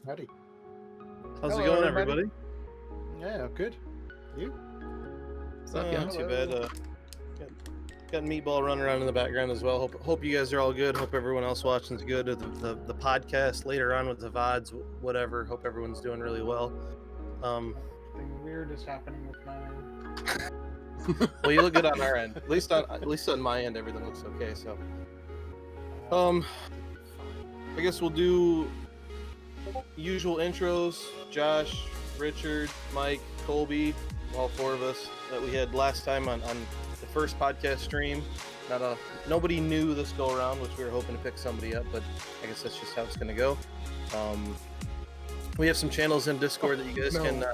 Howdy. How's Hello, it going, everybody. everybody? Yeah, good. You? What's up, yeah? Not too bad. Got Meatball running around in the background as well. Hope you guys are all good. Hope everyone else watching's good. The podcast later on with the VODs, whatever. Hope everyone's doing really well. Something weird is happening with mine. Well, you look good on our end. At least on my end, everything looks okay. So, I guess we'll do usual intros. Josh, Richard, Mike, Colby, all four of us that we had last time on the first podcast stream. Nobody new this go around, which we were hoping to pick somebody up, but I guess that's just how it's gonna go. We have some channels in Discord that you guys can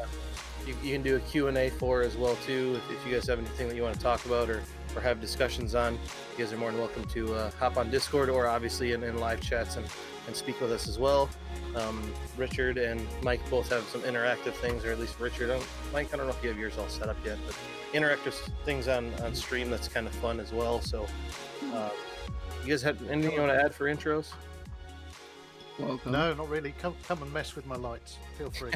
you can do a Q&A for as well too. If you guys have anything that you want to talk about or have discussions on, you guys are more than welcome to hop on Discord or obviously in live chats and speak with us as well. Richard and Mike both have some interactive things, or at least Richard. Mike, I don't know if you have yours all set up yet, but interactive things on stream that's kind of fun as well. So you guys have anything you want to add for intros? Welcome. No, not really. Come and mess with my lights. Feel free.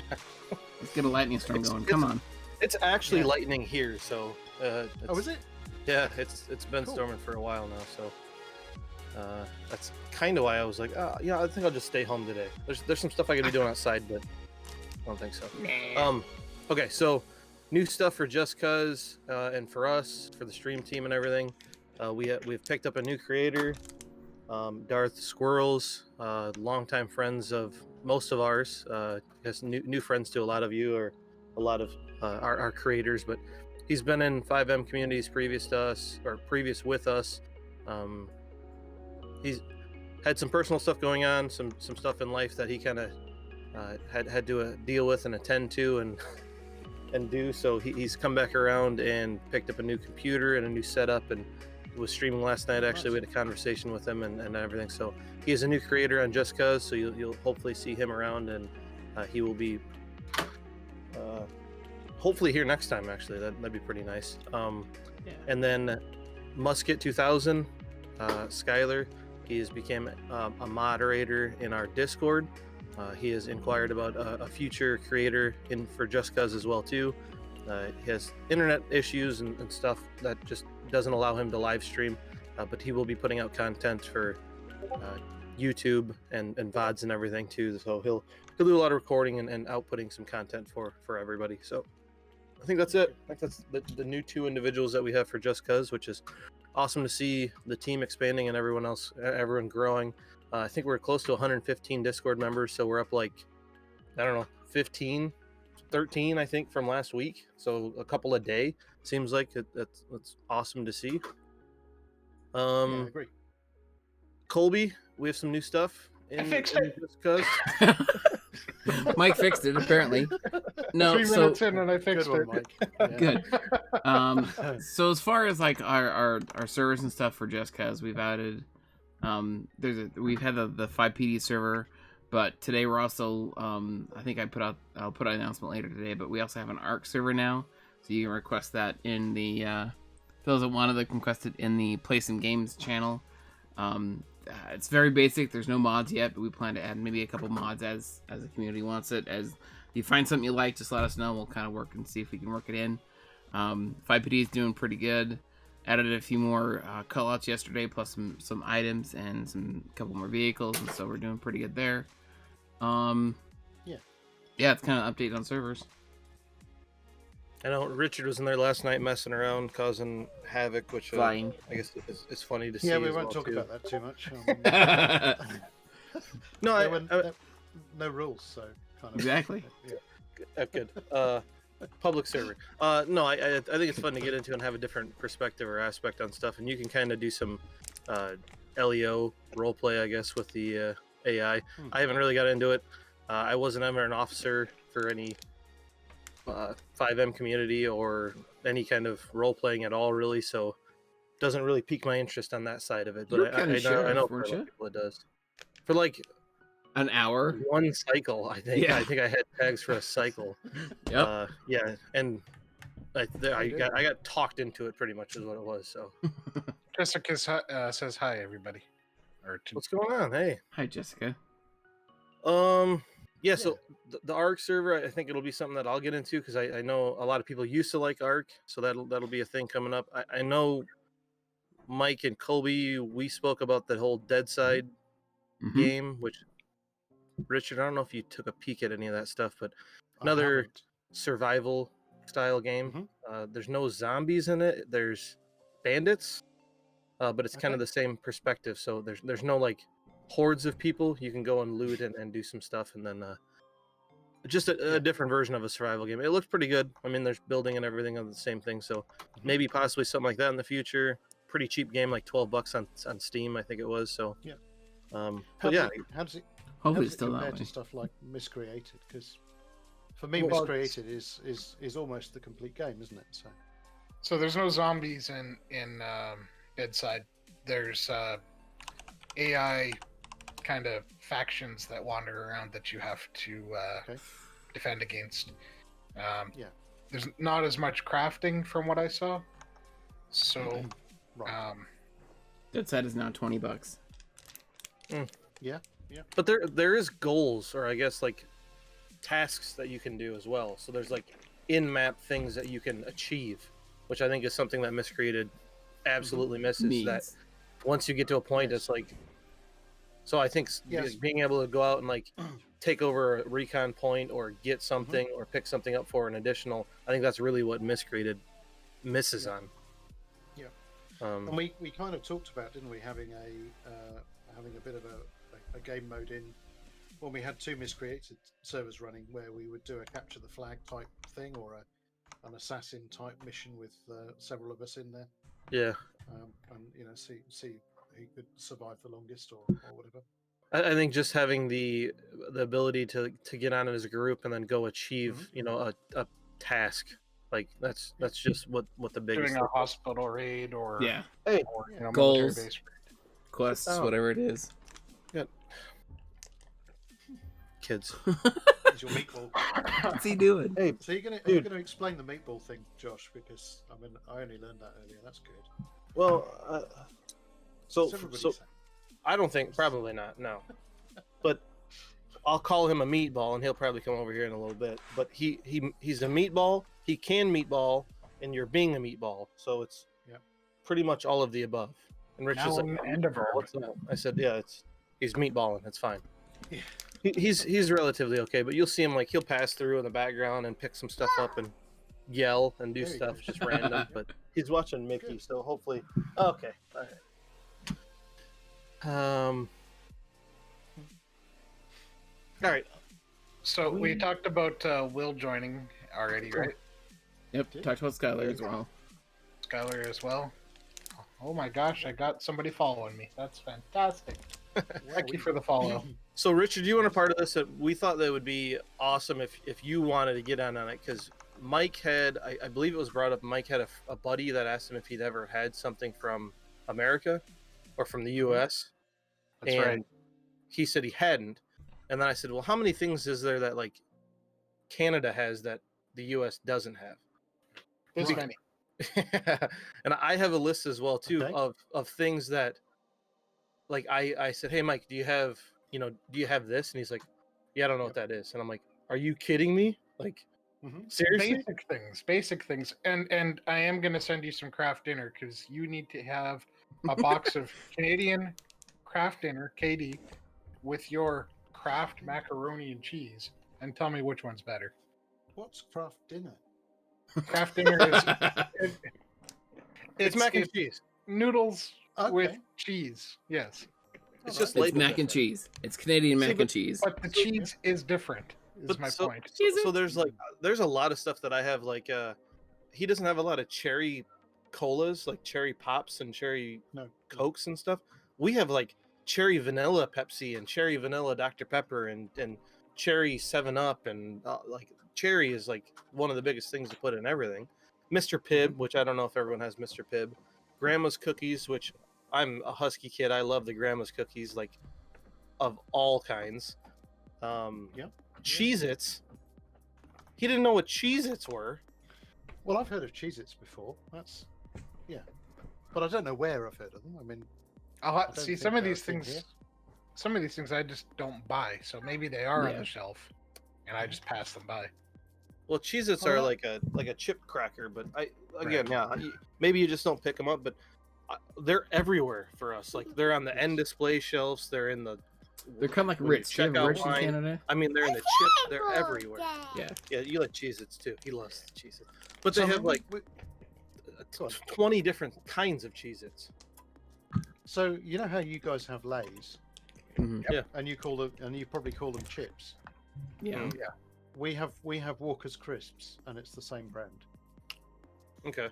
Let's get a lightning storm going. Come on. It's actually lightning here, so Oh, is it? Yeah, it's been storming for a while now, so that's kind of why I was like, yeah, I think I'll just stay home today. There's some stuff I could be doing outside, but I don't think so. Okay, so new stuff for JustCuz and for us, for the stream team and everything. We've picked up a new creator, Darth Squirrels, longtime friends of most of ours. Has new friends to a lot of you, or a lot of our creators, but he's been in FiveM communities previous to us, or previous with us. He's had some personal stuff going on, some stuff in life that he kind of had to deal with and attend to and do. So he's come back around and picked up a new computer and a new setup, and was streaming last night. Actually, we had a conversation with him and everything. So he is a new creator on JustCuz, so you'll hopefully see him around, and he will be hopefully here next time. Actually, that'd be pretty nice. And then Musket 2000, Skyler, he has become a moderator in our Discord. He has inquired about a future creator for JustCuz as well too. He has internet issues and stuff that just doesn't allow him to live stream, but he will be putting out content for YouTube and VODs and everything too. So he'll do a lot of recording and outputting some content for everybody. So I think that's it. I think that's the new two individuals that we have for JustCuz, which is awesome to see the team expanding and everyone growing. I think we're close to 115 Discord members, so we're up like, I don't know, 15, 13, I think, from last week. So a couple a day. Seems like that's awesome to see. Yeah, I agree. Colby, we have some new stuff I fixed it. JustCuz. Mike fixed it, apparently. No, 3 minutes in and I fixed Good it. one, Mike. Yeah. Good. So as far as like our servers and stuff for JustCuz, we've added we've had the 5PD server, but today we're also I think I'll put an announcement later today, but we also have an ARC server now, so you can request that in the those that wanted to request it in the Play Some Games channel. It's very basic. There's no mods yet, but we plan to add maybe a couple mods as the community wants it. As you find something you like, just let us know. We'll kind of work and see if we can work it in. 5PD is doing pretty good. Added a few more callouts yesterday, plus some items and couple more vehicles, and so we're doing pretty good there. Yeah, it's kind of update on servers. I know Richard was in there last night messing around, causing havoc, which Flying. I guess is funny to see. Yeah, we as won't well, talk too. about that too much. No, no rules, so kind of. Exactly. Yeah. good. Public server. No, I think it's fun to get into and have a different perspective or aspect on stuff, and you can kind of do some LEO role play, I guess, with the AI. I haven't really got into it. I wasn't ever an officer for any FiveM community or any kind of role playing at all, really. So doesn't really pique my interest on that side of it. But I know for a lot of people it does. For like an hour, one cycle, I think. Yeah. I think I had tags for a cycle. Yep. Yeah, and I got talked into it, pretty much is what it was. So Jessica says hi, everybody. what's going on? Hey. Hi, Jessica. Yeah, so the Arc server, I think it'll be something that I'll get into because I know a lot of people used to like Arc, so that'll be a thing coming up. I know Mike and Colby, we spoke about that whole Dead Side game, which Richard, I don't know if you took a peek at any of that stuff, but another survival style game. There's no zombies in it. There's bandits, but it's kind of the same perspective. So there's no like hordes of people. You can go and loot and do some stuff, and then just a different version of a survival game. It looks pretty good. I mean, there's building and everything on the same thing. So maybe possibly something like that in the future. Pretty cheap game, like $12 on Steam, I think it was. So how does it Hopefully it's still compare that way. to stuff like Miscreated? Because for me, Miscreated is almost the complete game, isn't it? So there's no zombies in Deadside. There's AI kind of factions that wander around that you have to defend against. There's not as much crafting from what I saw. So Deadside is now $20. Yeah. But there is goals, or I guess like tasks that you can do as well. So there's like in-map things that you can achieve, which I think is something that Miscreated absolutely misses. That once you get to a point, it's like. So I think being able to go out and like take over a recon point or get something or pick something up for an additional, I think that's really what Miscreated misses on. Yeah. And we kind of talked about, didn't we, having a bit of a game mode in when we had 2 Miscreated servers running, where we would do a capture the flag type thing or an assassin type mission with several of us in there. Yeah. And see who could survive the longest or whatever. I think just having the ability to get on it as a group and then go achieve a task, like that's just what the biggest doing a hospital raid or goals, military base raid. quests, whatever it is. Yeah. Kids. Is your meatball? What's he doing? Hey, so you're gonna explain the meatball thing, Josh? Because I mean, I only learned that earlier. That's good. Well, so saying? I don't think, probably not, no. But I'll call him a meatball, and he'll probably come over here in a little bit. But he's a meatball. He can meatball, and you're being a meatball. So it's pretty much all of the above. And Rich is like, what's that? I said, he's meatballing. It's fine. Yeah. He's relatively okay, but you'll see him like he'll pass through in the background and pick some stuff up and yell and do stuff just random. But he's watching Mickey, so hopefully. Okay. All right. All right. So we talked about Will joining already, right? Yep. Talked about Skylar as well. Skylar as well. Oh my gosh, I got somebody following me. That's fantastic. Thank you for the follow. So, Richard, you want a part of this? We thought that would be awesome if you wanted to get on it, because Mike had, I believe it was brought up, Mike had a buddy that asked him if he'd ever had something from America or from the U.S. That's and right. He said he hadn't. And then I said, well, how many things is there that, like, Canada has that the U.S. doesn't have? This many. And I have a list as well, too, of things that, like, I said, hey, Mike, do you have this? And he's like, yeah, I don't know what that is. And I'm like, are you kidding me? Like, seriously? Basic things. And I am going to send you some craft dinner, because you need to have a box of Canadian craft dinner, KD, with your craft macaroni and cheese, and tell me which one's better. What's craft dinner? Craft dinner is it's mac and cheese. Noodles with cheese. Yes. It's just it's mac and cheese. It's Canadian mac and cheese. But the cheese is different. Is my point. So there's a lot of stuff that I have, like he doesn't have a lot of cherry colas, like cherry pops and cherry Cokes and stuff. We have like cherry vanilla Pepsi and cherry vanilla Dr. Pepper and cherry 7-Up, and like cherry is like one of the biggest things to put in everything. Mr. Pibb, which I don't know if everyone has Mr. Pibb. Grandma's cookies, which I'm a Husky kid. I love the Grandma's cookies, like of all kinds. Cheez-Its. He didn't know what Cheez-Its were. Well, I've heard of Cheez-Its before. That's but I don't know where I've heard of them. I mean, I'll see some of these things. some of these things I just don't buy. So maybe they are on Yeah. the shelf, and I just pass them by. Well, Cheez-Its are like a chip cracker, but maybe you just don't pick them up, but they're everywhere for us. Like they're on the end display shelves. They're in the. They're kind of like when you Ritz. Do you have check out Ritz in line- Canada? I mean, they're in the chip. They're everywhere. Yeah. Yeah, you like Cheez-Its too. He loves the Cheez-Its. But So, they I have mean, like 20 different kinds of Cheez-Its. So you know how you guys have Lays, Mhm. Yeah. and you probably call them chips. Yeah. Mm. We have Walker's Crisps, and it's the same brand. Okay.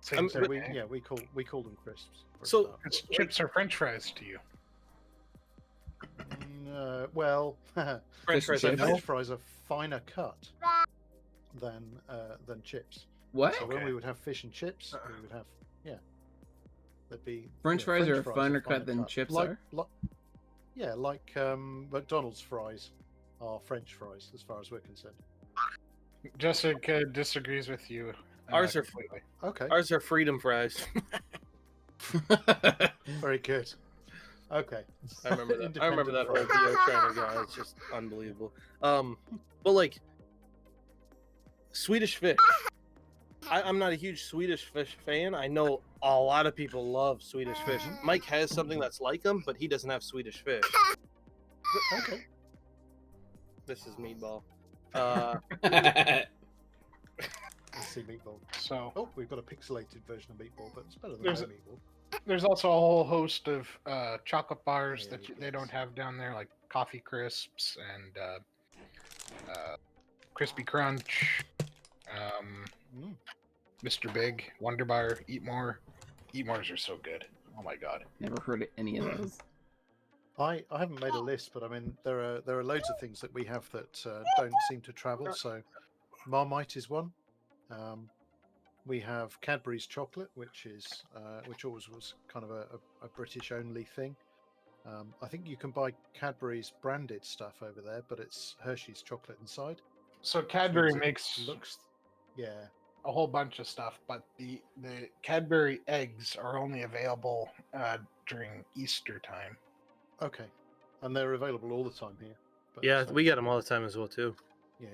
Same So but- we call them crisps. for a So- start. It's chips or French fries to you. Well, French fries. Fish and so chips? French fries are finer cut than chips. What? So when Okay. we would have fish and chips, we would have there'd be French fries are finer cut than chips like, are? like McDonald's fries are French fries as far as we're concerned. Jessica disagrees with you. Ours are- completely. Okay, Ours are freedom fries. very good. Okay, I remember that. I remember that whole Independent deal trying to go. It's just unbelievable. But like Swedish fish. I'm not a huge Swedish fish fan. I know a lot of people love Swedish fish. Mike has something that's like them, but he doesn't have Swedish fish. Okay. This is meatball. Let's see meatball. So Oh, we've got a pixelated version of meatball, but it's better than There's no a- meatball. there's also a whole host of chocolate bars Yeah, that they don't have down there, like Coffee Crisps and Crispy Crunch, Mm. Mr. Big, Wonder Bar, Eat More. Eat Mores are so good. Oh my god. Never heard of any of those. I haven't made a list, but I mean there are loads of things that we have that don't seem to travel. So Marmite is one. We have Cadbury's chocolate, which always was kind of a British only thing. I think you can buy Cadbury's branded stuff over there, but it's Hershey's chocolate inside. So which Cadbury means it makes looks, yeah. a whole bunch of stuff, but the Cadbury eggs are only available during Easter time. Okay, and they're available all the time here. But, Yeah, we get them all the time as well too. yeah.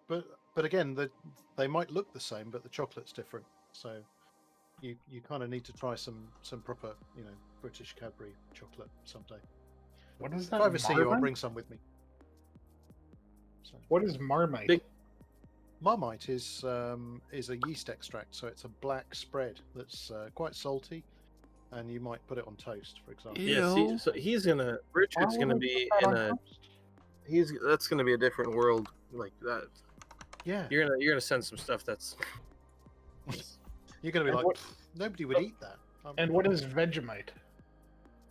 But again, they might look the same, but the chocolate's different. So you kind of need to try some proper British Cadbury chocolate someday. What is If that? I ever see you, I'll Marmite? bring some with me. So, What is Marmite? Big- Marmite is a yeast extract, so it's a black spread that's quite salty, and you might put it on toast, for example. Yeah, Ew. so Richard's gonna be that's gonna be a different world like that. Yeah, You're gonna send some stuff that's you're going to be And like, what- nobody would eat that. And what is Vegemite?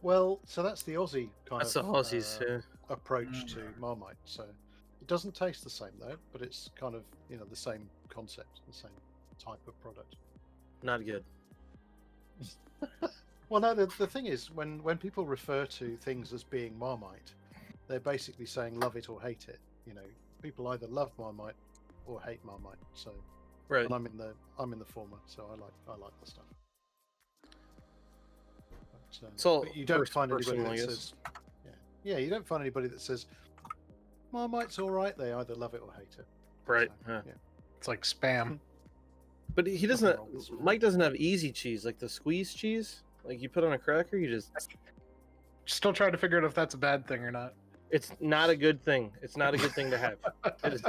Well, so that's the Aussie kind that's the of Aussies. approach to Marmite. So it doesn't taste the same though, but it's kind of the same concept, the same type of product. Not good. Well, no, the thing is, when people refer to things as being Marmite, they're basically saying love it or hate it. People either love Marmite or hate Marmite. So, Right. and I'm in the former, so I like the stuff. But, It's all but you don't first find person, anybody I that guess. says, yeah, you don't find anybody that says Marmite's all right. They either love it or hate it. Right. So, Yeah. yeah. It's like spam. But he doesn't. Nothing wrong with spam. Mike doesn't have easy cheese, like the squeeze cheese. Like you put on a cracker, you just. Still trying to figure out if that's a bad thing or not. It's not a good thing. It's not a good thing to have. It is,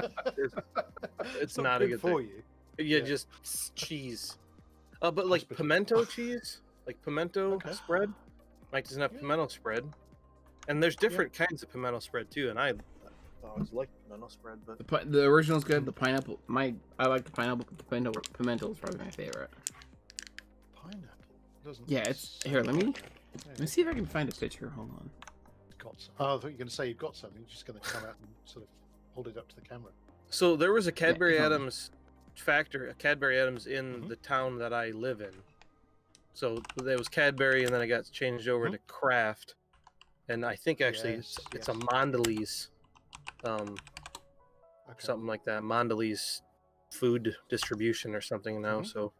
it's not a good for thing. you. Yeah, Yeah. just cheese. But like Hospital. pimento cheese, like pimento Okay. spread. Mike doesn't have Yeah. pimento spread, and there's different kinds of pimento spread too. And I always like pimento spread, but The original's good. The pineapple, I like the pineapple. Pimento is probably my favorite. Pineapple doesn't. Yeah, it's sound here. Let me like that. let me see if I can find a picture. Hold on. Got some. Oh, I thought you were going to say you've got something. You're just going to come out and sort of hold it up to the camera. so there was a Cadbury it's on. Adams factory, a Cadbury Adams in Mhm. the town that I live in. So there was Cadbury, and then I got changed over to Kraft, and I think actually it's a Yes. Mondelez, Okay. something like that. Mondelez food distribution or something now. Mhm. So,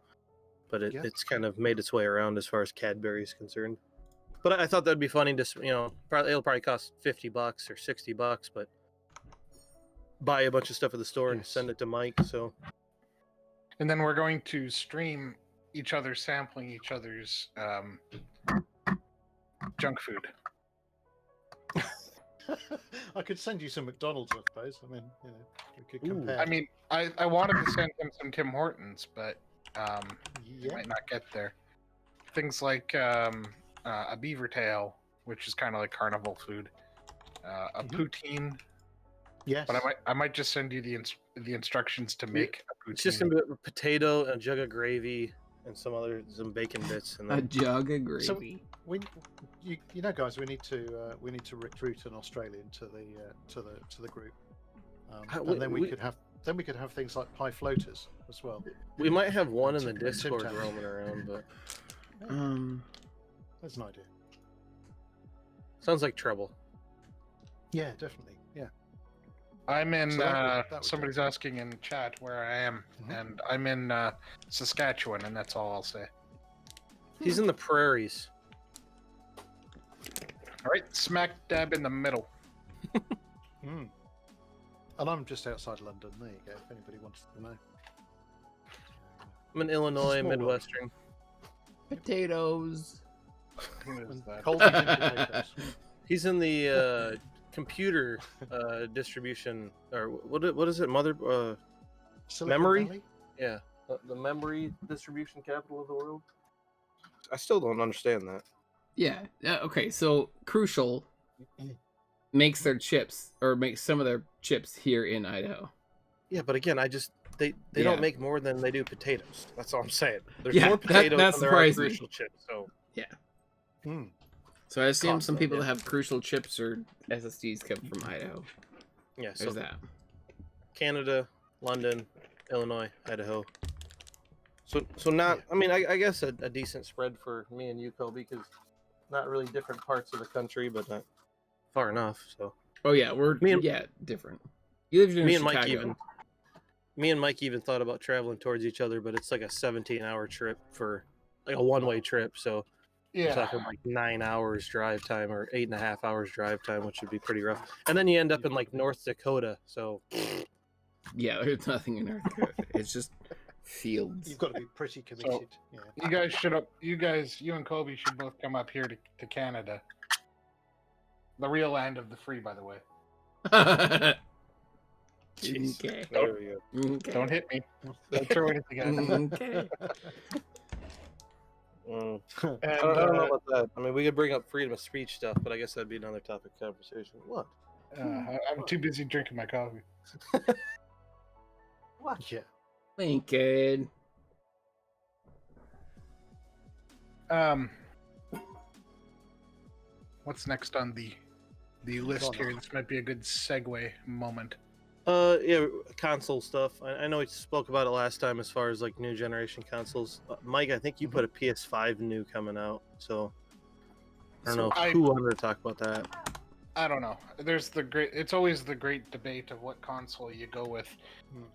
but Yeah. it's kind of made its way around as far as Cadbury is concerned. But I thought that'd be funny to, it'll probably cost $50 or $60, but buy a bunch of stuff at the store and send it to Mike. So, and then we're going to stream each other sampling each other's junk food. I could send you some McDonald's, I suppose. I mean, we could compare. I mean, I wanted to send him some Tim Hortons, but he yeah. might not get there. Things like a beaver tail, which is kind of like carnival food, a poutine. Yes. But I might just send you the instructions to make a poutine. It's just a potato, a jug of gravy, and some bacon bits. And then... A jug of gravy. So you know, guys, we need to recruit an Australian to the group, and then we could have things like pie floaters as well. We might have one in the Discord roaming around, but that's an idea. Sounds like trouble. Yeah, definitely. Yeah. I'm in. So that would somebody's asking in chat where I am, and I'm in Saskatchewan, and that's all I'll say. He's in the prairies. All right, smack dab in the middle. And I'm just outside London. There you go. If anybody wants to know. I'm in Illinois, Midwestern. Potatoes. Colby's in potatoes. He's in the computer distribution, or what is it? Memory? Valley? Yeah, the memory distribution capital of the world. I still don't understand that. Yeah. Okay. So Crucial makes their chips, or makes some of their chips here in Idaho. Yeah, but again, they don't make more than they do potatoes. That's all I'm saying. There's Yeah, more potatoes that than there are surprised me. Crucial chips. So Yeah. So I assume Cost some them, people yeah. that have Crucial chips or SSDs come from Idaho. yeah, There's so that. Canada, London, Illinois, Idaho. So not. I mean, I guess a decent spread for me and you, Colby, because not really different parts of the country, but not far enough. So. Oh yeah, we're different. You live in Me Chicago. and Mike even thought about traveling towards each other, but it's like a 17-hour trip for like a one-way trip. So you're talking like 9 hours drive time or 8.5 hours drive time, which would be pretty rough. And then you end up in like North Dakota. So Yeah, there's nothing in North Dakota. It's just fields. You've got to be pretty committed. You and Kobe should both come up here to Canada. The real land of the free, by the way. Okay. there we go. Okay. Don't hit me. Don't throw anything at me. Okay. And, I don't know about that. I mean, we could bring up freedom of speech stuff, but I guess that'd be another topic of conversation. What? I'm too busy drinking my coffee. What? Yeah. Lincoln. What's next on the list here? This might be a good segue moment. Yeah, console stuff. I know we spoke about it last time as far as like new generation consoles. Mike, I think you put a PS5 new coming out, so I don't know who wanted to talk about that. I don't know. It's always the great debate of what console you go with,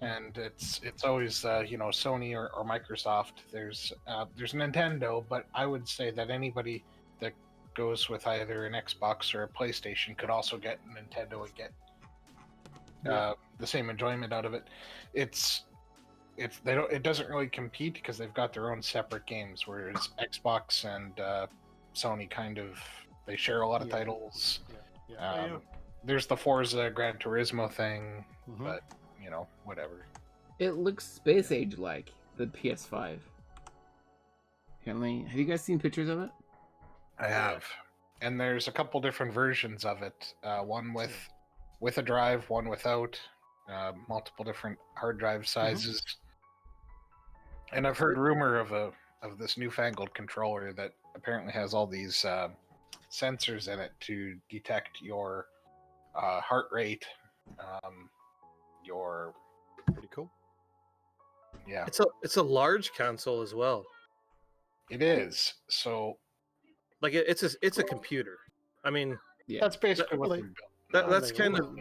and it's always Sony or Microsoft. There's Nintendo, but I would say that anybody that goes with either an Xbox or a PlayStation could also get a Nintendo and get the same enjoyment out of it. It doesn't really compete because they've got their own separate games, whereas Xbox and Sony they share a lot of titles. There's the Forza Gran Turismo thing, but whatever. It looks space age like the PS5. Have you guys seen pictures of it? I have, and there's a couple different versions of it. One with a drive, one without, multiple different hard drive sizes. And I've heard rumor of this newfangled controller that apparently has all these sensors in it to detect your heart rate, your Pretty cool. Yeah. It's a large console as well. It is. So like it's a computer. I mean, that's basically what they built. That's kind of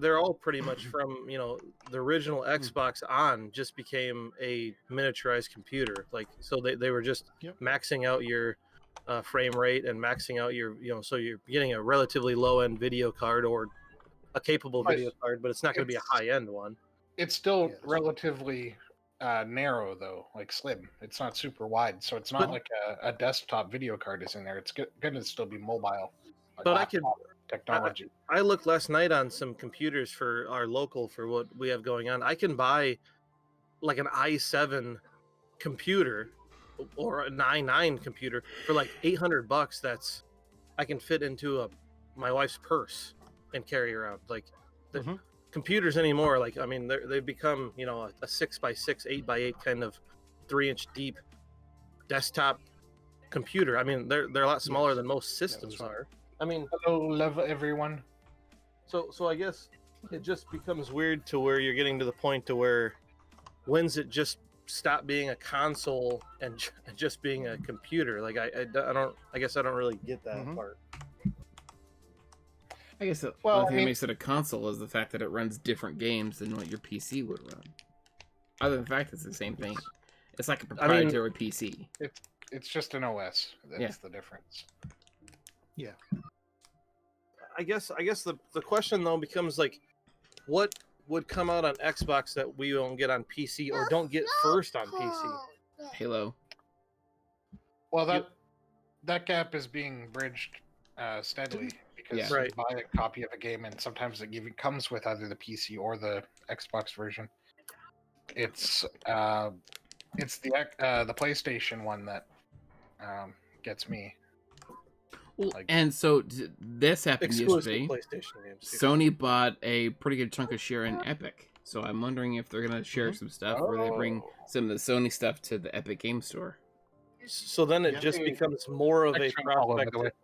they're all pretty much from the original Xbox on just became a miniaturized computer. Like so they were just maxing out your frame rate and maxing out your, so you're getting a relatively low end video card or a capable video card, but it's not going to be a high end one. It's still relatively narrow though, like slim. It's not super wide, so it's not like a desktop video card is in there. It's going to still be mobile. Like but I could technology. I looked last night on some computers for our local for what we have going on. I can buy like an i7 computer or an i9 computer for like $800. That's I can fit into my wife's purse and carry around. Like the computers anymore, like I mean, they've become a 6x6, 8x8 kind of 3-inch deep desktop computer. I mean, they're a lot smaller than most systems are. I mean, hello, love everyone. So I guess it just becomes weird to where you're getting to the point to where when's it just stop being a console and just being a computer? Like I guess I don't really get that part. I guess the only thing that makes it a console is the fact that it runs different games than what your PC would run. Other than the fact it's the same thing. It's like a proprietary PC. It's just an OS. That's the difference. Yeah. I guess the question though becomes like, what would come out on Xbox that we don't get on PC or don't get first on PC? Halo. Well, that gap is being bridged steadily because you buy a copy of a game and sometimes it even comes with either the PC or the Xbox version. It's the PlayStation one that gets me. Well, and so this happened yesterday. PlayStation games, Sony bought a pretty good chunk of share in Epic, so I'm wondering if they're gonna share some stuff, or they bring some of the Sony stuff to the Epic Game Store. So then it just becomes more of a prospect.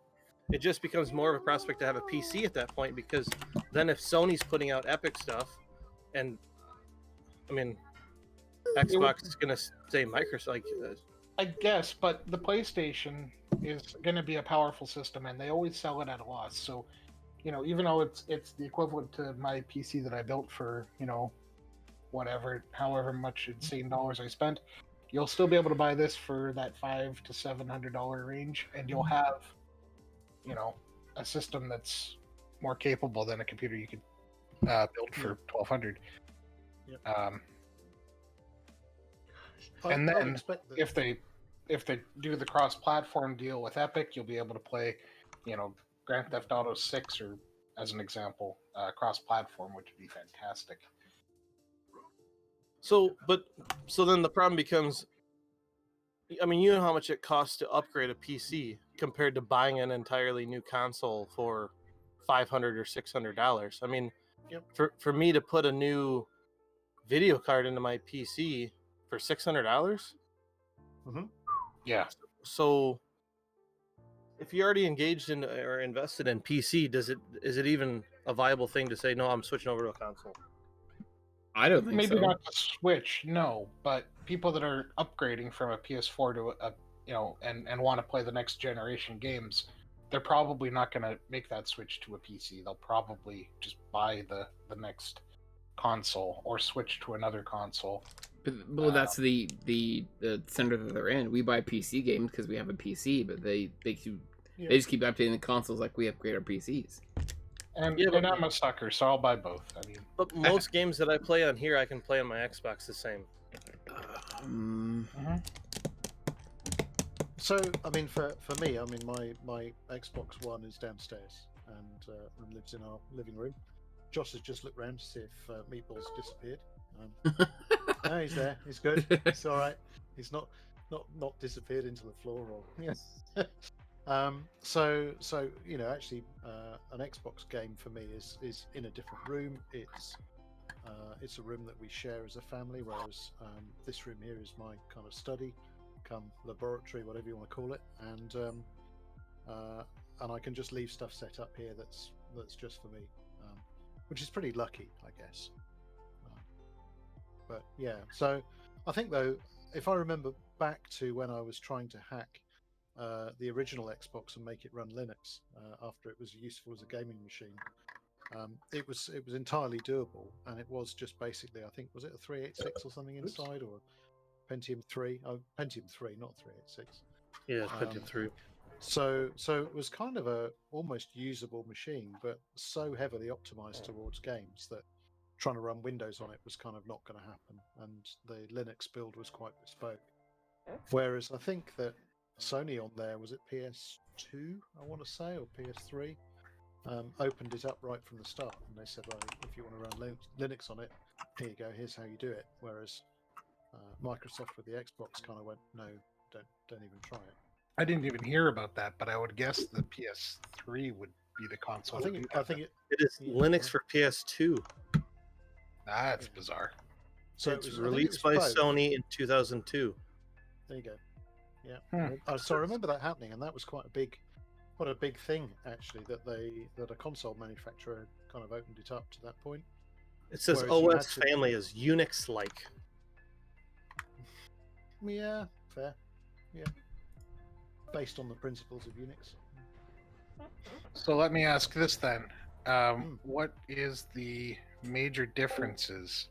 It just becomes more of a prospect to have a PC at that point, because then if Sony's putting out Epic stuff, and I mean, Xbox is gonna say Microsoft. Like, I guess, but the PlayStation is going to be a powerful system, and they always sell it at a loss. So, even though it's the equivalent to my PC that I built for, however much insane dollars I spent, you'll still be able to buy this for that $500 to $700 range, and you'll have, a system that's more capable than a computer you could build for $1,200. Yep. And then if they do the cross-platform deal with Epic, you'll be able to play, Grand Theft Auto 6, or as an example, cross-platform, which would be fantastic. So then the problem becomes, I mean, you know how much it costs to upgrade a PC compared to buying an entirely new console for $500 or $600. I mean, for me to put a new video card into my PC for $600. Yeah. So if you're already engaged in or invested in PC, is it even a viable thing to say, no, I'm switching over to a console? I don't think Maybe so. not to switch, no, but people that are upgrading from a PS4 to and want to play the next generation games, they're probably not going to make that switch to a PC. They'll probably just buy the next console or switch to another console. But that's the center that they're in. We buy PC games because we have a PC, but they just keep updating the consoles like we upgrade our PCs. And I'm a sucker, so I'll buy both. I mean, but most games that I play on here, I can play on my Xbox the same. So, I mean, for me, I mean, my Xbox One is downstairs and lives in our living room. Josh has just looked around to see if Meatball's disappeared. No, he's there. He's good. It's all right. He's not disappeared into the floor or. So actually, an Xbox game for me is in a different room. It's a room that we share as a family, whereas this room here is my kind of study, come laboratory, whatever you want to call it, and I can just leave stuff set up here that's just for me, which is pretty lucky, I guess. But yeah, so I think though, if I remember back to when I was trying to hack the original Xbox and make it run Linux after it was useful as a gaming machine, it was entirely doable, and it was just basically, I think, was it a 386 or something inside, or Pentium 3? Oh, Pentium 3, not 386. Yeah, Pentium 3. So it was kind of a almost usable machine, but so heavily optimized towards games that trying to run Windows on it was kind of not going to happen, and the Linux build was quite bespoke. Whereas I think that Sony on there, was it PS2, I want to say, or PS3, opened it up right from the start, and they said, right, if you want to run Linux on it, here you go, here's how you do it. Whereas Microsoft with the Xbox kind of went, no, don't even try it. I didn't even hear about that, but I would guess the PS3 would be the console. I think it is Linux for PS2. That's bizarre. So it was released by Sony in 2002. There you go. Yeah. So I remember that happening, and that was quite a big thing actually. That a console manufacturer kind of opened it up to that point. It says OS family is Unix-like. Yeah, fair. Yeah. Based on the principles of Unix. So let me ask this then. What is the major differences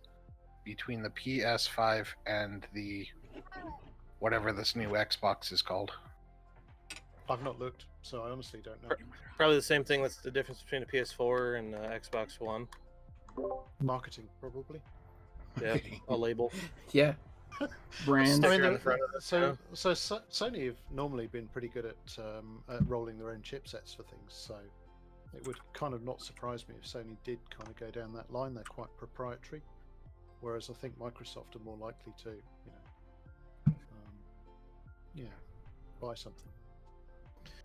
between the PS5 and the whatever this new Xbox is called? I've not looked, so I honestly don't know. Probably the same thing. That's the difference between a PS4 and Xbox One. Marketing, probably. Yeah, a label. Yeah. Brand. I mean, so Sony have normally been pretty good at rolling their own chipsets for things, so it would kind of not surprise me if Sony did kind of go down that line. They're quite proprietary, whereas I think Microsoft are more likely to, buy something.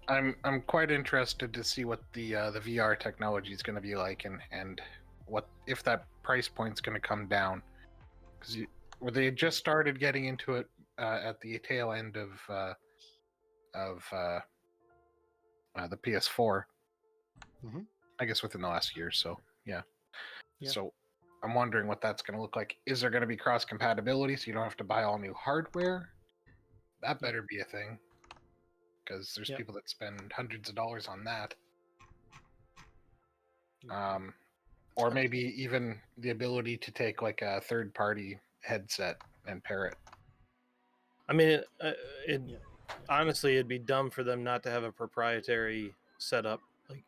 I'm quite interested to see what the VR technology is going to be like, and what if that price point's going to come down, because they just started getting into it at the tail end of the PS4. Mm-hmm. I guess within the last year or so. Yeah. So I'm wondering what that's going to look like. Is there going to be cross compatibility so you don't have to buy all new hardware? That better be a thing, because there's people that spend hundreds of dollars on that. Or maybe even the ability to take like a third-party headset and pair it. I mean, honestly, it'd be dumb for them not to have a proprietary setup. Like,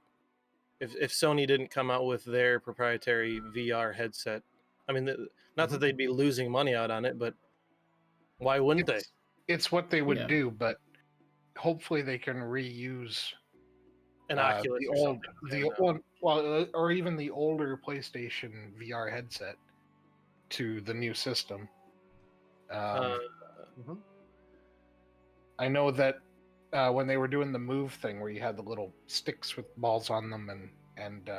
if Sony didn't come out with their proprietary VR headset, I mean, not that they'd be losing money out on it, but why wouldn't they? It's what they would do, but hopefully they can reuse an Oculus or even the older PlayStation VR headset to the new system. I know that when they were doing the Move thing, where you had the little sticks with balls on them and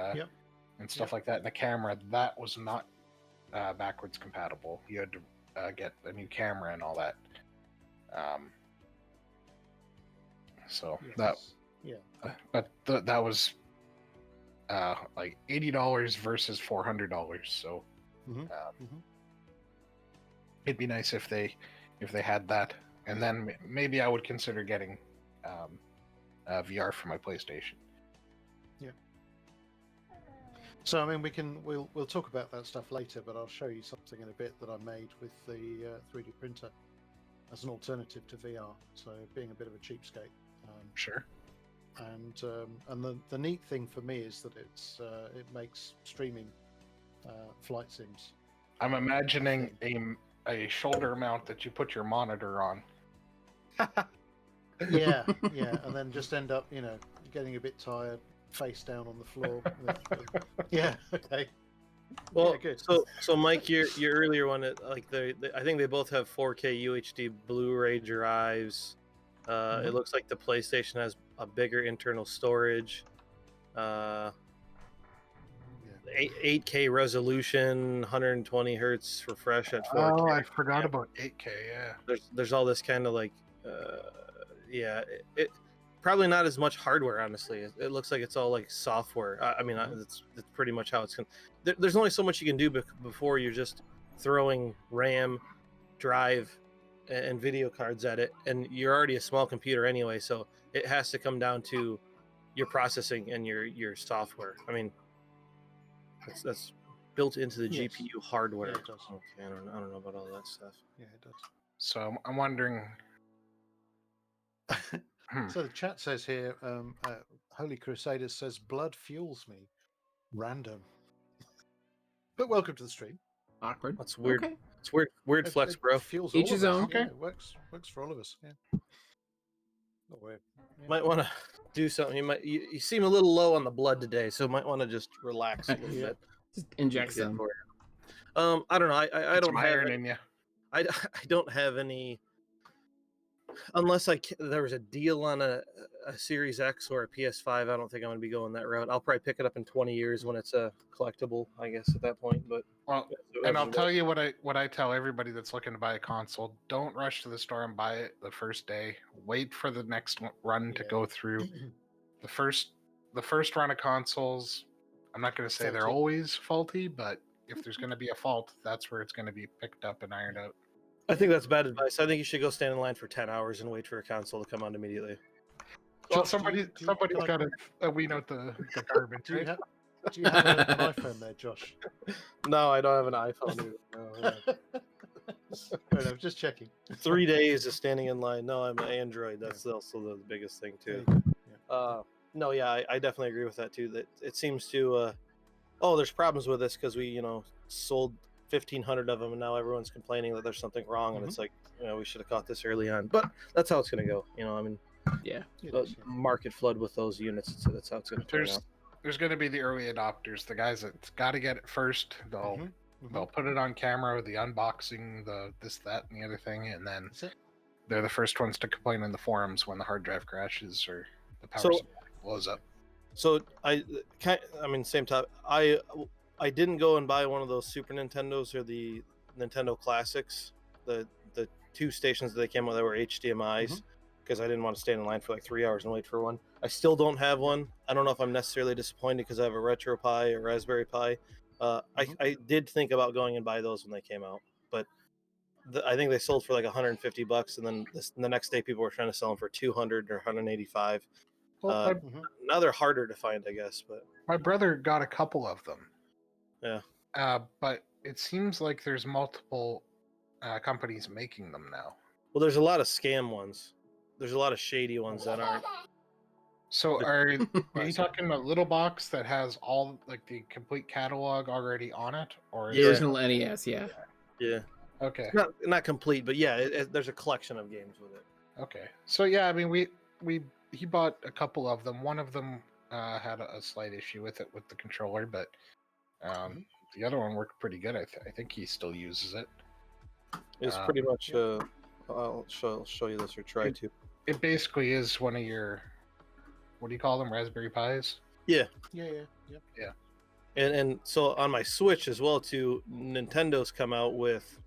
stuff like that, and the camera, that was not backwards compatible. You had to get a new camera and all that. But that was like $80 versus $400. So it'd be nice if they had that, and then maybe I would consider getting VR for my PlayStation. Yeah. So I mean, we'll talk about that stuff later, but I'll show you something in a bit that I made with the 3D printer as an alternative to VR. So being a bit of a cheapskate. Sure. And the neat thing for me is that it makes streaming flight sims. I'm imagining a shoulder mount that you put your monitor on. yeah, and then just end up, getting a bit tired, face down on the floor. Yeah, okay. Well, yeah, good. So Mike, your earlier one, I think they both have 4K UHD Blu-ray drives. It looks like the PlayStation has a bigger internal storage. 8K resolution, 120 hertz refresh at 4K. Oh, I forgot about 8K. Yeah. There's all this kind of like, it probably not as much hardware. Honestly, it looks like it's all like software. I mean, that's pretty much how it's going. There's only so much you can do before you're just throwing RAM, drive, and video cards at it, and you're already a small computer anyway. So it has to come down to your processing and your software. I mean, that's built into the GPU hardware. Yeah, it does. Okay, I don't know about all that stuff. Yeah, it does. So I'm wondering. So the chat says here, Holy Crusaders says, blood fuels me. Random. But welcome to the stream. Awkward. That's weird. Okay. It's weird flex, It bro. fuels Each all his of us. own. Yeah, Okay. it works for all of us. Yeah. Not weird. Yeah. Might want to do something. You seem a little low on the blood today, so might want to just relax a little Yeah. bit. Just inject Get some. for it. I don't know. I Get don't some have iron any, in you. I don't have any, unless there was a deal on a Series X or a PS5. I don't think I'm going to be going that route. I'll probably pick it up in 20 years when it's a collectible, I guess, at that point. But Well, and I'll tell you what I tell everybody that's looking to buy a console: don't rush to the store and buy it the first day. Wait for the next run to go through. The first run of consoles, I'm not going to say they're Faulty. always faulty, but if there's going to be a fault, that's where it's going to be picked up and ironed out. I think that's bad advice. I think you should go stand in line for 10 hours and wait for a console to come out immediately. Well, Josh, somebody's got to weed out the garbage. Do you Right? have an iPhone there, Josh? No, I don't have an iPhone. No. Fair enough, just checking. 3 days of standing in line. No, I'm an Android. That's also the biggest thing too. No, yeah, I definitely agree with that too. That it seems to, there's problems with this because we, sold 1,500 of them, and now everyone's complaining that there's something wrong, and it's like, we should have caught this early on. But that's how it's going to go. Yeah. Market flood with those units. So that's how it's going to turn out. There's going to be the early adopters, the guys that's got to get it first. They'll put it on camera, the unboxing, the this, that, and the other thing, and then they're the first ones to complain in the forums when the hard drive crashes or the power supply blows up. So same topic. I didn't go and buy one of those Super Nintendos or the Nintendo Classics, the two stations that they came with that were HDMI's, because I didn't want to stand in line for like 3 hours and wait for one. I still don't have one. I don't know if I'm necessarily disappointed because I have a Retro Pi or Raspberry Pi. I did think about going and buy those when they came out, but I think they sold for like $150, and then the next day people were trying to sell them for $200 or $185. Well, now they're harder to find, I guess. But my brother got a couple of them. Yeah. But it seems like there's multiple companies making them now. Well, there's a lot of scam ones. There's a lot of shady ones that aren't. So are you talking about little box that has all like the complete catalog already on it, or The original NES? Yeah. Yeah. Okay. Not complete, but yeah, there's a collection of games with it. Okay. So yeah, I mean, he bought a couple of them. One of them had a slight issue with it with the controller, but the other one worked pretty good. I think he still uses it. It's pretty much. I'll show you this or try to. It basically is one of your, what do you call them, Raspberry Pis? Yeah. Yeah. And so on my Switch as well too, Nintendo's come out with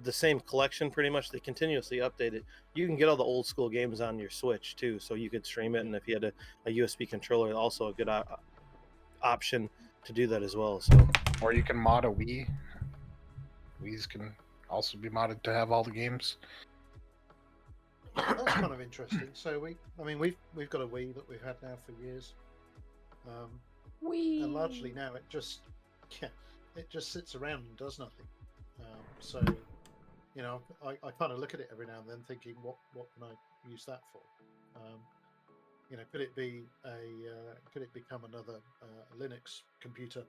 the same collection pretty much. They continuously update it. You can get all the old school games on your Switch too, so you could stream it, and if you had a USB controller, also a good option to do that as well. So, or you can mod a Wii. Wii's can also be modded to have all the games. That's kind of interesting. So we've got a Wii that we've had now for years. And largely now it just sits around and does nothing. So I kind of look at it every now and then, thinking, what can I use that for? Could it become another Linux computer?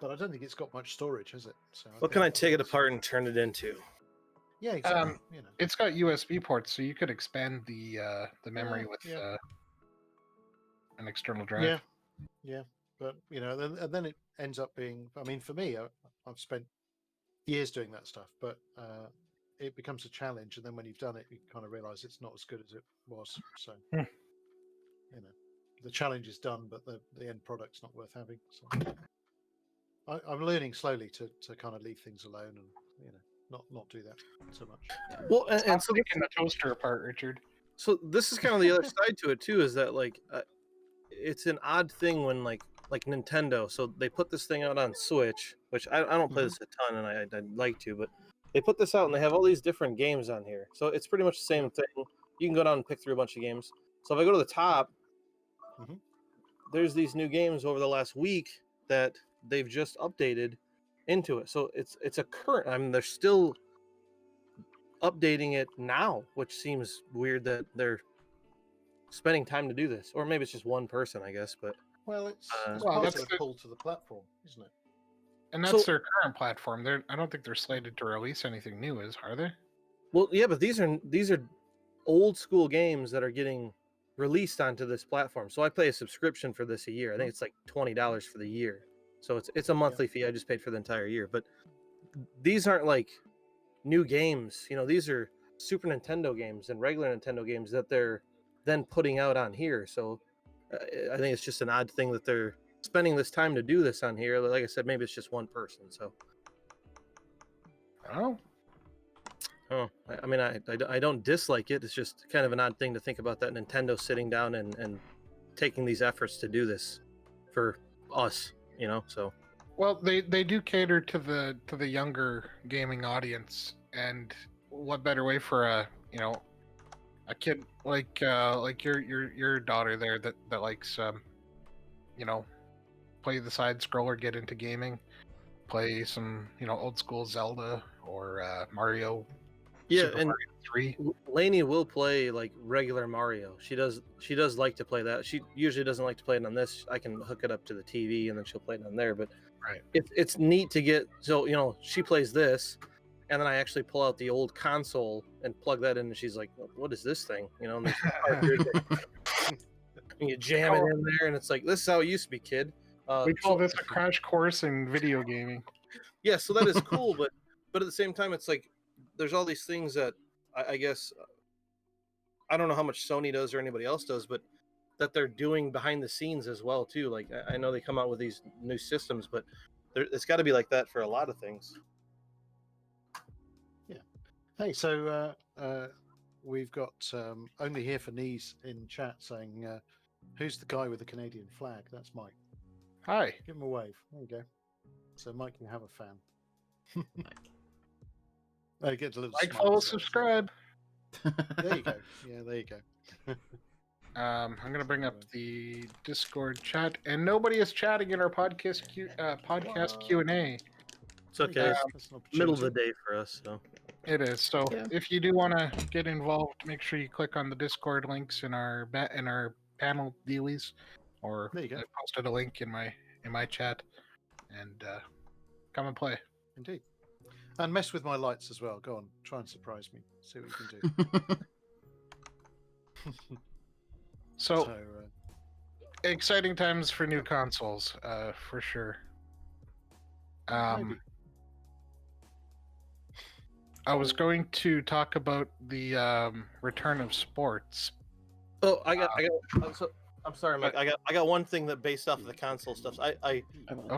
But I don't think it's got much storage, has it? So what can I take it apart and turn it into? Yeah, exactly. It's got USB ports, so you could expand the memory with an external drive. Yeah. But and then it ends up being. I mean, for me, I've spent years doing that stuff, but it becomes a challenge, and then when you've done it, you kind of realize it's not as good as it was. So the challenge is done, but the end product's not worth having. So I'm learning slowly to kind of leave things alone and not do that so much. Well, and so taking the toaster apart, Richard. So this is kind of the other side to it too, is that like it's an odd thing when like Nintendo. So they put this thing out on Switch, which I don't play this a ton, and I'd like to, but they put this out and they have all these different games on here. So it's pretty much the same thing. You can go down and pick through a bunch of games. So if I go to the top, there's these new games over the last week that they've just updated into it. So it's a current. I mean, they're still updating it now, which seems weird that they're spending time to do this, or maybe it's just one person, I guess. But Well, it's Well, part that's of the pull to the platform, isn't it? And that's their current platform. I don't think they're slated to release anything new, are they? well, yeah, but these are old school games that are getting released onto this platform. So I pay a subscription for this a year. I think it's like $20 for the year. So it's a monthly fee. I just paid for the entire year. But these aren't like new games. You know, these are Super Nintendo games and regular Nintendo games that they're then putting out on here. So I think it's just an odd thing that they're spending this time to do this on here. Like I said, maybe it's just one person. So I mean, I don't dislike it. It's just kind of an odd thing to think about that Nintendo sitting down and taking these efforts to do this for us, you know. So well, they do cater to the younger gaming audience, and what better way for a kid like your daughter there that likes play the side scroller, get into gaming, play some old school Zelda or Mario. yeah, Super and Mario 3. Lainey will play like regular Mario. She does like to play that. She usually doesn't like to play it on this. I can hook it up to the TV and then she'll play it on there. But Right. It's neat to get. So she plays this, and then I actually pull out the old console and plug that in, and she's like, "What is this thing?" And there's and you jam it in there, and it's like, "This is how it used to be, kid." We call this a crash course in video gaming. Yeah, so that is cool, but at the same time, it's like there's all these things that I guess I don't know how much Sony does or anybody else does, but that they're doing behind the scenes as well too. Like I know they come out with these new systems, but it's got to be like that for a lot of things. Yeah. Hey, so we've got Only Here for Knees in chat saying, "Who's the guy with the Canadian flag?" That's Mike. Hi. Give him a wave. There you go. So Mike can have a fan. I get a little Like, smile, follow, so- subscribe. There you go. Yeah, there you go. I'm gonna bring up the Discord chat, and nobody is chatting in our podcast Q&A. It's okay. It's That's an middle of the opportunity. day for us, so It is. So Yeah. if you do want to get involved, make sure you click on the Discord links in our panel dealies, or There you go. I posted a link in my chat, and come and play. Indeed. And mess with my lights as well. Go on, try and surprise me. See what you can do. So exciting times for new consoles, for sure. Maybe. I was going to talk about the return of sports. Oh, I'm sorry, Mike. I got one thing that based off of the console stuff. I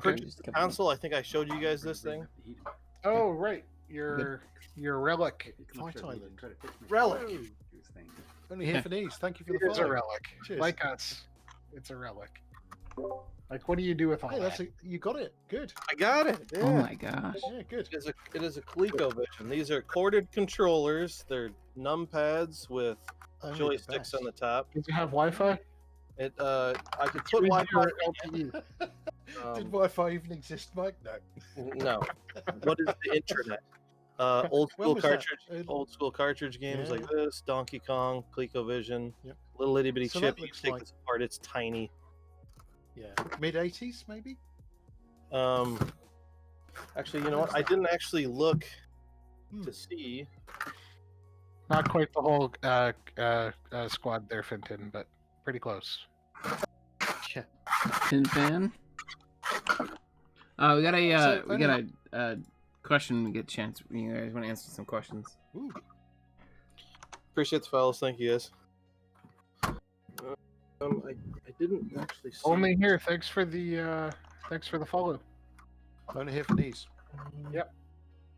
purchased the console. I think I showed you guys this thing. Oh, right. Your relic. Fight Island. Relic. Only Here for Knees. Thank you for It the is a follow. relic. Cheers. Like us. It's a relic. Like, what do you do with all Hey, that? you got it. Good. I got it. Yeah. Oh my gosh. Yeah, good. It is a ColecoVision. These are corded controllers. They're numpads with Only the joysticks best. on the top. Does it have Wi-Fi? I could put Wi-Fi. LTE. Did Wi-Fi even exist, Mike? No. No. What is the internet? Old When school was that? cartridge. Old school cartridge games Yeah. like this. Donkey Kong, ColecoVision. Yep. Little itty bitty So chip. that You looks take like- this apart. It's tiny. Yeah. Mid-80s, maybe? Actually, you know what? I didn't actually look to see. Not quite the whole squad there, Finton, but pretty close. Yeah. Tin fan. We got a question. We get a chance. You guys want to answer some questions? Ooh. Appreciate the fellas. Thank you guys. I didn't actually see. Only here. Thanks for the follow. Only Here for Knees. Yep.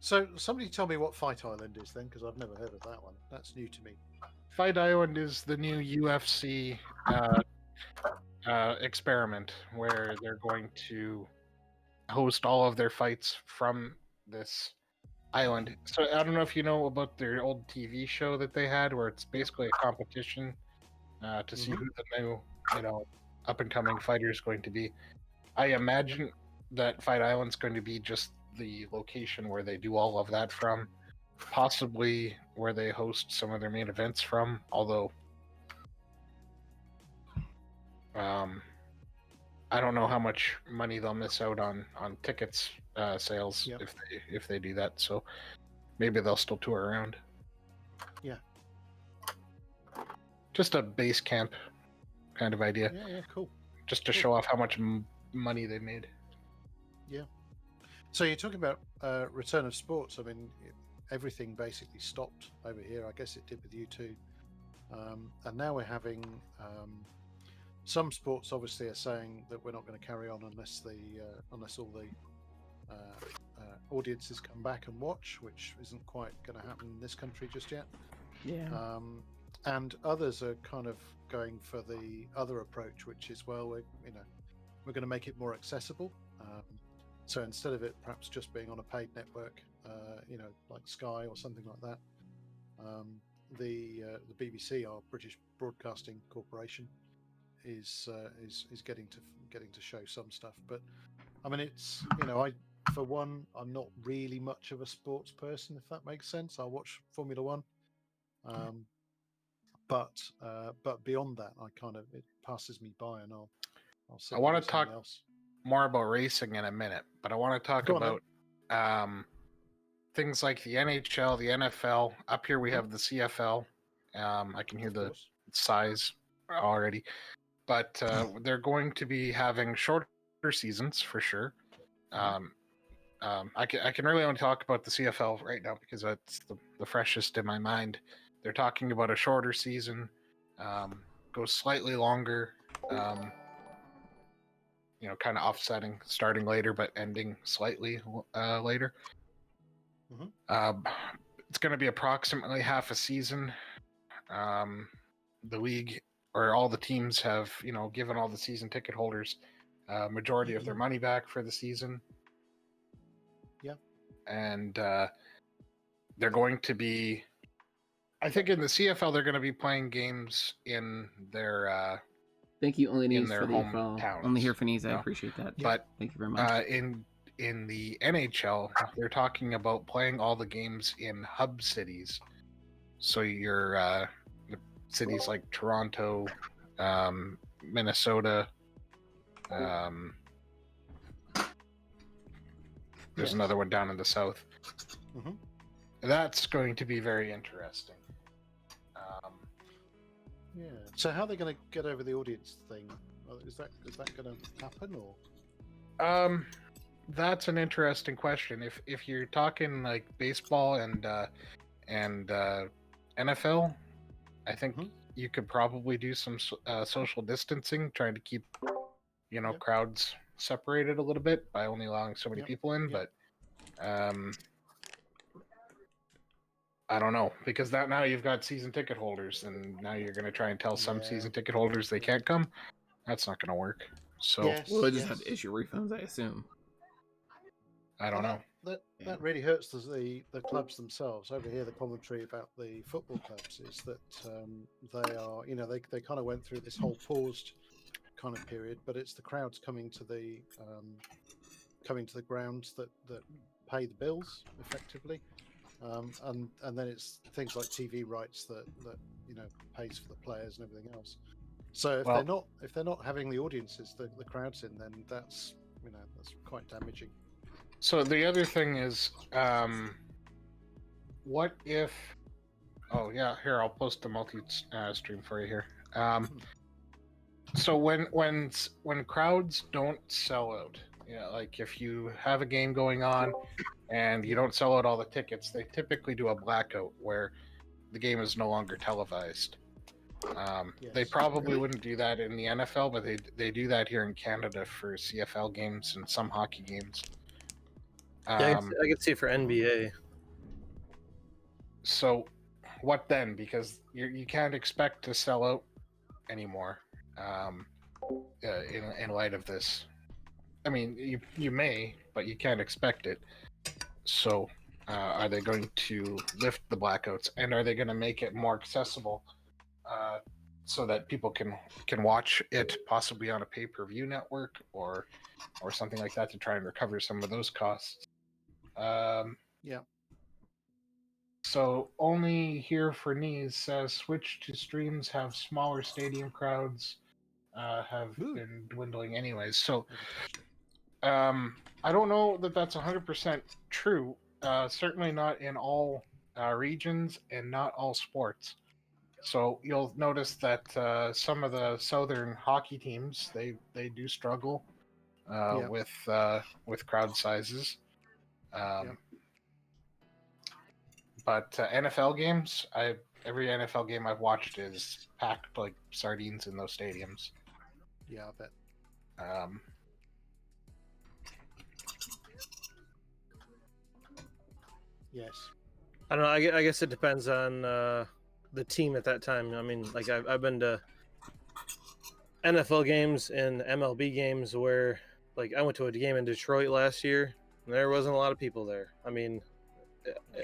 So somebody tell me what Fight Island is then, because I've never heard of that one. That's new to me. Fight Island is the new UFC experiment where they're going to host all of their fights from this island. So I don't know if you know about their old TV show that they had, where it's basically a competition to see who the new, up and coming fighter is going to be. I imagine that Fight Island's going to be just the location where they do all of that from, possibly where they host some of their main events from. Although I don't know how much money they'll miss out on tickets sales Yep. if they do that. So maybe they'll still tour around. Yeah. Just a base camp kind of idea. Yeah, cool. Just to Cool. show off how much money they made. Yeah. So you're talking about return of sports. I mean, everything basically stopped over here. I guess it did with you too. And now we're having some sports obviously are saying that we're not going to carry on unless all the audiences come back and watch, which isn't quite going to happen in this country just yet. Yeah. And others are kind of going for the other approach, which is, well, we're going to make it more accessible. So instead of it perhaps just being on a paid network, like Sky or something like that, the BBC, our British Broadcasting Corporation, is getting to show some stuff. But I mean, it's for one, I'm not really much of a sports person, if that makes sense. I'll watch Formula One, but beyond that, it passes me by, and I'll sit I want and to do talk something else. more about racing in a minute, but I want to talk Go on, about things like the NHL, the NFL. Up here we have the CFL. I can hear Of the course. size already, but they're going to be having shorter seasons for sure. I can really only talk about the CFL right now because that's the freshest in my mind. They're talking about a shorter season, goes slightly longer, kind of offsetting, starting later but ending slightly later. It's going to be approximately half a season. The league or all the teams have, given all the season ticket holders majority of their money back for the season. Yeah. And they're going to be, I think in the CFL, they're going to be playing games in their thank you, only needs their for the hometowns, only here for needs. I appreciate that. Yeah. But thank you very much. In the NHL, they're talking about playing all the games in hub cities. So your cities like Toronto, Minnesota. There's another one down in the south. That's going to be very interesting. Yeah. So how are they going to get over the audience thing? Is that going to happen, or? That's an interesting question. If you're talking like baseball and NFL, I think you could probably do some social distancing, trying to keep crowds separated a little bit by only allowing so many people in. But I don't know, because now you've got season ticket holders, and now you're going to try and tell some season ticket holders they can't come. That's not going to work. So we'll just have to issue refunds, I assume. I don't know. That really hurts the clubs themselves. Over here, the commentary about the football clubs is that they are, they kind of went through this whole paused kind of period, but it's the crowds coming to the grounds that pay the bills effectively, and then it's things like TV rights that pays for the players and everything else. So if they're not having the audiences, the crowds in, then that's quite damaging. So the other thing is, what if? Oh yeah, here I'll post the multi-stream for you here. So when crowds don't sell out, like if you have a game going on and you don't sell out all the tickets, they typically do a blackout where the game is no longer televised. They probably wouldn't do that in the NFL, but they do that here in Canada for CFL games and some hockey games. I could see for NBA. So, what then? Because you can't expect to sell out anymore. In light of this, I mean, you may, but you can't expect it. So, are they going to lift the blackouts, and are they going to make it more accessible, so that people can watch it possibly on a pay-per-view network or something like that to try and recover some of those costs? So only here for knees says switch to streams have smaller stadium crowds have been dwindling anyways. So I don't know that that's 100% true. Certainly not in all regions and not all sports. So you'll notice that some of the southern hockey teams they do struggle with crowd sizes. But NFL games, every NFL game I've watched is packed like sardines in those stadiums. Yeah, I bet. Yes. I don't know. I guess it depends on the team at that time. I mean, like I've been to NFL games and MLB games where, like, I went to a game in Detroit last year, and there wasn't a lot of people there. I mean,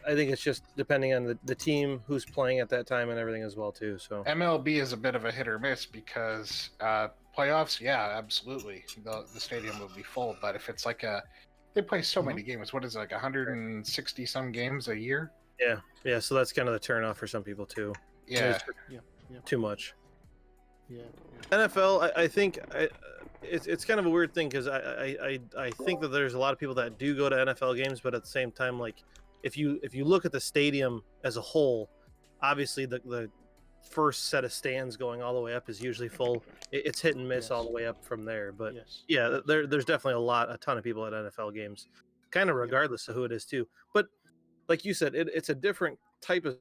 I think it's just depending on the team who's playing at that time and everything as well too. So MLB is a bit of a hit or miss because playoffs, yeah, absolutely, the stadium will be full. But if it's like they play so many games. What is it, like 160 some games a year? Yeah. So that's kind of the turnoff for some people too. Yeah. Too much. Yeah. NFL, I think it's kind of a weird thing because I think that there's a lot of people that do go to NFL games, but at the same time, like if you look at the stadium as a whole, obviously the first set of stands going all the way up is usually full. It's hit and miss all the way up from there. But there's definitely a ton of people at NFL games, kind of regardless of who it is too. But like you said, it's a different type of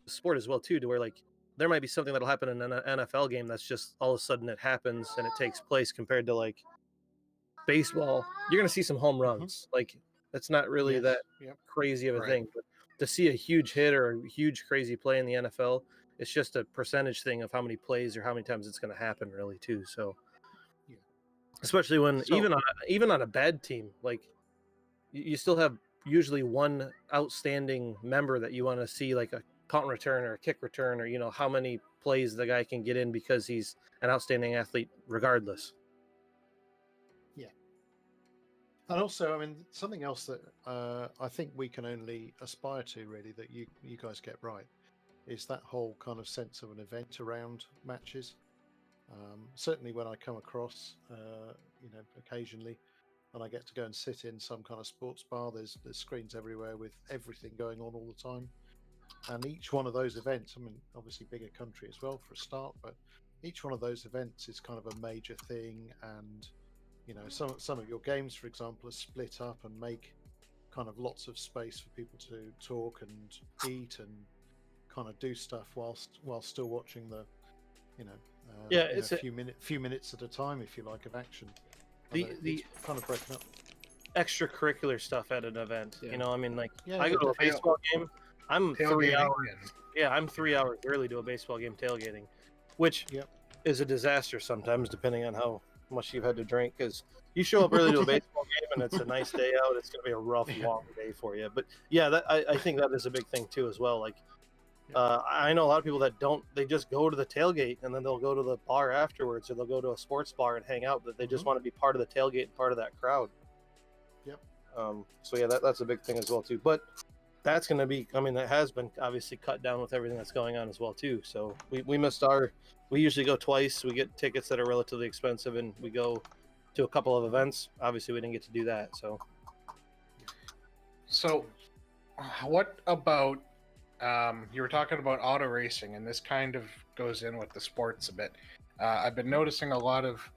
sport as well too, to where like there might be something that'll happen in an NFL game that's just all of a sudden it happens and it takes place, compared to like baseball. You're gonna see some home runs. Like that's not really that crazy of a thing. But to see a huge hit or a huge crazy play in the NFL, it's just a percentage thing of how many plays or how many times it's going to happen, really, too. So, especially when even on a bad team, like you still have usually one outstanding member that you want to see, like a punt return or a kick return, or how many plays the guy can get in because he's an outstanding athlete, regardless. Yeah, and also, I mean, something else that I think we can only aspire to, really, that you guys get right, is that whole kind of sense of an event around matches. Certainly when I come across, occasionally, and I get to go and sit in some kind of sports bar, there's screens everywhere with everything going on all the time. And each one of those events, I mean, obviously bigger country as well for a start, but each one of those events is kind of a major thing. And, some of your games, for example, are split up and make kind of lots of space for people to talk and eat and kind of do stuff while still watching the, it's a few minutes at a time, if you like, of action. The kind of breaking up extracurricular stuff at an event. I mean, like I go to a baseball game. I'm 3 hours. I'm 3 hours early to a baseball game tailgating, which is a disaster sometimes, depending on how much you've had to drink. Because you show up early to a baseball game and it's a nice day out, it's going to be a rough, long day for you. But I think that is a big thing too, as well. Like. I know a lot of people that they just go to the tailgate and then they'll go to the bar afterwards, or they'll go to a sports bar and hang out, but they just want to be part of the tailgate and part of that crowd. So that's a big thing as well too. But that's going to be, I mean, that has been obviously cut down with everything that's going on as well too. So we missed we usually go twice. We get tickets that are relatively expensive and we go to a couple of events. Obviously we didn't get to do that. So what about, you were talking about auto racing, and this kind of goes in with the sports a bit. I've been noticing a lot of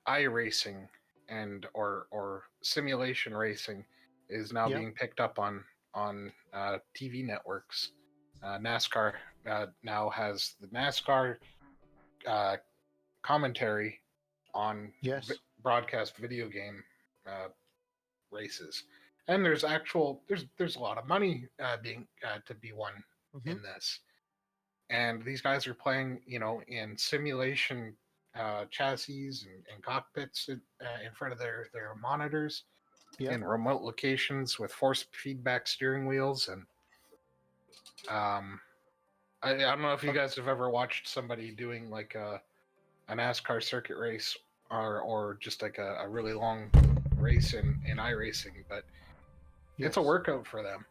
iRacing and or simulation racing is now being picked up on TV networks. NASCAR now has the NASCAR commentary on broadcast video game races. And there's a lot of money being to be won in this, and these guys are playing, in simulation chassis and cockpits in front of their monitors, in remote locations with force feedback steering wheels, and I don't know if you guys have ever watched somebody doing like a NASCAR circuit race or just like a really long race in iRacing, but it's a workout for them.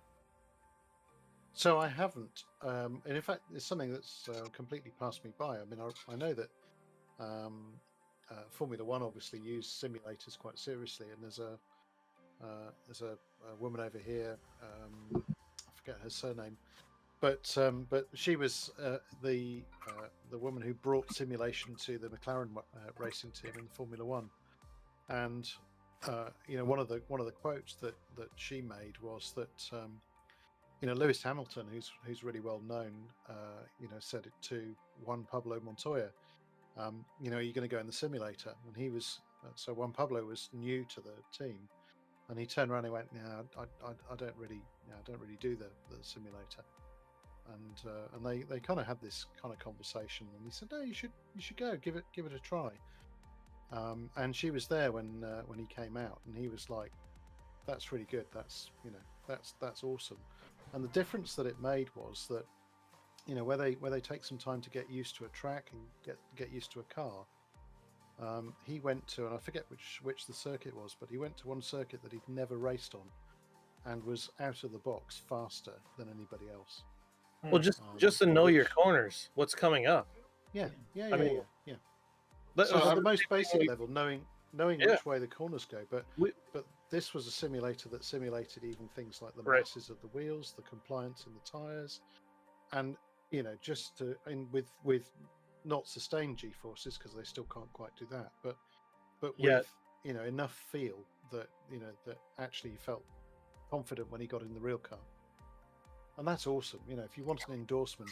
So I haven't, and in fact, it's something that's completely passed me by. I mean, I know that Formula One obviously use simulators quite seriously, and there's a woman over here. I forget her surname, but she was the woman who brought simulation to the McLaren racing team in Formula One, and one of the quotes that she made was that Lewis Hamilton, who's really well known, said it to Juan Pablo Montoya. Are you going to go in the simulator? And he was so Juan Pablo was new to the team, and he turned around and went, "Yeah, I don't really do the simulator." And they kind of had this kind of conversation, and he said, "No, you should go, give it a try." And she was there when he came out, and he was like, "That's really good. That's awesome." And the difference that it made was that, where they take some time to get used to a track and get used to a car. He went to, and I forget which the circuit was, but he went to one circuit that he'd never raced on, and was out of the box faster than anybody else. Well, just to know your corners, what's coming up. Yeah. So at the most basic level, knowing which way the corners go, but this was a simulator that simulated even things like the masses of the wheels, the compliance in the tires, and just to, with not sustained G-forces, because they still can't quite do that, but with enough feel that that actually he felt confident when he got in the real car, and that's awesome. If you want an endorsement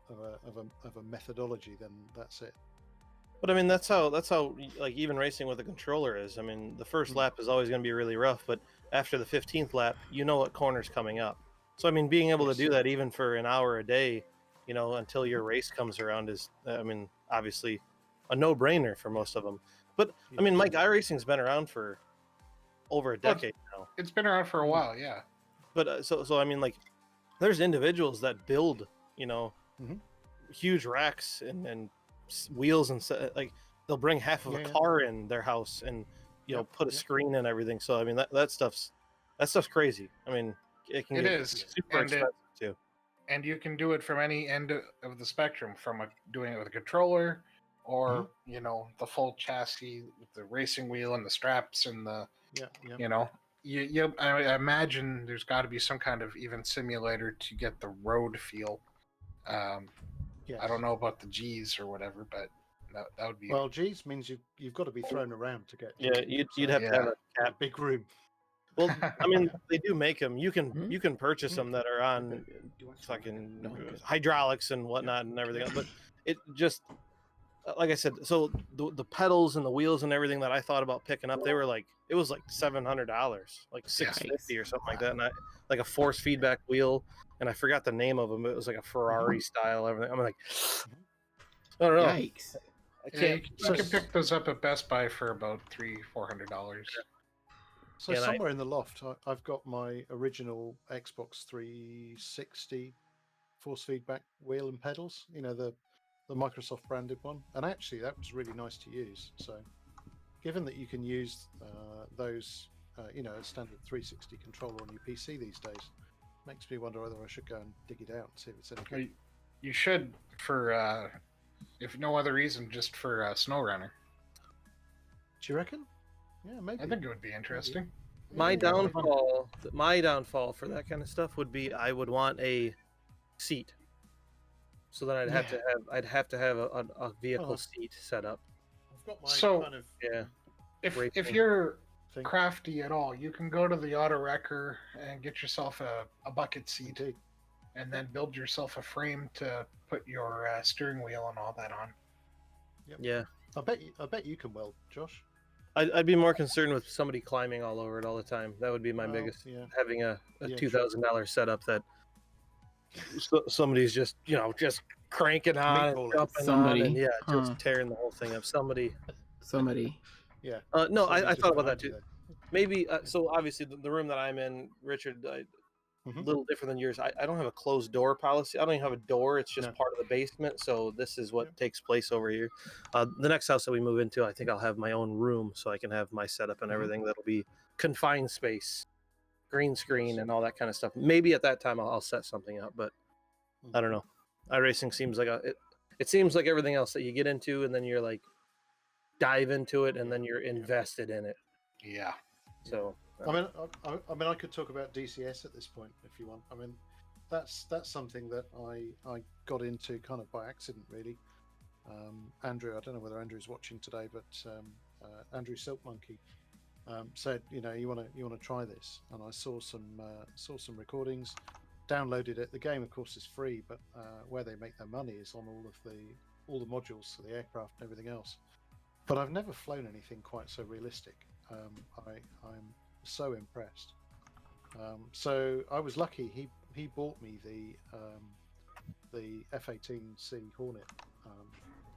of a methodology, then that's it. But I mean, that's how like even racing with a controller is. I mean, the first lap is always going to be really rough, but after the 15th lap, what corner's coming up. So I mean, being able to do that even for an hour a day, until your race comes around is, I mean, obviously a no-brainer for most of them. But I mean, Mike, iRacing's been around for over a decade now. It's been around for a while, yeah. But so I mean, like, there's individuals that build, huge racks and wheels, and like they'll bring half of a car in their house and put a screen and everything. So I mean, that stuff's crazy. I mean, it is super expensive too. And you can do it from any end of the spectrum, from doing it with a controller, or the full chassis with the racing wheel and the straps and the I imagine there's got to be some kind of even simulator to get the road feel. I don't know about the G's or whatever, but that would be. Well, G's means you've got to be thrown around to get. Yeah, you'd have to have a big room. Well, I mean, they do make them. You can purchase them that are on fucking hydraulics and whatnot and everything else. But it just, like I said, so the pedals and the wheels and everything that I thought about picking up, they were like, it was like $700, like $650 or something like that, and like a force feedback wheel, and I forgot the name of them. It was like a Ferrari style everything. I'm like, I don't know. Yikes! I can't. You can pick those up at Best Buy for about $300-$400. So somewhere in the loft, I've got my original Xbox 360 force feedback wheel and pedals. The Microsoft branded one, and actually that was really nice to use. So, given that you can use those, a standard 360 controller on your PC these days, makes me wonder whether I should go and dig it out and see if it's any good. You should, for if no other reason, just for SnowRunner. Do you reckon? Yeah, maybe. I think it would be interesting. My downfall for that kind of stuff would be I would want a seat, so then I'd have to have a vehicle seat set up. I've got my kind of if you're crafty at all, you can go to the auto wrecker and get yourself a bucket seat, and then build yourself a frame to put your steering wheel and all that on. Yep. Yeah, I bet you can weld, Josh. I'd be more concerned with somebody climbing all over it all the time. That would be my biggest. Having a $2,000 setup that somebody's just cranking on and jumping on and just tearing the whole thing up. Somebody. Yeah. No, I thought about that too. Maybe so. Obviously, the room that I'm in, Richard, a little different than yours. I don't have a closed door policy. I don't even have a door. It's just part of the basement. So this is what takes place over here. The next house that we move into, I think I'll have my own room so I can have my setup and everything. That'll be confined space. green screen and all that kind of stuff. Maybe at that time I'll set something up, but I don't know. iRacing seems like it seems like everything else that you get into, and then you're like dive into it, and then you're invested in it. Yeah. So I mean, I could talk about DCS at this point if you want. I mean, that's something that I got into kind of by accident, really. Andrew, I don't know whether Andrew's watching today, but Andrew Silk Monkey said, you want to try this, and I saw some recordings, downloaded it. The game, of course, is free, but where they make their money is on all the modules for the aircraft and everything else. But I've never flown anything quite so realistic. I'm so impressed. So I was lucky. He bought me the F-18C Hornet.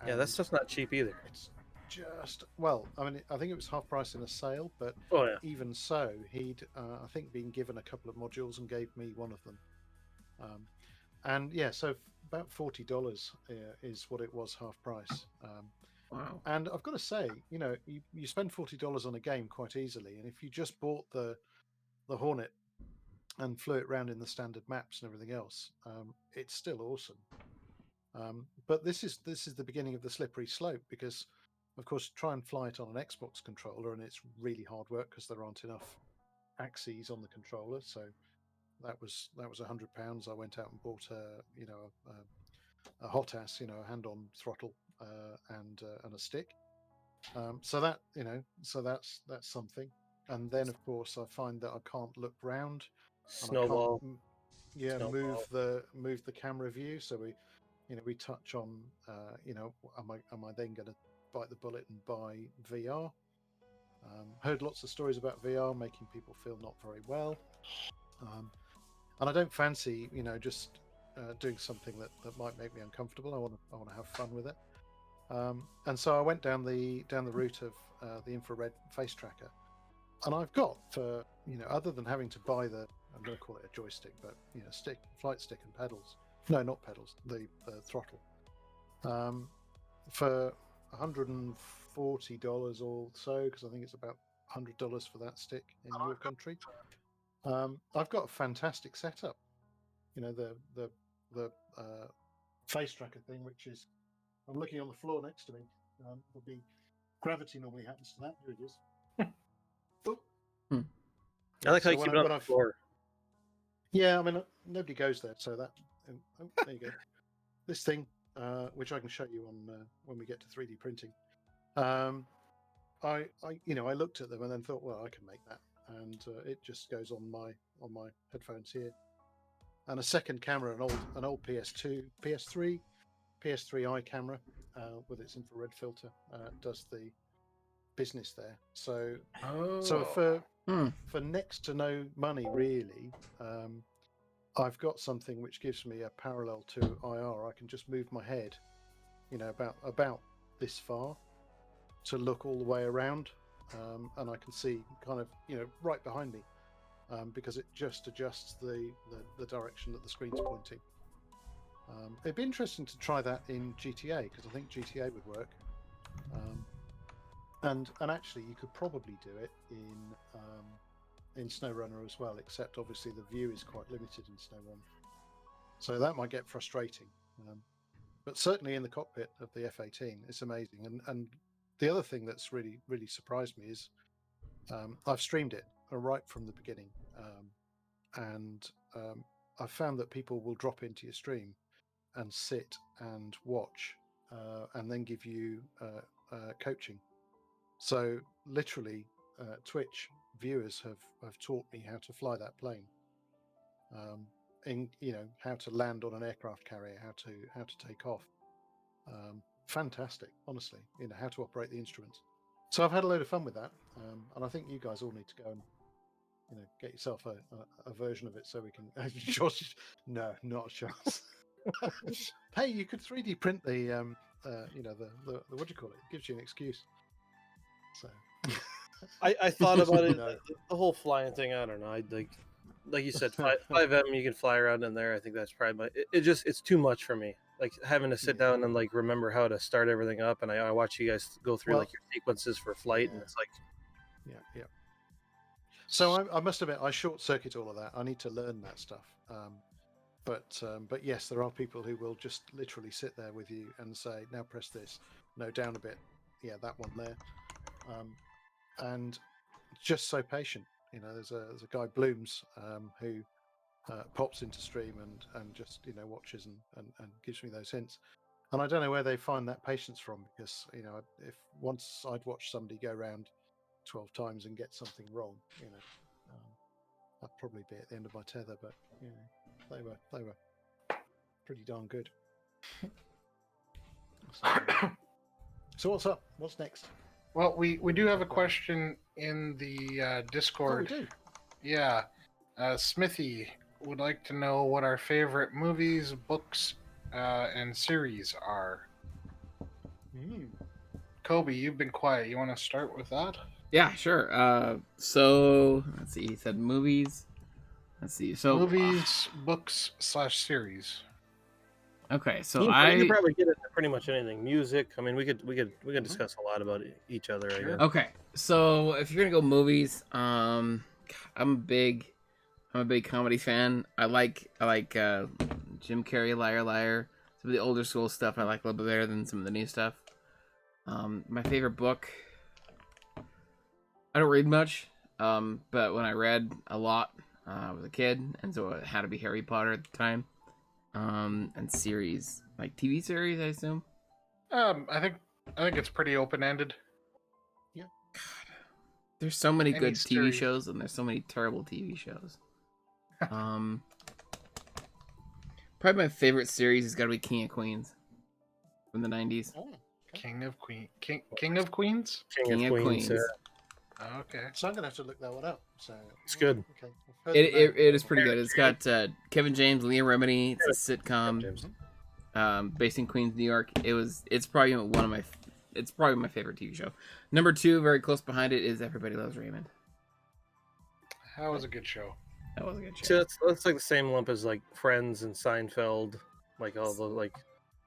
yeah, that stuff's not cheap either. It's just, well, I mean, I think it was half price in a sale, but even so, he'd I think been given a couple of modules and gave me one of them. And yeah, so about $40 is what it was half price. Wow. And I've got to say, you spend $40 on a game quite easily, and if you just bought the Hornet and flew it around in the standard maps and everything else, it's still awesome. But this is the beginning of the slippery slope, because, of course, try and fly it on an Xbox controller, and it's really hard work because there aren't enough axes on the controller. So that was £100. I went out and bought a hot ass, a hand-on throttle and a stick. So that's something. And then, of course, I find that I can't look round. Snowball. Move the camera view. So we touch on, am I then going to bite the bullet and buy VR? Heard lots of stories about VR making people feel not very well, and I don't fancy, just doing something that might make me uncomfortable. I want to have fun with it, and so I went down the route of the infrared face tracker, and I've got, for other than having to buy I'm going to call it a joystick, but flight stick and pedals. No, not pedals. The throttle. For $140 or so, because I think it's about $100 for that stick in your country. I've got a fantastic setup. The face tracker thing, which is, I'm looking on the floor next to me. There'll be gravity normally happens to that. Here it is. Oh. I like how you keep it on the floor. Yeah, I mean, nobody goes there, so that. Oh, there you go. This thing, which I can show you on when we get to 3D printing. I looked at them and then thought, well, I can make that, and it just goes on my headphones here. And a second camera, an old PS3i camera with its infrared filter does the business there. So for next to no money, really. I've got something which gives me a parallel to IR. I can just move my head, about this far, to look all the way around, and I can see kind of, right behind me, because it just adjusts the direction that the screen's pointing. It'd be interesting to try that in GTA, because I think GTA would work. And actually, you could probably do it in SnowRunner as well, except obviously the view is quite limited in SnowRunner, so that might get frustrating. But certainly in the cockpit of the F-18, it's amazing. And the other thing that's really, really surprised me is I've streamed it right from the beginning, and I've found that people will drop into your stream and sit and watch, and then give you coaching. So literally, Twitch viewers have taught me how to fly that plane, how to land on an aircraft carrier, how to take off. Fantastic, honestly. How to operate the instruments. So I've had a load of fun with that, and I think you guys all need to go and get yourself a version of it so we can. Josh, no, not a chance. Hey, you could 3D print the what do you call it? It gives you an excuse. So. I thought about it, the whole flying thing. I don't know. Like you said, FiveM, you can fly around in there. I think that's probably it's too much for me. Like having to sit down and remember how to start everything up. And I watch you guys go through your sequences for flight, and it's like, yeah. So I must admit, I short circuit all of that. I need to learn that stuff. But yes, there are people who will just literally sit there with you and say, "Now press this. No, down a bit. Yeah, that one there." And just so patient. There's a guy Blooms who pops into stream and just watches and gives me those hints. And I don't know where they find that patience from, because if once I'd watch somebody go around 12 times and get something wrong, I'd probably be at the end of my tether. But they were pretty darn good. So what's up? What's next? Well, we do have a question in the Discord. Oh, we do. Yeah, Smithy would like to know what our favorite movies, books, and series are. Kobe, you've been quiet. You want to start with that? Yeah, sure. So let's see. He said movies. Let's see. So movies, books / series. Okay, so you could probably get into pretty much anything. Music. I mean, we could discuss a lot about each other. I guess. Okay, so if you're gonna go movies, I'm a big comedy fan. I like Jim Carrey, Liar Liar. Some of the older school stuff I like a little bit better than some of the new stuff. My favorite book. I don't read much, but when I read a lot, I was a kid, and so it had to be Harry Potter at the time. And series, like TV series, I assume. I think it's pretty open-ended. Yeah. God, there's so many good TV series. shows, and there's so many terrible TV shows. Probably my favorite series has got to be King of Queens from the 90s. Oh, King of Queens. King of Queens. King of Queens. Okay. So I'm gonna have to look that one up. So it's good. Okay. It is pretty good. It's got Kevin James, Leah Remini. It's a sitcom based in Queens, New York. It's probably my favorite TV show. Number 2, very close behind it, is Everybody Loves Raymond. That was a good show. That was a good show. So that's like the same lump as like Friends and Seinfeld, like all the like.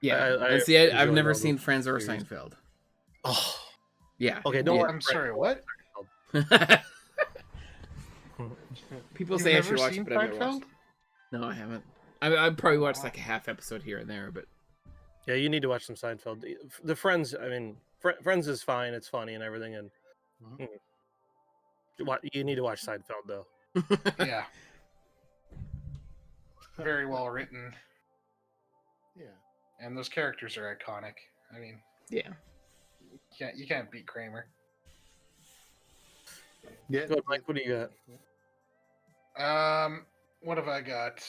Yeah, I've never seen Friends or Seinfeld. Oh. Yeah. Okay. No. Yeah. I'm sorry. What? People You've say I never should watch seen it, but I've never Seinfeld? watched it. No, I haven't. I've probably watched like a half episode here and there, but Yeah, you need to watch some Seinfeld. The Friends. I mean, Friends is fine. It's funny and everything, and you need to watch Seinfeld though. Yeah. Very well written. Yeah. And those characters are iconic. I mean, yeah. you can't beat Kramer. Yeah. Go ahead, Mike. What do you got? What have I got?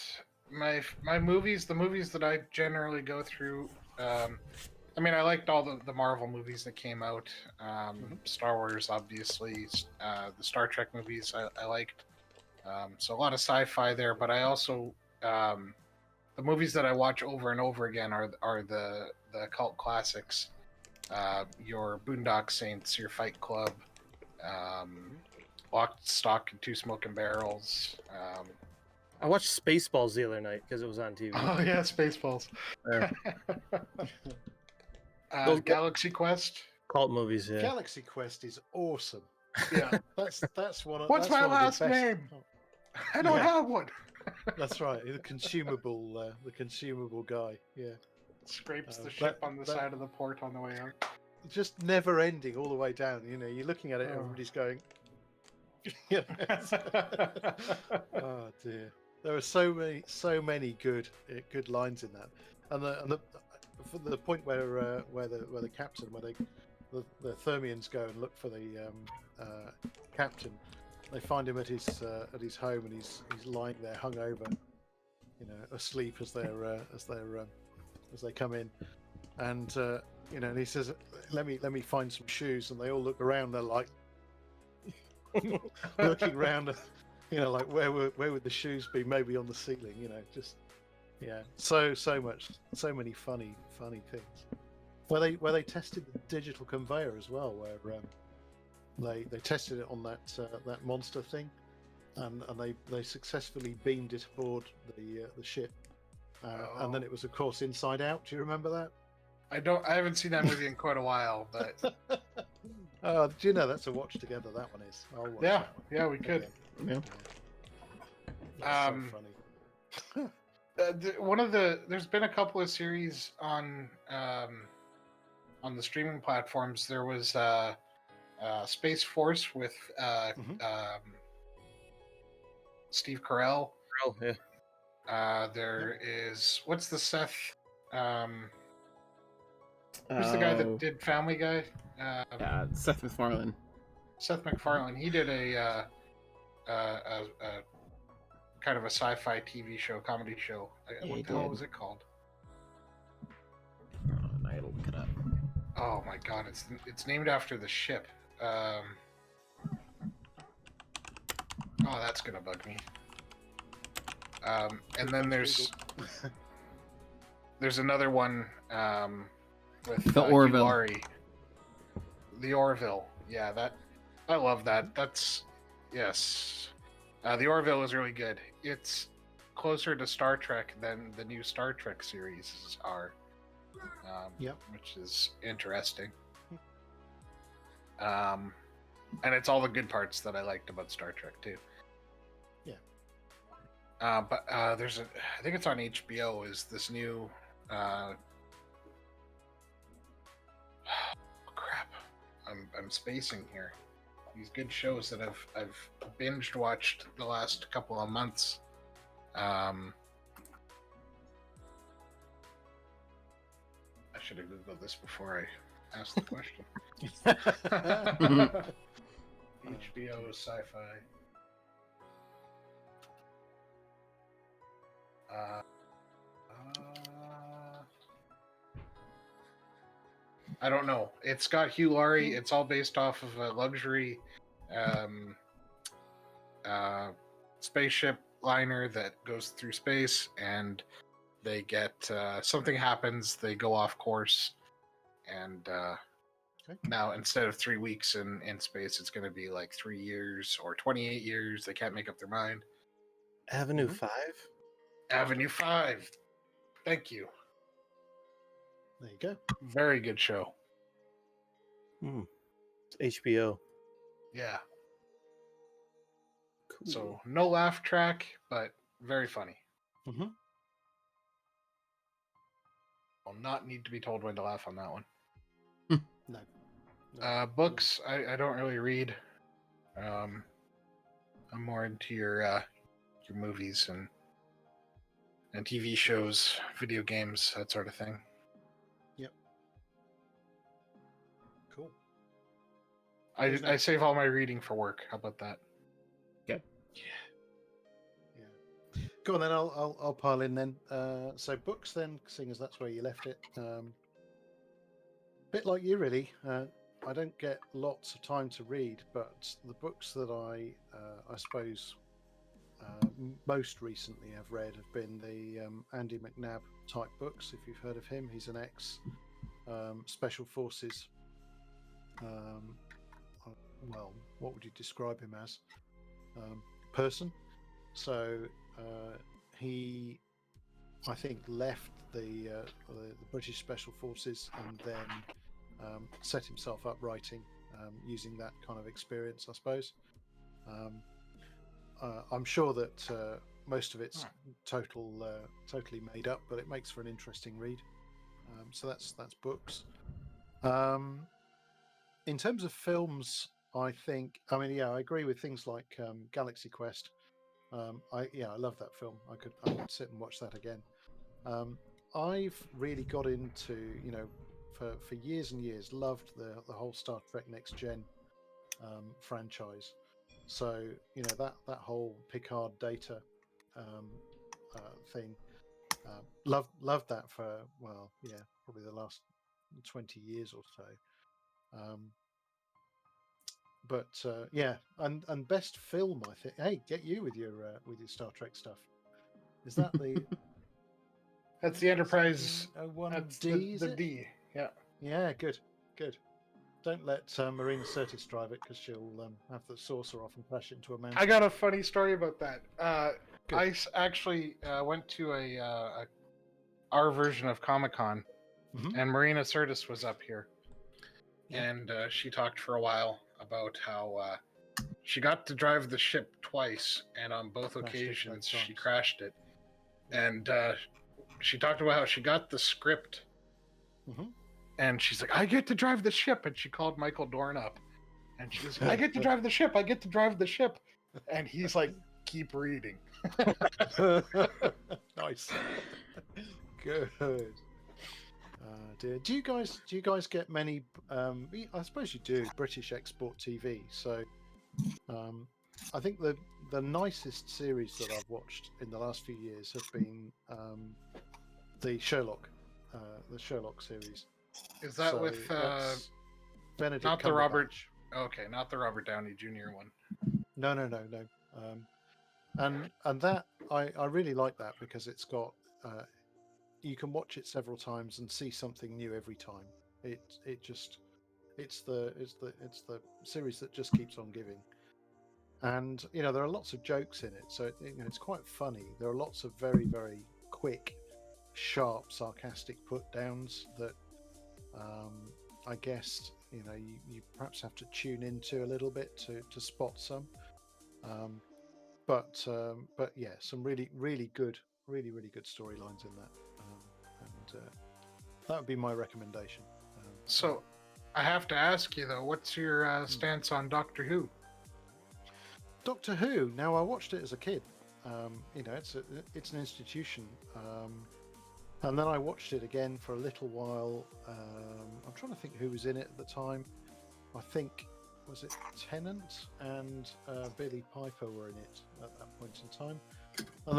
My movies, the movies that I generally go through. I mean, I liked all the Marvel movies that came out. Star Wars, obviously. The Star Trek movies I liked. So a lot of sci-fi there, but I also the movies that I watch over and over again are the cult classics. Your Boondock Saints, your Fight Club, Lock, Stock, and Two Smoking Barrels. I watched Spaceballs the other night because it was on TV. Oh yeah, Spaceballs. Galaxy Quest. Cult movies, yeah. Galaxy Quest is awesome. Yeah, that's one. What's that's my one of the last best- name? I don't have one. That's right. The consumable guy. Yeah. Scrapes the that- ship on the that- side of the port on the way out. Just never ending all the way down. You're looking at it, everybody's going. Oh dear. There are so many good lines in that, and for the point where the captain, where the Thermians go and look for the captain, they find him at his home, and he's lying there hungover, asleep as they come in, and and he says, let me find some shoes, and they all look around, they're like looking around, like where would the shoes be? Maybe on the ceiling, just so many funny things. Where they tested the digital conveyor as well, where they tested it on that monster thing, and they successfully beamed it aboard the ship, and then it was of course Inside Out. Do you remember that? I haven't seen that movie in quite a while, but Oh, do you know that's a watch together? That one is. I'll watch Yeah, that one. yeah, we could. again. Yeah. That's so funny. There's been a couple of series on the streaming platforms. There was Space Force with Steve Carell. Oh, yeah. There is what's the Seth? Who's the guy that did Family Guy? Seth MacFarlane. Seth MacFarlane. He did a kind of a sci-fi TV show, comedy show. Yeah, What the hell was it called? I gotta look it up. Oh my god, it's named after the ship. Oh, that's gonna bug me. And then there's another one with The Orville. Hugh Laurie. The Orville. Yeah, that I love that. That's yes. The Orville is really good. It's closer to Star Trek than the new Star Trek series are. Which is interesting. And it's all the good parts that I liked about Star Trek too. Yeah. But there's I think it's on HBO. Is this new? Crap, I'm spacing here. These good shows that I've binged watched the last couple of months. I should have googled this before I asked the question. HBO sci-fi. I don't know. It's got Hugh Laurie. It's all based off of a luxury spaceship liner that goes through space, and they get something happens. They go off course, and now instead of 3 weeks in space, it's going to be like 3 years or 28 years. They can't make up their mind. Avenue 5? Avenue 5. Thank you. There you go. Very good show. It's HBO. Yeah. Cool. So no laugh track, but very funny. I'll not need to be told when to laugh on that one. No. Books, I don't really read. I'm more into your movies and TV shows, video games, that sort of thing. Yep. Cool. I save all my reading for work. How about that? Okay. Yeah. Go on then. I'll pile in then. So books then, seeing as that's where you left it. Bit like you really. I don't get lots of time to read, but the books that I suppose most recently have read have been the Andy McNabb type books. If you've heard of him, he's an ex Special Forces. Well, what would you describe him as? Person. So he, I think, left the British Special Forces and then set himself up writing using that kind of experience, I suppose. I'm sure that most of it's totally made up, but it makes for an interesting read. So that's books. In terms of films, I agree with things like Galaxy Quest. I love that film. I could sit and watch that again. I've really got into, for years and years, loved the whole Star Trek Next Gen franchise. So that whole Picard Data thing, loved that for probably the last 20 years or so. And best film, I think. Hey, get you with your Star Trek stuff. Is that the? That's the Enterprise. That's D. The D. Yeah. Yeah. Good. Don't let Marina Sirtis drive it, because she'll have the saucer off and crash into a mountain. I got a funny story about that. I actually went to our version of Comic-Con, and Marina Sirtis was up here. and she talked for a while about how she got to drive the ship twice, and on both occasions she crashed it. And she talked about how she got the script, and she's like, "I get to drive the ship," and she called Michael Dorn up, and she was like, "I get to drive the ship. I get to drive the ship," and he's like, "Keep reading." Nice. Good. Dear. Do you guys get many? I suppose you do. British export TV. So, I think the nicest series that I've watched in the last few years have been the Sherlock series. Is that with Benedict not the Cumberbatch. Robert? Okay, not the Robert Downey Jr. one. No. And that I really like that because it's got you can watch it several times and see something new every time. It's the series that just keeps on giving. And there are lots of jokes in it, so it's quite funny. There are lots of very, very quick, sharp, sarcastic put downs that I guess you perhaps have to tune into a little bit to spot some. But yeah, some really, really good storylines in that, and that would be my recommendation. So, I have to ask you though, what's your stance on Doctor Who? Doctor Who. Now, I watched it as a kid. It's an institution, and then I watched it again for a little while. I'm trying to think who was in it at the time. I think. Was it Tennant and Billy Piper were in it at that point in time, and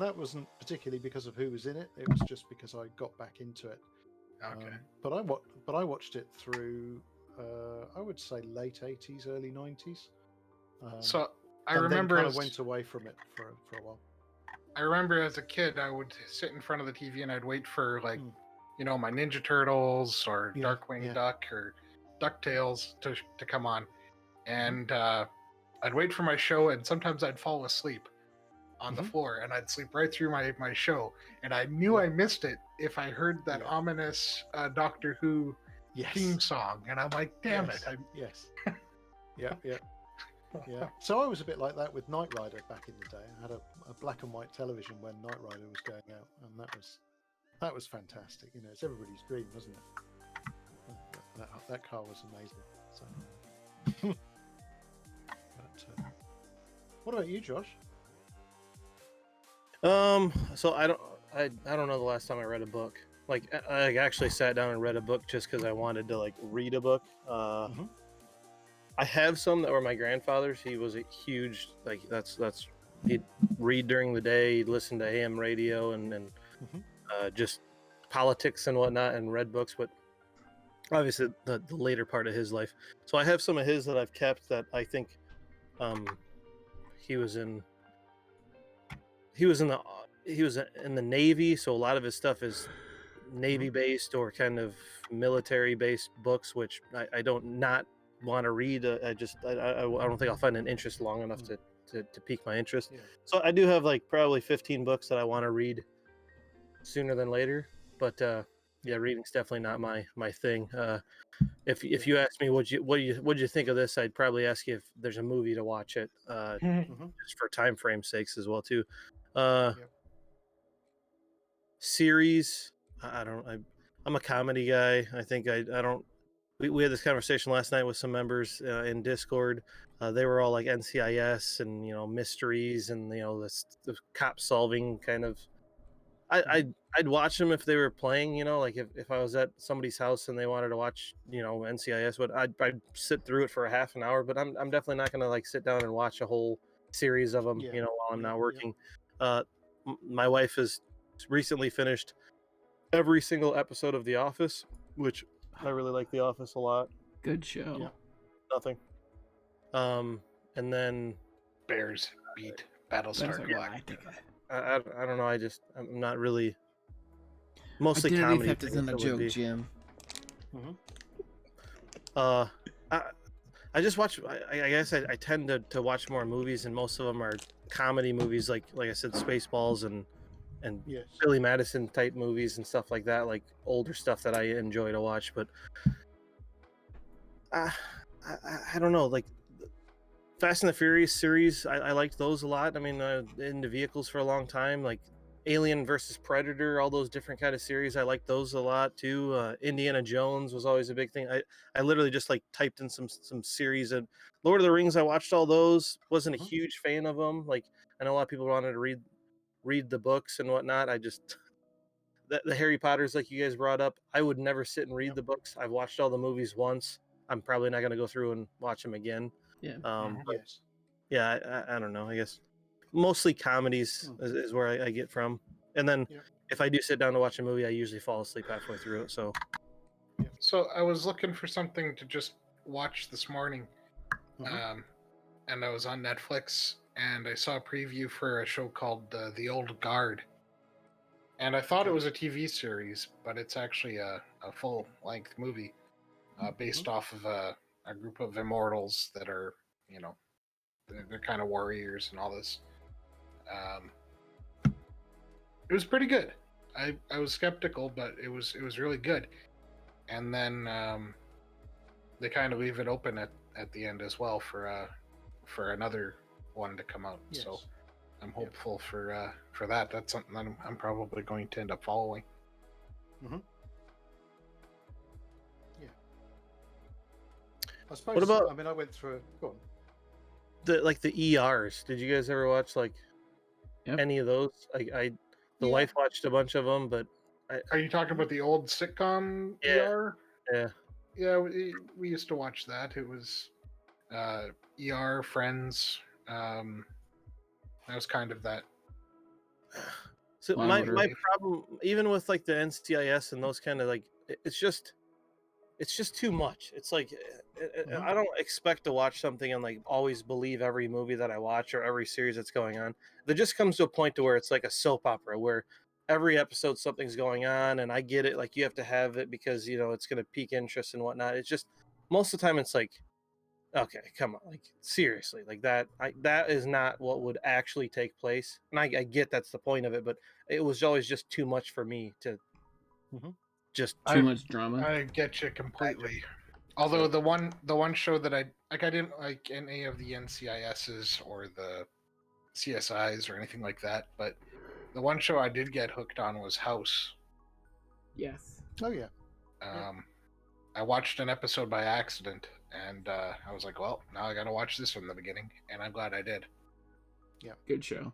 that wasn't particularly because of who was in it. It was just because I got back into it. Okay. But I watched it through I would say late 80s, early 90s. So I and remember then kind of went away from it for a while. I remember as a kid, I would sit in front of the TV and I'd wait for my Ninja Turtles or Darkwing Duck or DuckTales to come on, and I'd wait for my show, and sometimes I'd fall asleep on the floor, and I'd sleep right through my show, and I knew I missed it if I heard that ominous Doctor Who theme song, and I'm like, damn it. Yeah. So I was a bit like that with Knight Rider back in the day. I had a black and white television when Knight Rider was going out, and that was fantastic. It's everybody's dream, wasn't it? That car was amazing. So, but, what about you, Josh? So I don't know the last time I read a book. Like I actually sat down and read a book just because I wanted to read a book. I have some that were my grandfather's. He was a huge he'd read during the day, he'd listen to AM radio and just politics and whatnot, and read books, but obviously the later part of his life. So I have some of his that I've kept that I think he was in the Navy, so a lot of his stuff is Navy based or kind of military based books, which I don't not want to read. I don't think I'll find an interest long enough to pique my interest. So I do have probably 15 books that I want to read sooner than later, but reading's definitely not my thing. If you ask me what'd you think of this, I'd probably ask you if there's a movie to watch it, just for time frame sakes as well too. Series, I'm a comedy guy. I think I don't. We had this conversation last night with some members in Discord. They were all like NCIS and mysteries and the cop solving kind of. I'd watch them if they were playing. If I was at somebody's house and they wanted to watch NCIS, but I'd sit through it for a half an hour. But I'm definitely not gonna sit down and watch a whole series of them while I'm not working. My wife has recently finished every single episode of The Office, which I really like The Office a lot. Good show. Yeah. Nothing. And then Bears beat Battlestar Galactica. I don't know. I'm not really. Mostly Identity comedy. theft isn't a joke, Jim. I just watch. I guess I tend to watch more movies, and most of them are comedy movies, like I said, Spaceballs and Billy Madison type movies and stuff like that, like older stuff that I enjoy to watch. But I don't know, like Fast and the Furious series, I liked those a lot. I mean, into vehicles for a long time, like Alien versus Predator, all those different kind of series, I liked those a lot too. Indiana Jones was always a big thing. I literally just like typed in some series, and Lord of the Rings, I watched all those. Wasn't a huge fan of them. Like I know a lot of people wanted to read the books and whatnot. I just the Harry Potters, like you guys brought up, I would never sit and read the books. I've watched all the movies once. I'm probably not going to go through and watch them again. Yeah. But Yes. yeah, I don't know. I guess mostly comedies is where I get from. And then if I do sit down to watch a movie, I usually fall asleep halfway through it. So So I was looking for something to just watch this morning, and I was on Netflix, and I saw a preview for a show called The Old Guard. And I thought it was a TV series, but it's actually a full-length movie based off of a group of immortals that are, they're kind of warriors and all this. It was pretty good. I was skeptical, but it was really good. And then they kind of leave it open at the end as well for another one to come out. Yes. So I'm hopeful for that. That's something that I'm probably going to end up following. Yeah. I suppose. What about? I mean, I went through. Go on. The ERs. Did you guys ever watch any of those? The wife watched a bunch of them, but are you talking about the old sitcom ER? Yeah. Yeah, we used to watch that. It was ER, Friends. That was kind of that. So my problem, even with the NCIS and those kind of it's just too much. It's like I don't expect to watch something and always believe every movie that I watch or every series that's going on. There just comes to a point to where it's like a soap opera where every episode something's going on, and I get it. You have to have it because it's going to pique interest and whatnot. It's just most of the time it's okay, come on, seriously, that is not what would actually take place. And I get that's the point of it, but it was always just too much for me to just too much drama. I get you completely. Although the one show that I didn't like any of the NCISs or the CSIs or anything like that, but the one show I did get hooked on was House. Yes. Oh yeah. I watched an episode by accident, and I was like, well, now I got to watch this from the beginning, and I'm glad I did. Yeah. Good show.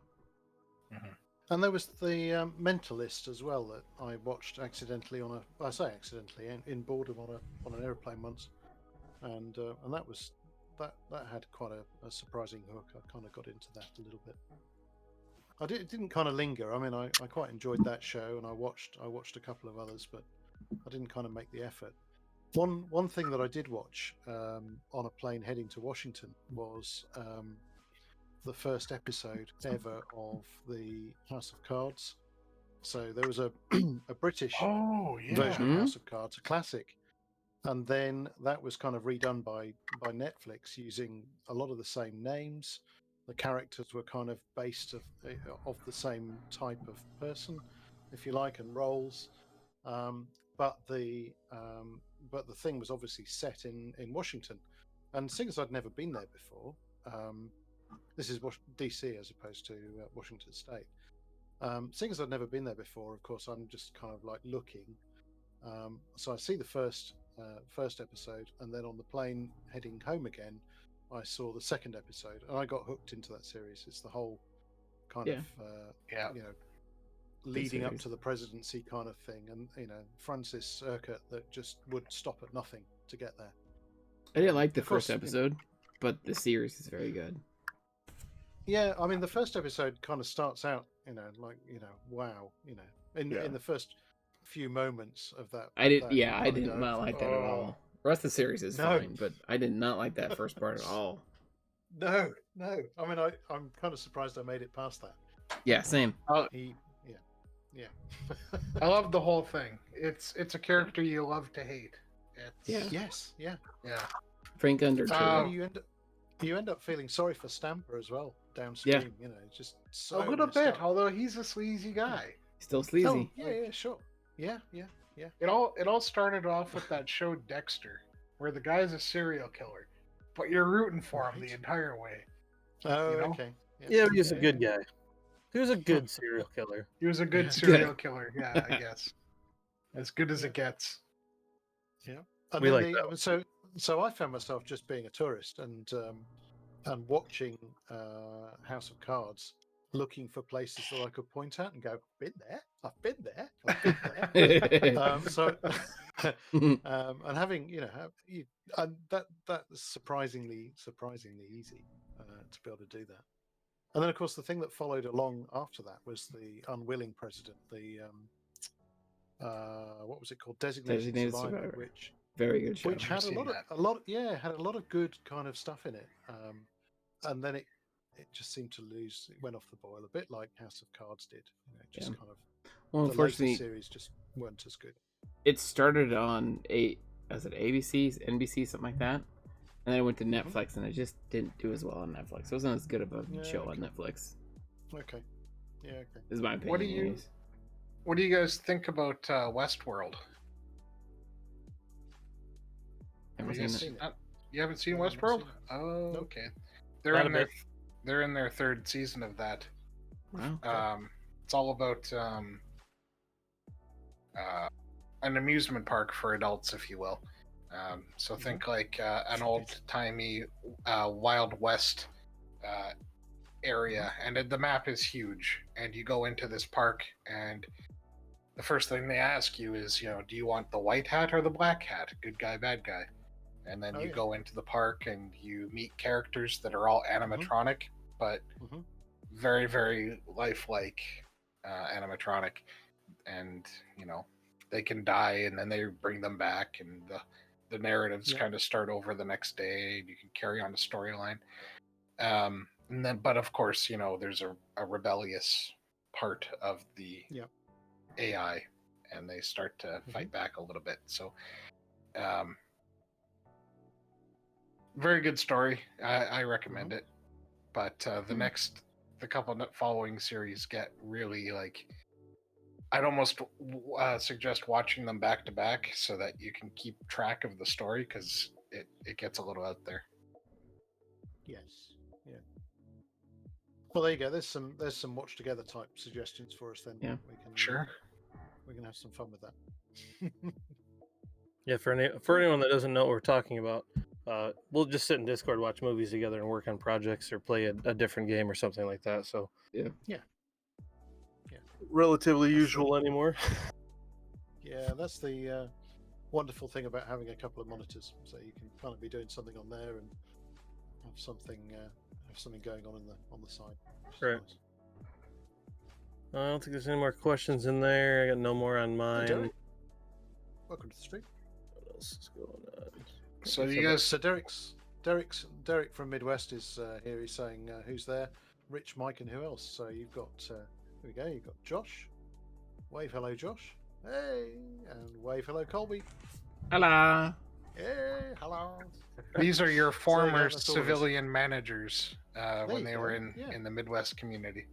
And there was the Mentalist as well that I watched accidentally in boredom on an airplane once, and that had quite a surprising hook. I kind of got into that a little bit. It didn't kind of linger. I mean, I quite enjoyed that show, and I watched a couple of others, but I didn't kind of make the effort. One thing that I did watch on a plane heading to Washington was the first episode ever of the House of Cards. So there was a British version of House of Cards, a classic, and then that was kind of redone by Netflix using a lot of the same names. The characters were kind of based of the same type of person, if you like, and roles. But the thing was obviously set in Washington, and seeing as I'd never been there before, this is DC as opposed to Washington State. Seeing as I'd never been there before, of course, I'm just kind of looking. So I see the first episode, and then on the plane heading home again, I saw the second episode, and I got hooked into that series. It's the whole kind of leading up to the presidency kind of thing, and Francis Circuit that just would stop at nothing to get there. I didn't like the first episode, but the series is very good. Yeah, I mean the first episode kind of starts out, wow, in the first few moments of that. I did not like that at all. The rest of the series is fine, but I did not like that first part at all. No. I mean, I'm kind of surprised I made it past that. Yeah, same. Yeah. I love the whole thing. It's a character you love to hate. Yes. Yeah. Frank Underwood. You end up feeling sorry for Stamper as well downstream. Yeah. Just so a little bit. Although he's a sleazy guy. Still sleazy. Oh, yeah, sure. Yeah. It all started off with that show Dexter, where the guy's a serial killer, but you're rooting for him the entire way. Oh, you know? okay. Yeah, but he was a good guy. He was a good serial killer. He was a good serial killer. Yeah, I guess as good as it gets. Yeah. And We then like so I found myself just being a tourist and watching House of Cards, looking for places that I could point out and go, been there, I've been there, I've been there. And having, and that's surprisingly easy to be able to do that. And then, of course, the thing that followed along after that was the unwilling president, the what was it called, Designated Survivor, which very good show. which had a lot of good kind of stuff in it. And then it just seemed to lose. It went off the boil a bit, like House of Cards did. Kind of. Well, the unfortunately, later series just weren't as good. It started on ABC, NBC, something like that, and then it went to Netflix, and it just didn't do as well on Netflix. It wasn't as good of a show on Netflix. Okay. Yeah. Okay. Is my opinion. What do you guys think about Westworld? You haven't seen Westworld? Oh, nope. Okay. They're in their third season of that. Wow. It's all about an amusement park for adults, if you will. So think like an old-timey Wild West area, and the map is huge. And you go into this park, and the first thing they ask you is, do you want the white hat or the black hat? Good guy, bad guy. And then you go into the park and you meet characters that are all animatronic, but very, very lifelike animatronic. And, they can die and then they bring them back, and the narratives kind of start over the next day, and you can carry on the storyline. And then, but of course, there's a rebellious part of the AI, and they start to fight back a little bit. So, very good story. I recommend it. But the couple following series get really I'd almost suggest watching them back to back so that you can keep track of the story, because it gets a little out there. Yes. Yeah. Well, there you go. There's some watch together type suggestions for us then. Yeah. We can have some fun with that. Yeah, for anyone that doesn't know what we're talking about, we'll just sit in Discord, watch movies together, and work on projects or play a different game or something like that. So yeah, relatively usual anymore. Yeah, that's the wonderful thing about having a couple of monitors, so you can kind of be doing something on there and have something going on the side. Right. Nice. I don't think there's any more questions in there. I got no more on mine. Derek, welcome to the stream. What else is going on? So you guys. So Derek from Midwest is here. He's saying, "Who's there? Rich, Mike, and who else?" So you've got. Here we go. You've got Josh. Wave hello, Josh. Hey, and wave hello, Colby. Hello. Hey, hello. These are your former civilian managers when they were in the Midwest community.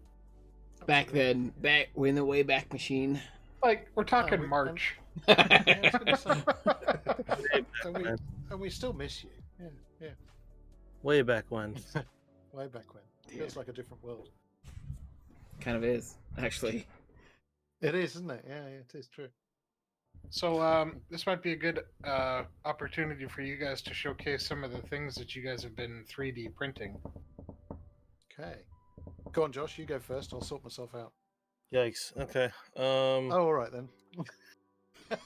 Back then, in the Wayback Machine. We're talking March. And we still miss you. Yeah. Way back when. Way back when. Feels like a different world. Kind of is, actually. It is, isn't it? Yeah, it is true. So this might be a good opportunity for you guys to showcase some of the things that you guys have been 3D printing. Okay. Go on, Josh. You go first. I'll sort myself out. Yikes. Okay. All right then.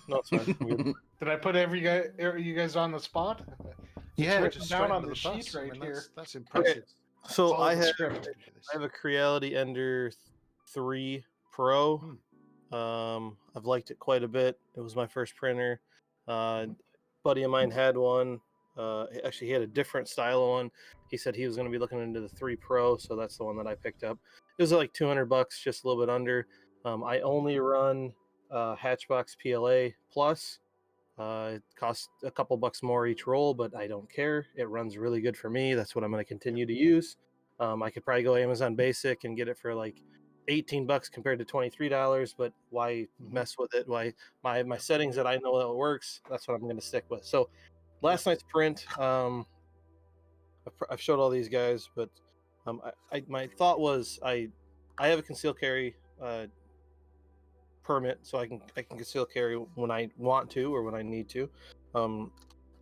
No, it's fine. Did I put you guys on the spot? Yeah, it's just down on the sheet right here. That's impressive. Okay. So I have a Creality Ender 3 Pro. I've liked it quite a bit. It was my first printer. Buddy of mine had one. Actually, he had a different style one. He said he was going to be looking into the 3 Pro, so that's the one that I picked up. It was like $200, just a little bit under. I only run Hatchbox PLA Plus. It costs a couple bucks more each roll, but I don't care. It runs really good for me. That's what I'm going to continue to use. I could probably go Amazon Basic and get it for like $18 compared to $23, but why mess with it? Why my settings that I know that works, that's what I'm going to stick with. So last night's print. I've showed all these guys, but my thought was I have a concealed carry permit, so I can conceal carry when I want to or when I need to.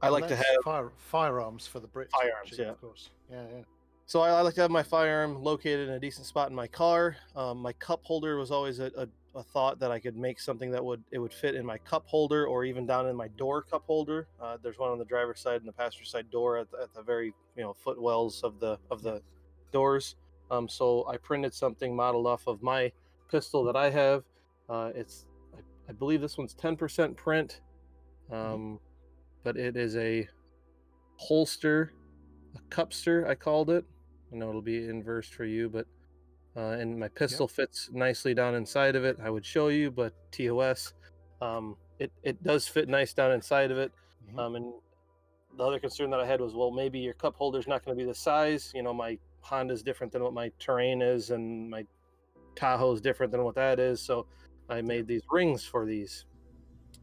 I like to have firearms for the Brits. Firearms, yeah, of course. Yeah. So I like to have my firearm located in a decent spot in my car. My cup holder was always a thought that I could make something that would fit in my cup holder or even down in my door cup holder. There's one on the driver's side and the passenger side door at the very footwells of the doors. So I printed something modeled off of my pistol that I have. I believe this one's 10% print, but it is a holster, a cupster I called it. I know it'll be inversed for you, but and my pistol fits nicely down inside of it. I would show you, but TOS, it does fit nice down inside of it. And the other concern that I had was, well, maybe your cup holder's not going to be the size. My Honda's different than what my Terrain is, and my Tahoe's different than what that is. So I made these rings for these.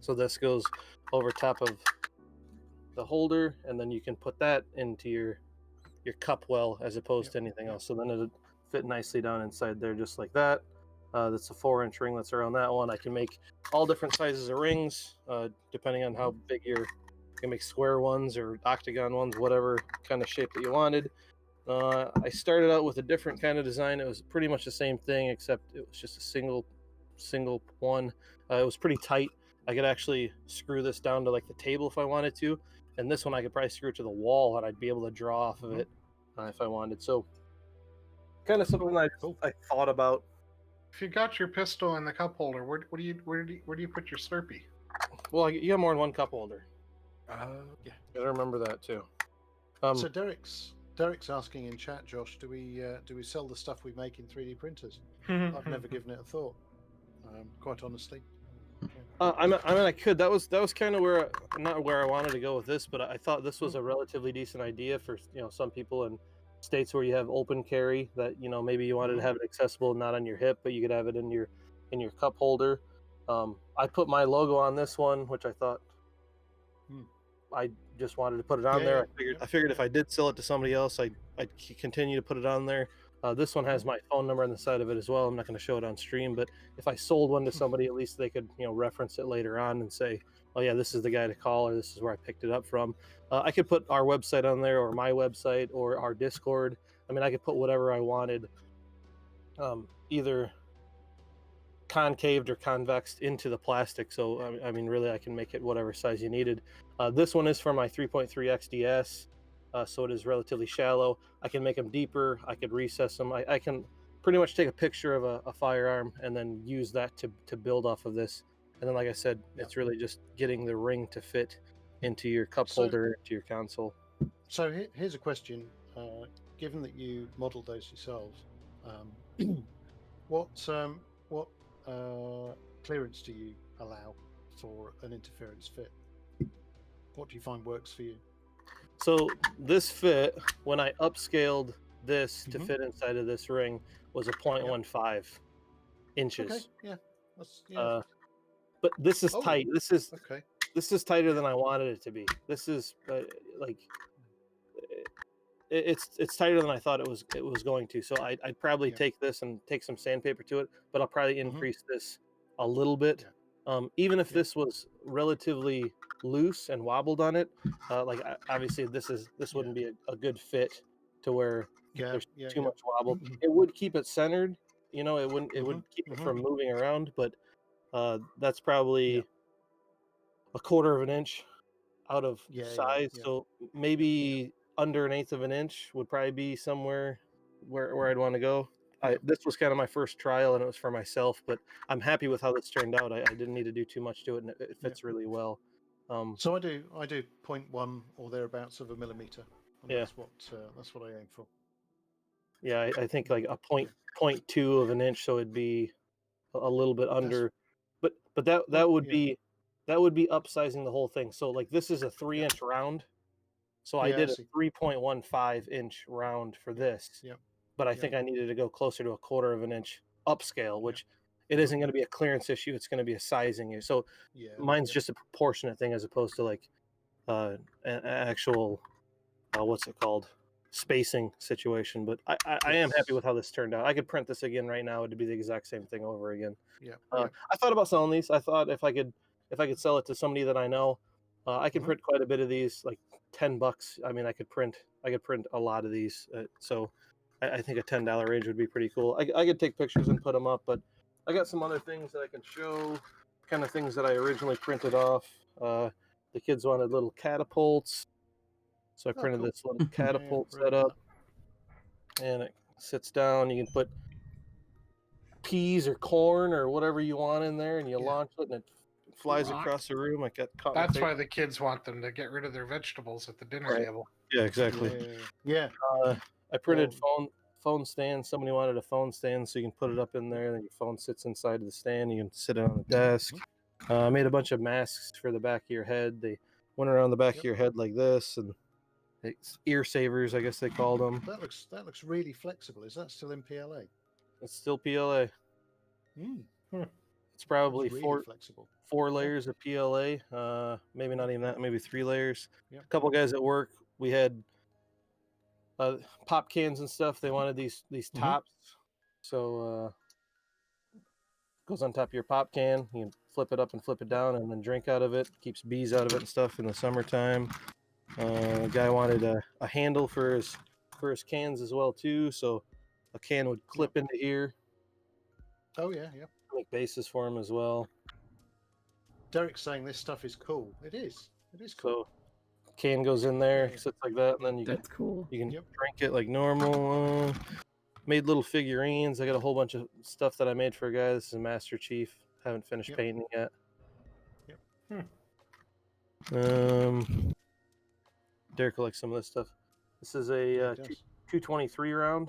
So this goes over top of the holder, and then you can put that into your cup well as opposed to anything else. So then it'll fit nicely down inside there just like that. That's a 4-inch ring that's around that one. I can make all different sizes of rings depending on how big you can make square ones or octagon ones, whatever kind of shape that you wanted. I started out with a different kind of design. It was pretty much the same thing, except it was just a single one. It was pretty tight. I could actually screw this down to like the table if I wanted to, and this one I could probably screw it to the wall and I'd be able to draw off of it if I wanted. So kind of something I thought about. If you got your pistol in the cup holder, where do you put your Slurpee? Well, you got more than one cup holder. Yeah. Gotta remember that too. So Derek's asking in chat, Josh, do we sell the stuff we make in 3D printers? I've never given it a thought, quite honestly. I mean, I could. That was kind of not where I wanted to go with this, but I thought this was a relatively decent idea for some people in states where you have open carry that maybe you wanted to have it accessible, not on your hip, but you could have it in your cup holder. I put my logo on this one, which I thought I just wanted to put it on there. I figured if I did sell it to somebody else, I'd continue to put it on there. This one has my phone number on the side of it as well. I'm not going to show it on stream, but if I sold one to somebody, at least they could reference it later on and say, oh yeah, this is the guy to call, or this is where I picked it up from. I could put our website on there, or my website, or our Discord. I mean, I could put whatever I wanted, either concaved or convexed into the plastic. So I mean, really, I can make it whatever size you needed. This one is for my 3.3 XDS. So it is relatively shallow. I can make them deeper. I could recess them. I can pretty much take a picture of a firearm and then use that to build off of this. And then, like I said, it's really just getting the ring to fit into your cup holder, into your console. So here's a question. Given that you modeled those yourselves, what clearance do you allow for an interference fit? What do you find works for you? So this fit, when I upscaled this to fit inside of this ring, was a 0.15 inches. Okay, yeah. But this is tight. This is tighter than I wanted it to be. This is it's tighter than I thought it was going to. So I'd probably take this and take some sandpaper to it, but I'll probably increase this a little bit. Even if this was relatively loose and wobbled on it, obviously this wouldn't be a good fit to where there's too much wobble. It would keep it centered, it would keep it from moving around, but that's probably a quarter of an inch out of size. So maybe under 1/8 of an inch would probably be somewhere where I'd want to go. This was kind of my first trial, and it was for myself, but I'm happy with how this turned out. I didn't need to do too much to it, and it fits really well. So I do 0.1 or thereabouts of a millimeter. That's what I aim for. Yeah, I think like a 0.2 of an inch, so it'd be a little bit under. But that would be upsizing the whole thing. So like this is a 3-inch round. So I did a 3.15 inch round for this. Yeah. But I think I needed to go closer to a quarter of an inch upscale, which it isn't going to be a clearance issue. It's going to be a sizing issue. So mine's just a proportionate thing as opposed to like an actual what's it called, spacing situation. But I am happy with how this turned out. I could print this again right now; it'd be the exact same thing over again. Yeah. I thought about selling these. I thought if I could sell it to somebody that I know, I can print quite a bit of these, like $10. I mean, I could print a lot of these. So I think a $10 range would be pretty cool. I could take pictures and put them up, but I got some other things that I can show, kind of things that I originally printed off. The kids wanted little catapults, so I printed this little catapult setup, and it sits down. You can put peas or corn or whatever you want in there, and you launch it, and it flies across the room. I got caught. That's why the kids want them to get rid of their vegetables at the dinner table. Yeah, exactly. Yeah. I printed phone stands. Somebody wanted a phone stand, so you can put it up in there, and then your phone sits inside of the stand. You can sit it on the desk. I made a bunch of masks for the back of your head. They went around the back of your head like this, and it's ear savers, I guess they called them. That looks really flexible. Is that still in PLA? It's still PLA. It's probably really flexible. 4 layers of PLA. Maybe not even that. Maybe 3 layers. A couple guys at work, we had pop cans and stuff. They wanted these tops, so goes on top of your pop can. You can flip it up and flip it down, and then drink out of it. Keeps bees out of it and stuff in the summertime. A guy wanted a handle for his cans as well too, so a can would clip into here. Oh yeah. Make bases for him as well. Derek's saying this stuff is cool. It is cool. So can goes in there, sits like that, and then you can drink it like normal. Made little figurines. I got a whole bunch of stuff that I made for a guy. This is Master Chief. Haven't finished painting yet. Derek likes some of this stuff. This is a 223 round.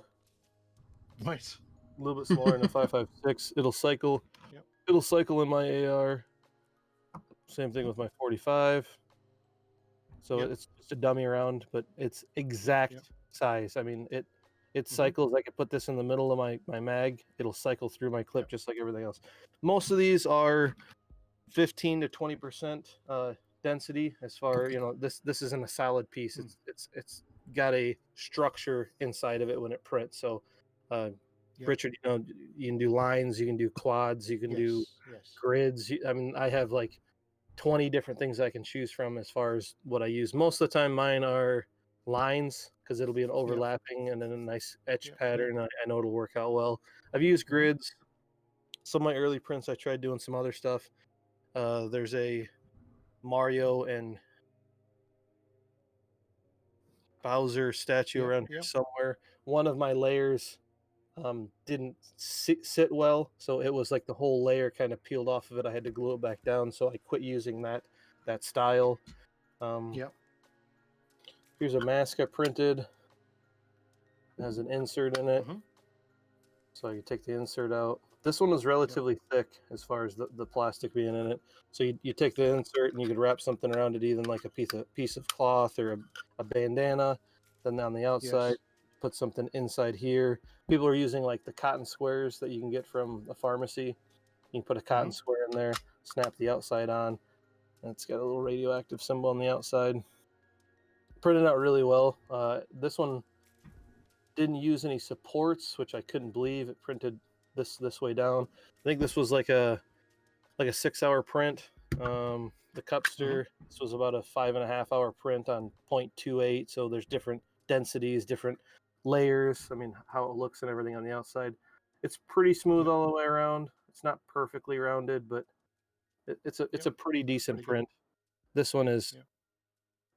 Nice. A little bit smaller than a 5.56. It'll cycle. It'll cycle in my AR. Same thing with my 45. So it's just a dummy round, but it's exact size. I mean, it cycles. I could put this in the middle of my mag. It'll cycle through my clip just like everything else. Most of these are 15 to 20% density. As far this isn't a solid piece. It's got a structure inside of it when it prints. So, Richard, you can do lines, you can do quads, you can do grids. I mean, I have like 20 different things I can choose from as far as what I use. Most of the time, mine are lines because it'll be an overlapping and then a nice etch pattern. I know it'll work out well. I've used grids. Some of my early prints, I tried doing some other stuff. There's a Mario and Bowser statue around here somewhere. One of my layers didn't sit well, so it was like the whole layer kind of peeled off of it. I had to glue it back down, so I quit using that style. Here's a mask I printed. It has an insert in it, so you take the insert out. This one was relatively thick as far as the plastic being in it. So you take the insert and you could wrap something around it, even like a piece of cloth or a bandana. Then on the outside, put something inside here. People are using like the cotton squares that you can get from a pharmacy. You can put a cotton square in there, snap the outside on, and it's got a little radioactive symbol on the outside. Printed out really well. This one didn't use any supports, which I couldn't believe. It printed this way down. I think this was like a 6-hour print. The Cupster, this was about a 5.5 hour print on 0.28. So there's different densities, different layers. I mean, how it looks and everything on the outside. It's pretty smooth all the way around. It's not perfectly rounded, but it's a pretty decent print. This one is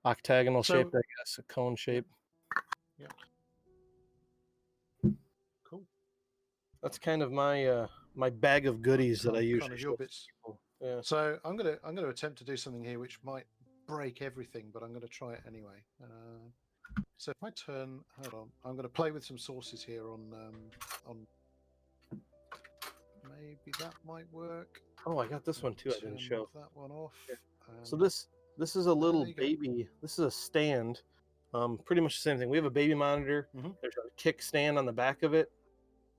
octagonal shaped, I guess, a cone shape. Cool. That's kind of my my bag of goodies that I usually show people. Yeah. So I'm gonna attempt to do something here which might break everything, but I'm gonna try it anyway. So if I turn, hold on, I'm gonna play with some sources here on maybe that might work. Oh, I got this one too. I didn't show that one off. Yeah. So this is a little baby. This is a stand. Pretty much the same thing. We have a baby monitor. There's a kickstand on the back of it.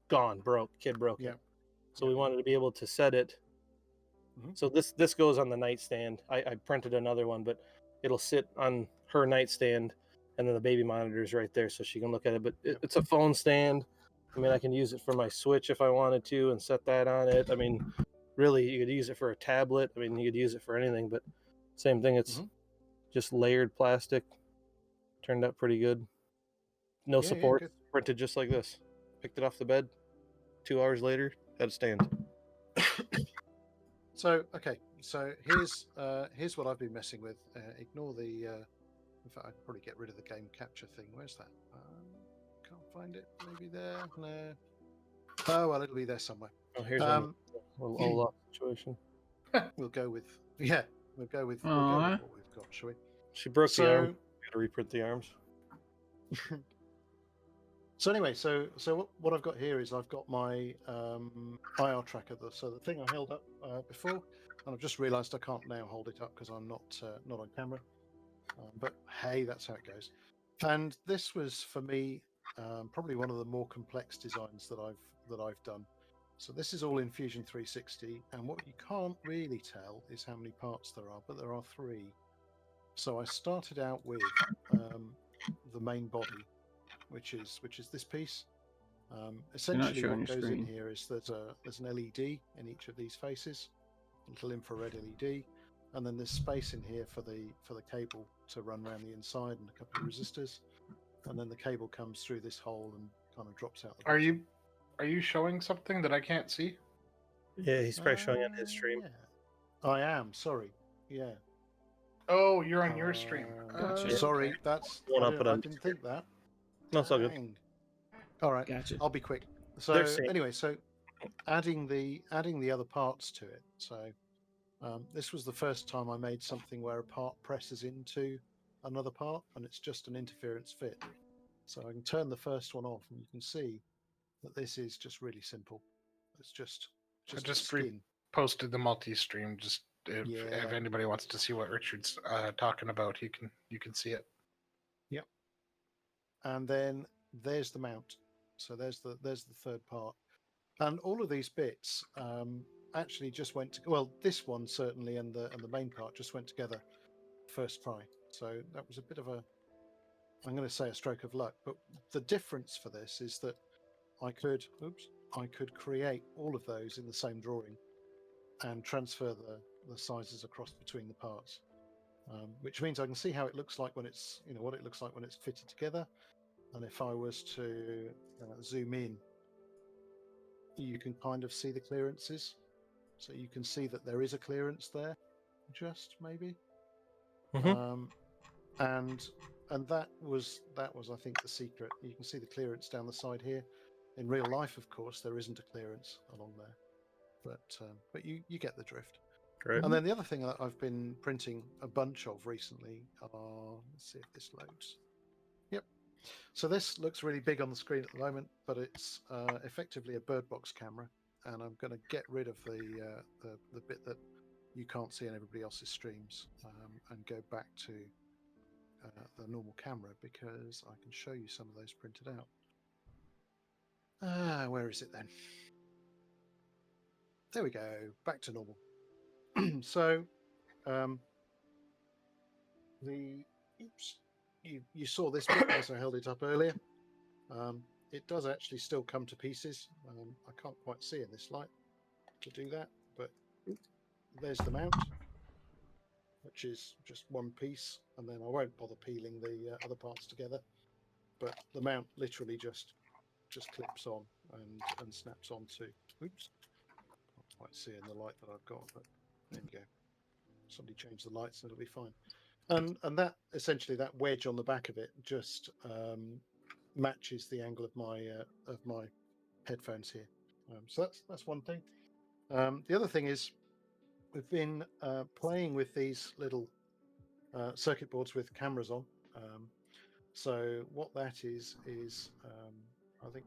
Gone, broke. Kid broke it. So we wanted to be able to set it. So this goes on the nightstand. I printed another one, but it'll sit on her nightstand, and then the baby monitor is right there, so she can look at it. But it's a phone stand. I mean, I can use it for my Switch if I wanted to, and set that on it. I mean, really, you could use it for a tablet. I mean, you could use it for anything. But same thing. It's just layered plastic. Turned out pretty good. No support. Printed just like this. Picked it off the bed. 2 hours later, had a stand. So here's what I've been messing with. Ignore the. In fact, I'd probably get rid of the game capture thing. Where's that? Can't find it. Maybe there. No. Oh well, it'll be there somewhere. Oh, here's a little situation. We'll go with what we've got, shall we? She broke the arm. Got to reprint the arms. So anyway, so what I've got here is I've got my IR tracker, so the thing I held up before, and I've just realised I can't now hold it up because I'm not on camera. But hey, that's how it goes. And this was for me probably one of the more complex designs that I've done. So this is all in Fusion 360, and what you can't really tell is how many parts there are, but there are 3. So I started out with the main body, which is this piece. Essentially, what goes in here is there's an LED in each of these faces, a little infrared LED, and then there's space in here for the cable to run around the inside, and a couple of resistors, and then the cable comes through this hole and kind of drops out. Are you showing something that I can't see? Yeah, he's probably showing on his stream. Yeah. I am. Sorry. Yeah. Oh, you're on your stream. Gotcha. Sorry, that's. I didn't think that. No, it's all good. All right, gotcha. I'll be quick. So anyway, so adding the other parts to it. So this was the first time I made something where a part presses into another part, and it's just an interference fit. So I can turn the first one off, and you can see that this is just really simple. It's just posted the multi-stream. Just if anybody wants to see what Richard's talking about, you can see it. Yep. And then there's the mount. So there's the third part, and all of these bits actually just went to, well, this one certainly, and the main part just went together first try. So that was a bit of a, I'm going to say, a stroke of luck. But the difference for this is that I could create all of those in the same drawing and transfer the sizes across between the parts, which means I can see how it looks like when it's, what it looks like when it's fitted together. And if I was to zoom in, you can kind of see the clearances. So you can see that there is a clearance there, just maybe. Mm-hmm. And that was I think the secret. You can see the clearance down the side here. In real life, of course, there isn't a clearance along there, but you get the drift. Great. And then the other thing that I've been printing a bunch of recently are, let's see if this loads. Yep. So this looks really big on the screen at the moment, but it's effectively a bird box camera, and I'm going to get rid of the bit that you can't see in everybody else's streams and go back to the normal camera, because I can show you some of those printed out. Where is it then? There we go. Back to normal. So you saw this bit as I held it up earlier. It does actually still come to pieces. I can't quite see in this light to do that, but there's the mount, which is just one piece, and then I won't bother peeling the other parts together, but the mount literally just clips on and snaps onto. Oops, can't quite see in the light that I've got, but there you go. Somebody change the lights and it'll be fine. And that essentially, that wedge on the back of it just matches the angle of my headphones here. So that's one thing. The other thing is we've been playing with these little circuit boards with cameras on. So what that is I think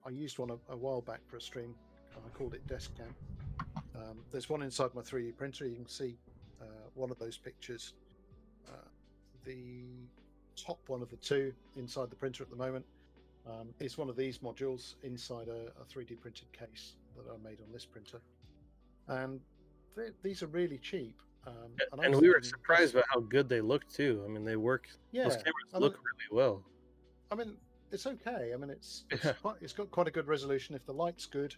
I used one a while back for a stream. I called it Desk Cam. There's one inside my 3D printer. You can see one of those pictures. The top one of the two inside the printer at the moment is one of these modules inside a 3D printed case that I made on this printer. And these are really cheap. And, And we were surprised by how good they looked too. I mean, they work. Yeah, those cameras look really well. I mean, it's okay. I mean, it's got quite a good resolution. If the light's good,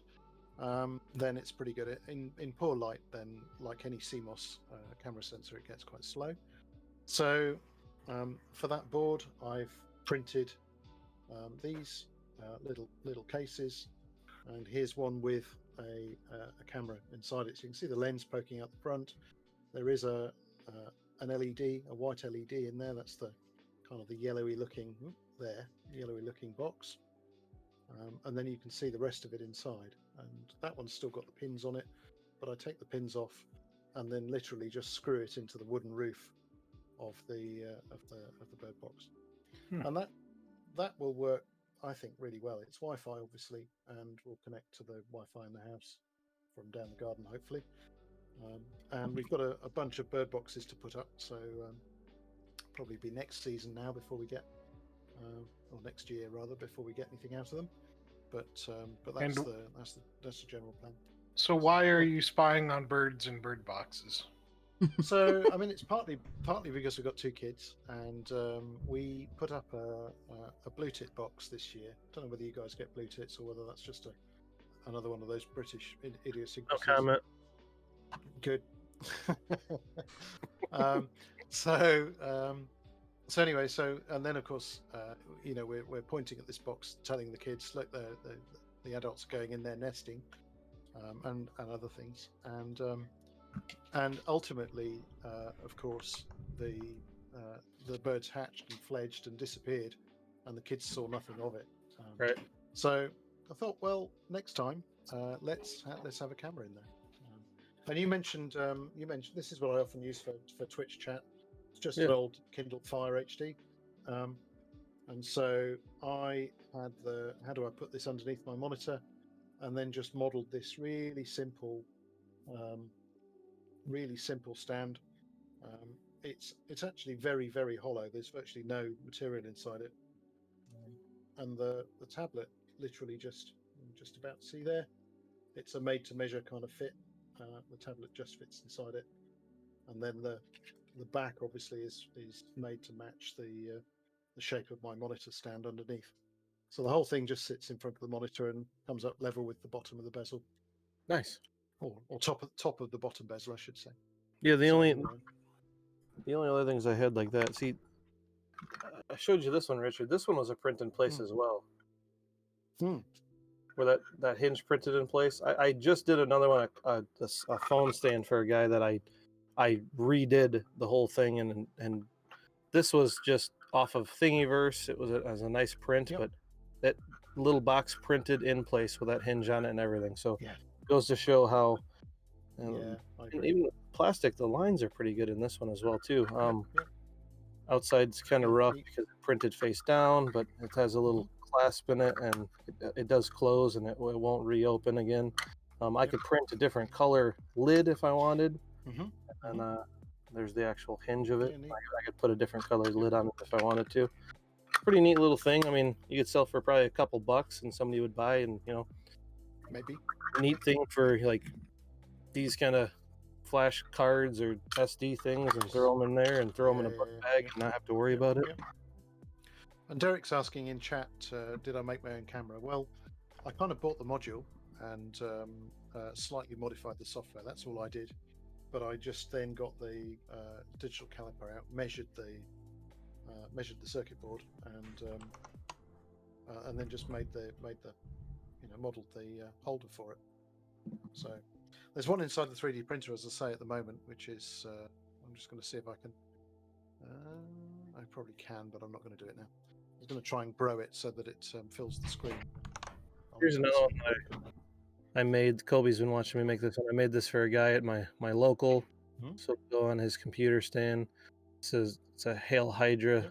then it's pretty good. In poor light, then like any CMOS camera sensor, it gets quite slow. So for that board, I've printed these little cases, and here's one with a camera inside it. So you can see the lens poking out the front. There is an LED, a white LED in there. That's the kind of the yellowy looking box. And then you can see the rest of it inside. And that one's still got the pins on it, but I take the pins off and then literally just screw it into the wooden roof of the bird box. And that will work, I think, really well. It's Wi-Fi obviously, and will connect to the Wi-Fi in the house from down the garden hopefully. And we've got a bunch of bird boxes to put up, so probably be next season now before we get, or next year rather, before we get anything out of them. But that's the general plan. So why are you spying on birds in bird boxes? So I mean, it's partly because we've got two kids, and we put up a blue tit box this year. Don't know whether you guys get blue tits or whether that's just another one of those British idiosyncrasies. No comment. Good. So anyway, and then of course, we're pointing at this box, telling the kids, look, the adults are going in there nesting, and other things, and ultimately, of course, the birds hatched and fledged and disappeared, and the kids saw nothing of it. Right. So I thought, well, next time, let's have a camera in there. And you mentioned this is what I often use for Twitch chat. It's just an old Kindle Fire HD, and so I had how do I put this underneath my monitor, and then just modelled this really simple stand. It's actually very, very hollow. There's virtually no material inside it, and the tablet literally just about to see there. It's a made-to-measure kind of fit. The tablet just fits inside it, and then the back obviously is made to match the shape of my monitor stand underneath. So the whole thing just sits in front of the monitor and comes up level with the bottom of the bezel. Nice. Or top of the bottom bezel, I should say. Yeah, the only other things I had like that. See, I showed you this one, Richard. This one was a print in place as well. Where that hinge printed in place. I just did another one, a phone stand for a guy that I redid the whole thing, and this was just off of Thingiverse. It was a nice print, but that little box printed in place with that hinge on it and everything. So it goes to show how even with plastic, the lines are pretty good in this one as well too. Outside's kind of rough because it's printed face down, but it has a little clasp in it, and it does close, and it won't reopen again. I could print a different color lid if I wanted, and there's the actual hinge of it. I could put a different color lid on it if I wanted to. Pretty neat little thing. I mean, you could sell for probably a couple bucks, and somebody would buy, and maybe neat thing for like these kind of flash cards or SD things, and throw them in there and throw them in a book bag and not have to worry about it. And Derek's asking in chat, did I make my own camera? Well, I kind of bought the module and slightly modified the software. That's all I did. But I just then got the digital caliper out, measured the circuit board, and then just modeled the holder for it. So there's one inside the 3D printer, as I say, at the moment, which is I'm just going to see if I can. I probably can, but I'm not going to do it now. I'm going to try and grow it so that it fills the screen. Here's another one I made. Colby's been watching me make this one. I made this for a guy at my local. So go on his computer stand. It says it's a Hail Hydra.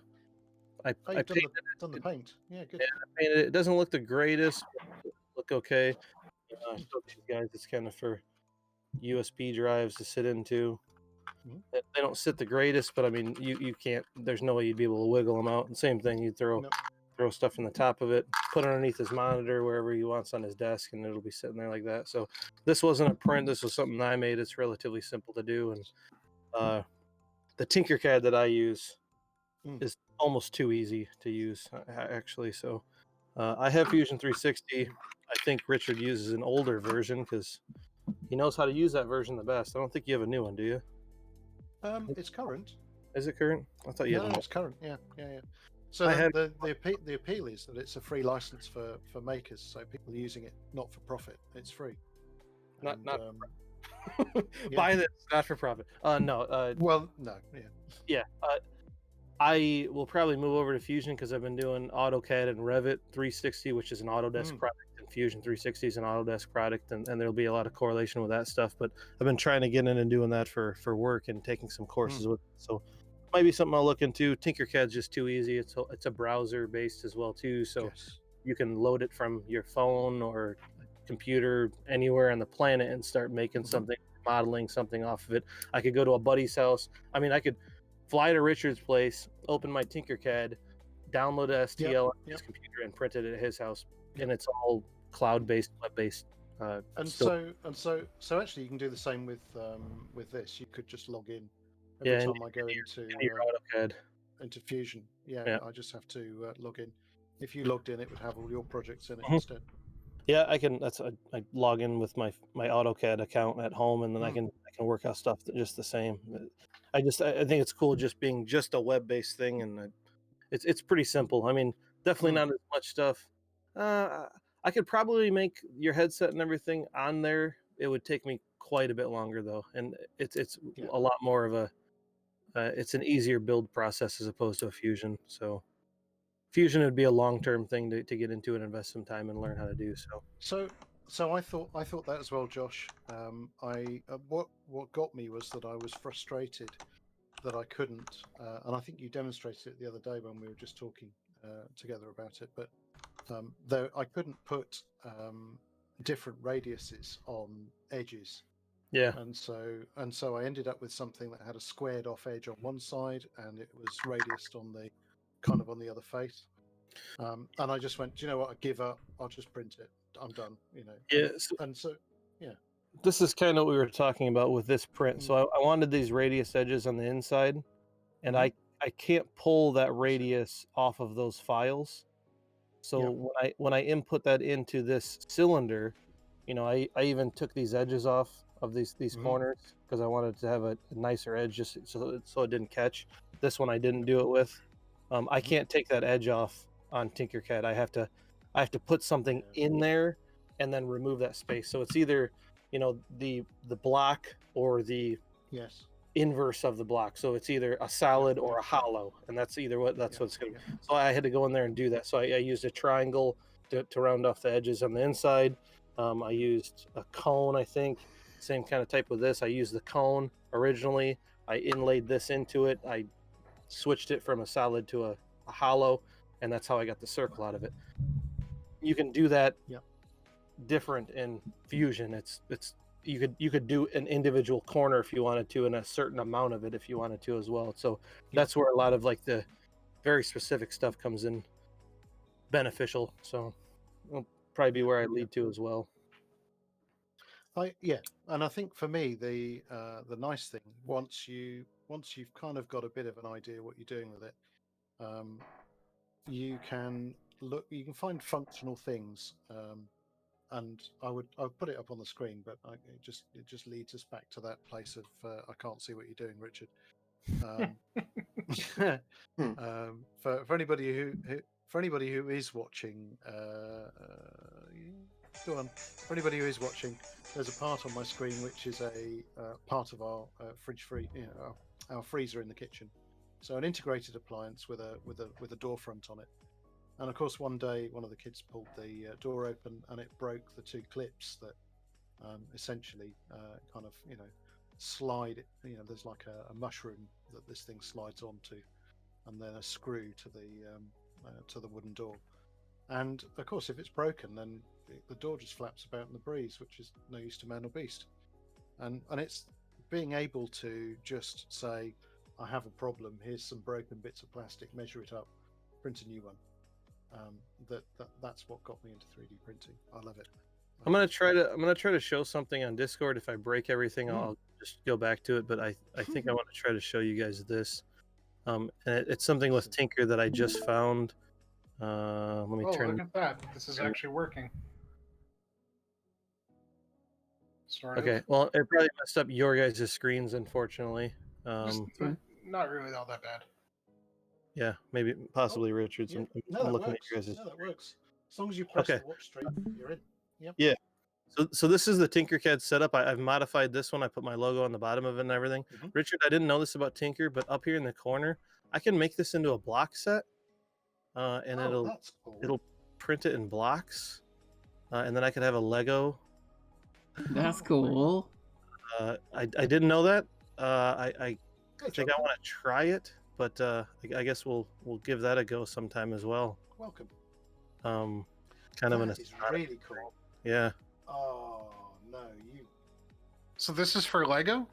I painted done the paint. Yeah, good. Yeah, I painted it. It doesn't look the greatest, but it look okay. These guys, it's kind of for USB drives to sit into. They don't sit the greatest, but I mean, you can't. There's no way you'd be able to wiggle them out. And same thing, you throw stuff in the top of it, put it underneath his monitor wherever he wants on his desk, and it'll be sitting there like that. So this wasn't a print. This was something I made. It's relatively simple to do, and The Tinkercad that I use Mm. is almost too easy to use, actually. So I have Fusion 360. I think Richard uses an older version because he knows how to use that version the best. I don't think you have a new one, do you? It's current. Is it current? I thought you No, had. it's current. Yeah. So the appeal is that it's a free license for makers, so people are using it not for profit. It's free. Not Yeah. buy this, not for profit. No. Well, no. Yeah. Yeah. I will probably move over to Fusion because I've been doing AutoCAD and Revit 360, which is an Autodesk product, and Fusion 360 is an Autodesk product, and there'll be a lot of correlation with that stuff. But I've been trying to get in and doing that for work and taking some courses with it. So might be something I'll look into. Tinkercad's just too easy. It's a browser based as well too, so you can load it from your phone or computer anywhere on the planet and start making something, modeling something off of it. I could go to a buddy's house. I mean, I could fly to Richard's place, open my Tinkercad, download a STL on his computer, and print it at his house. And it's all cloud-based, web-based. So actually, you can do the same with this. You could just log in every time I go into your AutoCAD. Into Fusion. I just have to log in. If you logged in, it would have all your projects in it instead. Yeah, I can. I log in with my AutoCAD account at home, and then I can work out stuff just the same. I think it's cool just being just a web-based thing, and it's pretty simple. I mean, definitely not as much stuff. I could probably make your headset and everything on there. It would take me quite a bit longer though, and it's a lot more of a it's an easier build process as opposed to a Fusion. So Fusion would be a long-term thing to get into and invest some time and learn how to do. So I thought that as well, Josh. What got me was that I was frustrated that I couldn't, and I think you demonstrated it the other day when we were just talking together about it. But though I couldn't put different radiuses on edges. Yeah. And so I ended up with something that had a squared off edge on one side, and it was radiused on the on the other face. And I just went, do you know what? I give up. I'll just print it. I'm done. Yes. And so, this is kind of what we were talking about with this print. So I wanted these radius edges on the inside, and I can't pull that radius off of those files. So when I input that into this cylinder, I even took these edges off of these corners because I wanted to have a nicer edge just so it didn't catch. This one I didn't do it with. I can't take that edge off on Tinkercad. I have to put something in there and then remove that space. So it's either the block or the inverse of the block. So it's either a solid or a hollow, and that's what it's going to be. So I had to go in there and do that. So I used a triangle to round off the edges on the inside. I used a cone, I think, same kind of type with this. I used the cone originally. I inlaid this into it. I switched it from a solid to a hollow, and that's how I got the circle out of it. You can do that different in Fusion. It's you could do an individual corner if you wanted to, and a certain amount of it if you wanted to as well. So that's where a lot of like the very specific stuff comes in beneficial. So it'll probably be where I lead to as well. And I think for me the nice thing once you've kind of got a bit of an idea what you're doing with it, you can find functional things, and I'll put it up on the screen, but it just leads us back to that place of I can't see what you're doing, Richard. For anybody who is watching, go on. For anybody who is watching, there's a part on my screen which is a part of our our freezer in the kitchen. So an integrated appliance with a door front on it. And of course, one day one of the kids pulled the door open and it broke the two clips that essentially kind of slide it. There's like a mushroom that this thing slides onto, and then a screw to the wooden door. And of course, if it's broken, then the door just flaps about in the breeze, which is no use to man or beast. And it's being able to just say, I have a problem, here's some broken bits of plastic, measure it up, print a new one. That's what got me into 3D printing. I love it. I'm gonna try to show something on Discord. If I break everything, I'll just go back to it. But I think I want to try to show you guys this. And it's something with Tinker that I just found. Let me turn. Look at that! This is actually working. Sort of. Okay, well, it probably messed up your guys' screens, unfortunately. Not really all that bad. Yeah, maybe, possibly Richard's. Yeah. I'm looking at you guys'. No, that works. As long as you press the watch stream, you're in. Yep. Yeah. So this is the Tinkercad setup. I've modified this one. I put my logo on the bottom of it and everything. Richard, I didn't know this about Tinker, but up here in the corner, I can make this into a block set, and it'll print it in blocks, and then I could have a Lego. That's cool. I didn't know that. I think I want to try it, but I guess we'll give that a go sometime as well. Welcome. Kind of an really cool. Yeah. Oh no, you. So this is for Lego?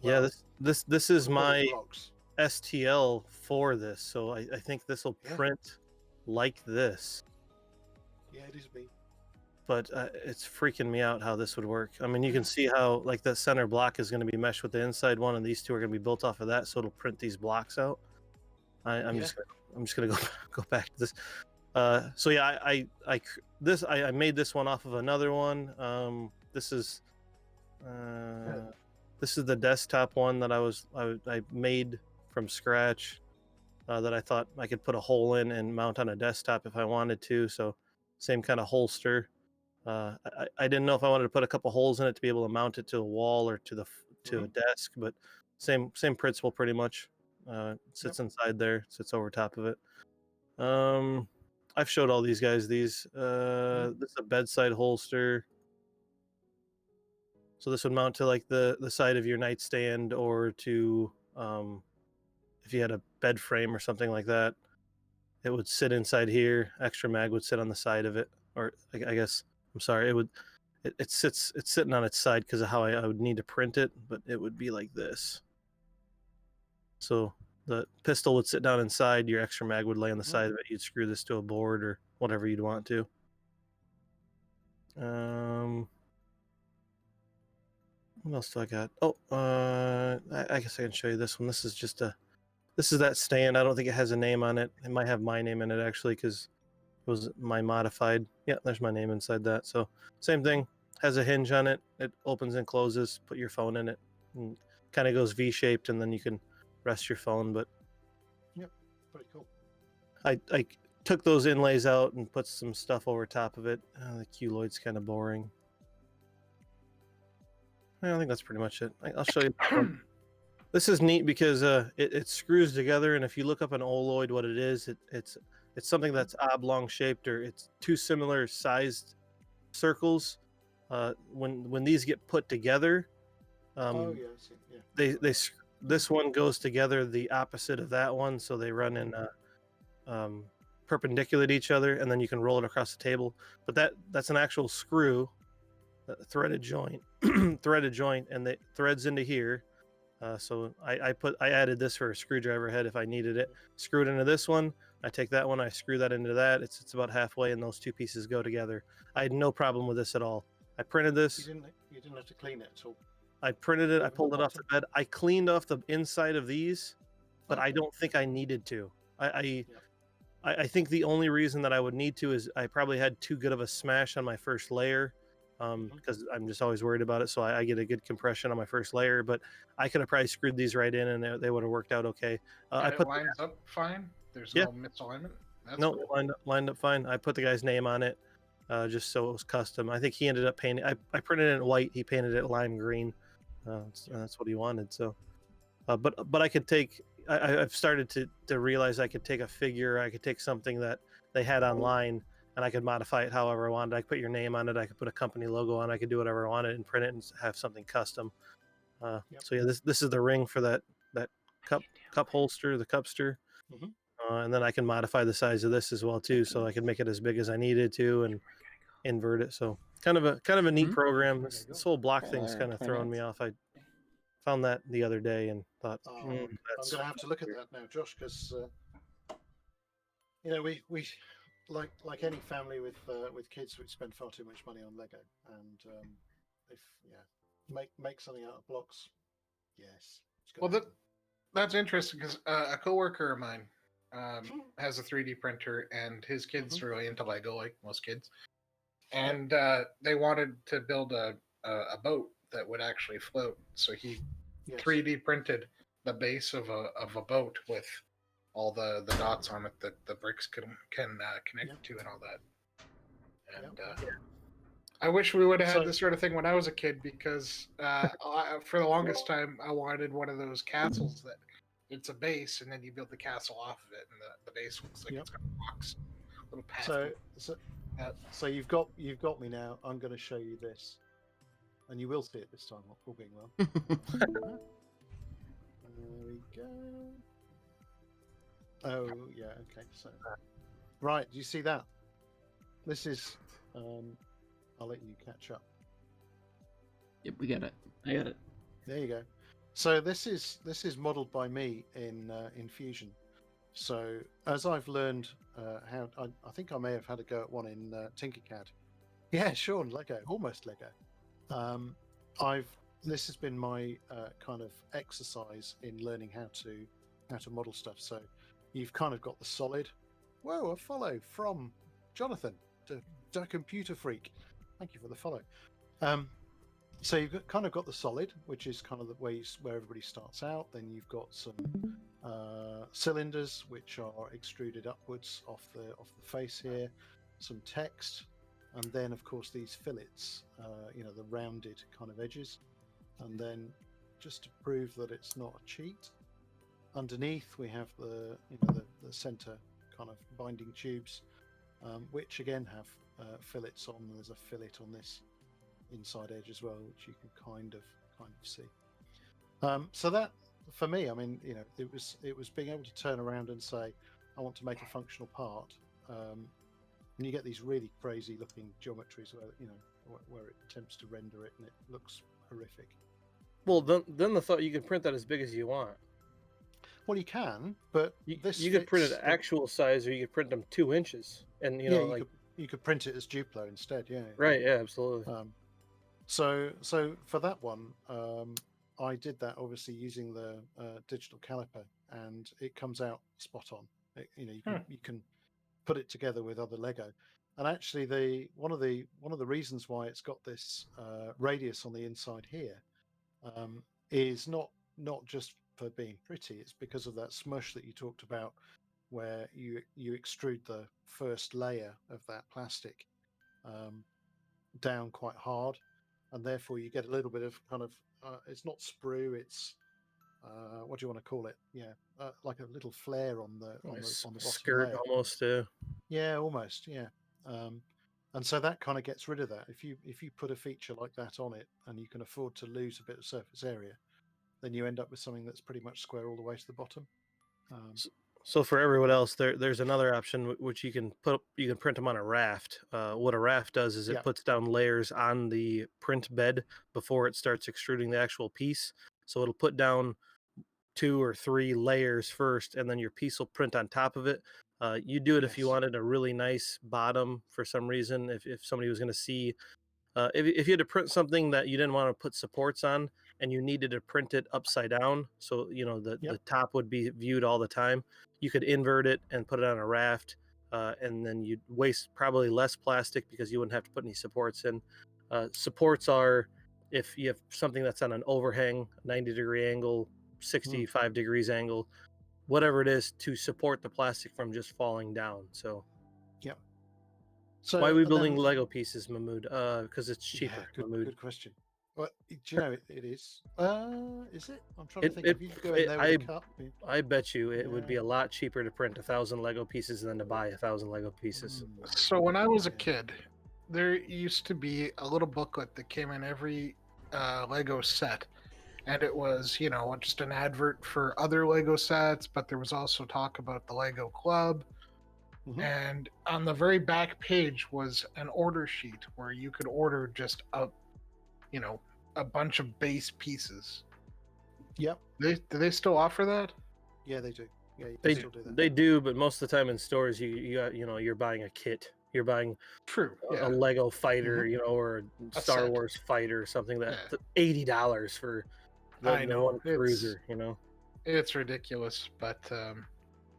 Yeah, this is my STL for this, so I think this will print like this. Yeah, it is me. But it's freaking me out how this would work. I mean, you can see how like the center block is going to be meshed with the inside one, and these two are going to be built off of that, so it'll print these blocks out. I'm just gonna go back to this. So yeah, I made this one off of another one. This is the desktop one that I made from scratch, that I thought I could put a hole in and mount on a desktop if I wanted to. So same kind of holster. I didn't know if I wanted to put a couple holes in it to be able to mount it to a wall or to a desk, but same principle pretty much. Sits inside there, sits over top of it. I've showed all these guys these. This is a bedside holster. So this would mount to like the side of your nightstand, or to if you had a bed frame or something like that. It would sit inside here. Extra mag would sit on the side of it, or I guess I'm sorry. It's sitting on its side because of how I would need to print it, but it would be like this. So the pistol would sit down inside. Your extra mag would lay on the side of it. You'd screw this to a board or whatever you'd want to. What else do I got? Oh, I guess I can show you this one. This is that stand. I don't think it has a name on it. It might have my name in it actually, because it was my modified. Yeah, there's my name inside that. So same thing. Has a hinge on it. It opens and closes. Put your phone in it. And kind of goes V-shaped, and then you can rest your phone. But yep, pretty cool. I took those inlays out and put some stuff over top of it. The culoid's kind of boring. I think that's pretty much it. I'll show you. This is neat because it screws together, and if you look up an oloid, what it is, it's something that's oblong shaped, or it's two similar sized circles. When these get put together, this one goes together the opposite of that one, so they run in perpendicular to each other, and then you can roll it across the table. But that's an actual screw, threaded joint, and it threads into here. So I added this for a screwdriver head if I needed it. Screw it into this one. I take that one, I screw that into that. It's about halfway, and those two pieces go together. I had no problem with this at all. I printed this. You didn't have to clean it at all. I printed it. I pulled it off the bed. I cleaned off the inside of these, but I don't think I needed to. I think the only reason that I would need to is I probably had too good of a smash on my first layer, because I'm just always worried about it. So I get a good compression on my first layer, but I could have probably screwed these right in, and they would have worked out okay. I put lines up fine. There's no misalignment. No, cool. lined up fine. I put the guy's name on it, just so it was custom. I think he ended up painting. I printed it in white. He painted it lime green. That's what he wanted. So, but I could take. I've started to realize I could take a figure. I could take something that they had online, and I could modify it however I wanted. I could put your name on it. I could put a company logo on it. I could do whatever I wanted and print it and have something custom. So yeah, this is the ring for that cup holster, the cupster. And then I can modify the size of this as well too, so I can make it as big as I needed to and invert it. So kind of a neat program. This whole block thing's kind of throwing me off. I found that the other day and thought, I'm going to have to look at that now, Josh, because we like any family with kids, we spend far too much money on Lego, and if make something out of blocks, yes. Well, that's interesting because a coworker of mine has a 3D printer, and his kids are really into Lego, like most kids. And they wanted to build a boat that would actually float. So he 3D printed the base of a boat with all the dots on it that the bricks can connect to and all that. And I wish we would have had this sort of thing when I was a kid, because for the longest time I wanted one of those castles that it's a base and then you build the castle off of it, and the base looks like it's got rocks, little path. So you've got me now. I'm going to show you this, and you will see it this time, all being well. There we go. Oh yeah, okay. So right, do you see that? This is. I'll let you catch up. Yep, we got it. I got it. There you go. So this is modelled by me in Fusion. So as I've learned how, I think I may have had a go at one in Tinkercad. Yeah, sure, Lego, almost Lego. This has been my kind of exercise in learning how to model stuff. So you've kind of got the solid. Whoa, a follow from Jonathan, the computer freak. Thank you for the follow. So you've kind of got the solid, which is kind of the way where everybody starts out. Then you've got some cylinders, which are extruded upwards off the face here. Some text, and then of course these fillets, the rounded kind of edges. And then, just to prove that it's not a cheat, underneath we have the center kind of binding tubes, which again have fillets on. There's a fillet on this inside edge as well, which you can kind of see. So that, for me, I mean, it was being able to turn around and say, I want to make a functional part, and you get these really crazy looking geometries where it attempts to render it and it looks horrific. Well, then the thought, you can print that as big as you want. Well, you can, but you could print it actual size, or you could print them 2 inches, and you could print it as Duplo instead. Yeah. Right. Yeah. Absolutely. So for that one, I did that obviously using the digital caliper, and it comes out spot on. You can put it together with other Lego, and actually one of the reasons why it's got this radius on the inside here is not just for being pretty. It's because of that smush that you talked about, where you extrude the first layer of that plastic down quite hard, and therefore you get a little bit of kind of it's not sprue, it's what do you want to call it? Like a little flare on the bottom skirt layer. Almost. Yeah, almost. Yeah. And so that kind of gets rid of that. If you put a feature like that on it, and you can afford to lose a bit of surface area, then you end up with something that's pretty much square all the way to the bottom. So for everyone else, there's another option which you can print them on a raft. What a raft does is it puts down layers on the print bed before it starts extruding the actual piece. So it'll put down 2 or 3 layers first, and then your piece will print on top of it. You do it if you wanted a really nice bottom for some reason. If somebody was going to see, if you had to print something that you didn't want to put supports on, and you needed to print it upside down, so the top would be viewed all the time, you could invert it and put it on a raft, and then you'd waste probably less plastic because you wouldn't have to put any supports in. Supports are if you have something that's on an overhang, 90-degree angle, 65 degrees angle, whatever it is, to support the plastic from just falling down. So why are we building Lego pieces, Mahmood? Because it's cheaper. Good question. Well, do you know it is? Is it? I'm trying to think. If you go in there with a cup, I bet you it would be a lot cheaper to print 1,000 Lego pieces than to buy 1,000 Lego pieces. So when I was a kid, there used to be a little booklet that came in every Lego set, and it was just an advert for other Lego sets, but there was also talk about the Lego Club. And on the very back page was an order sheet where you could order just a bunch of base pieces. Yep. Do they still offer that? Yeah, they do. Yeah, you can They still do that. they do, but most of the time in stores, you're buying a kit. You're buying True. Yeah. a Lego fighter, or a Star set. Wars fighter, something that Yeah. $80 for I the know. one cruiser, It's ridiculous, but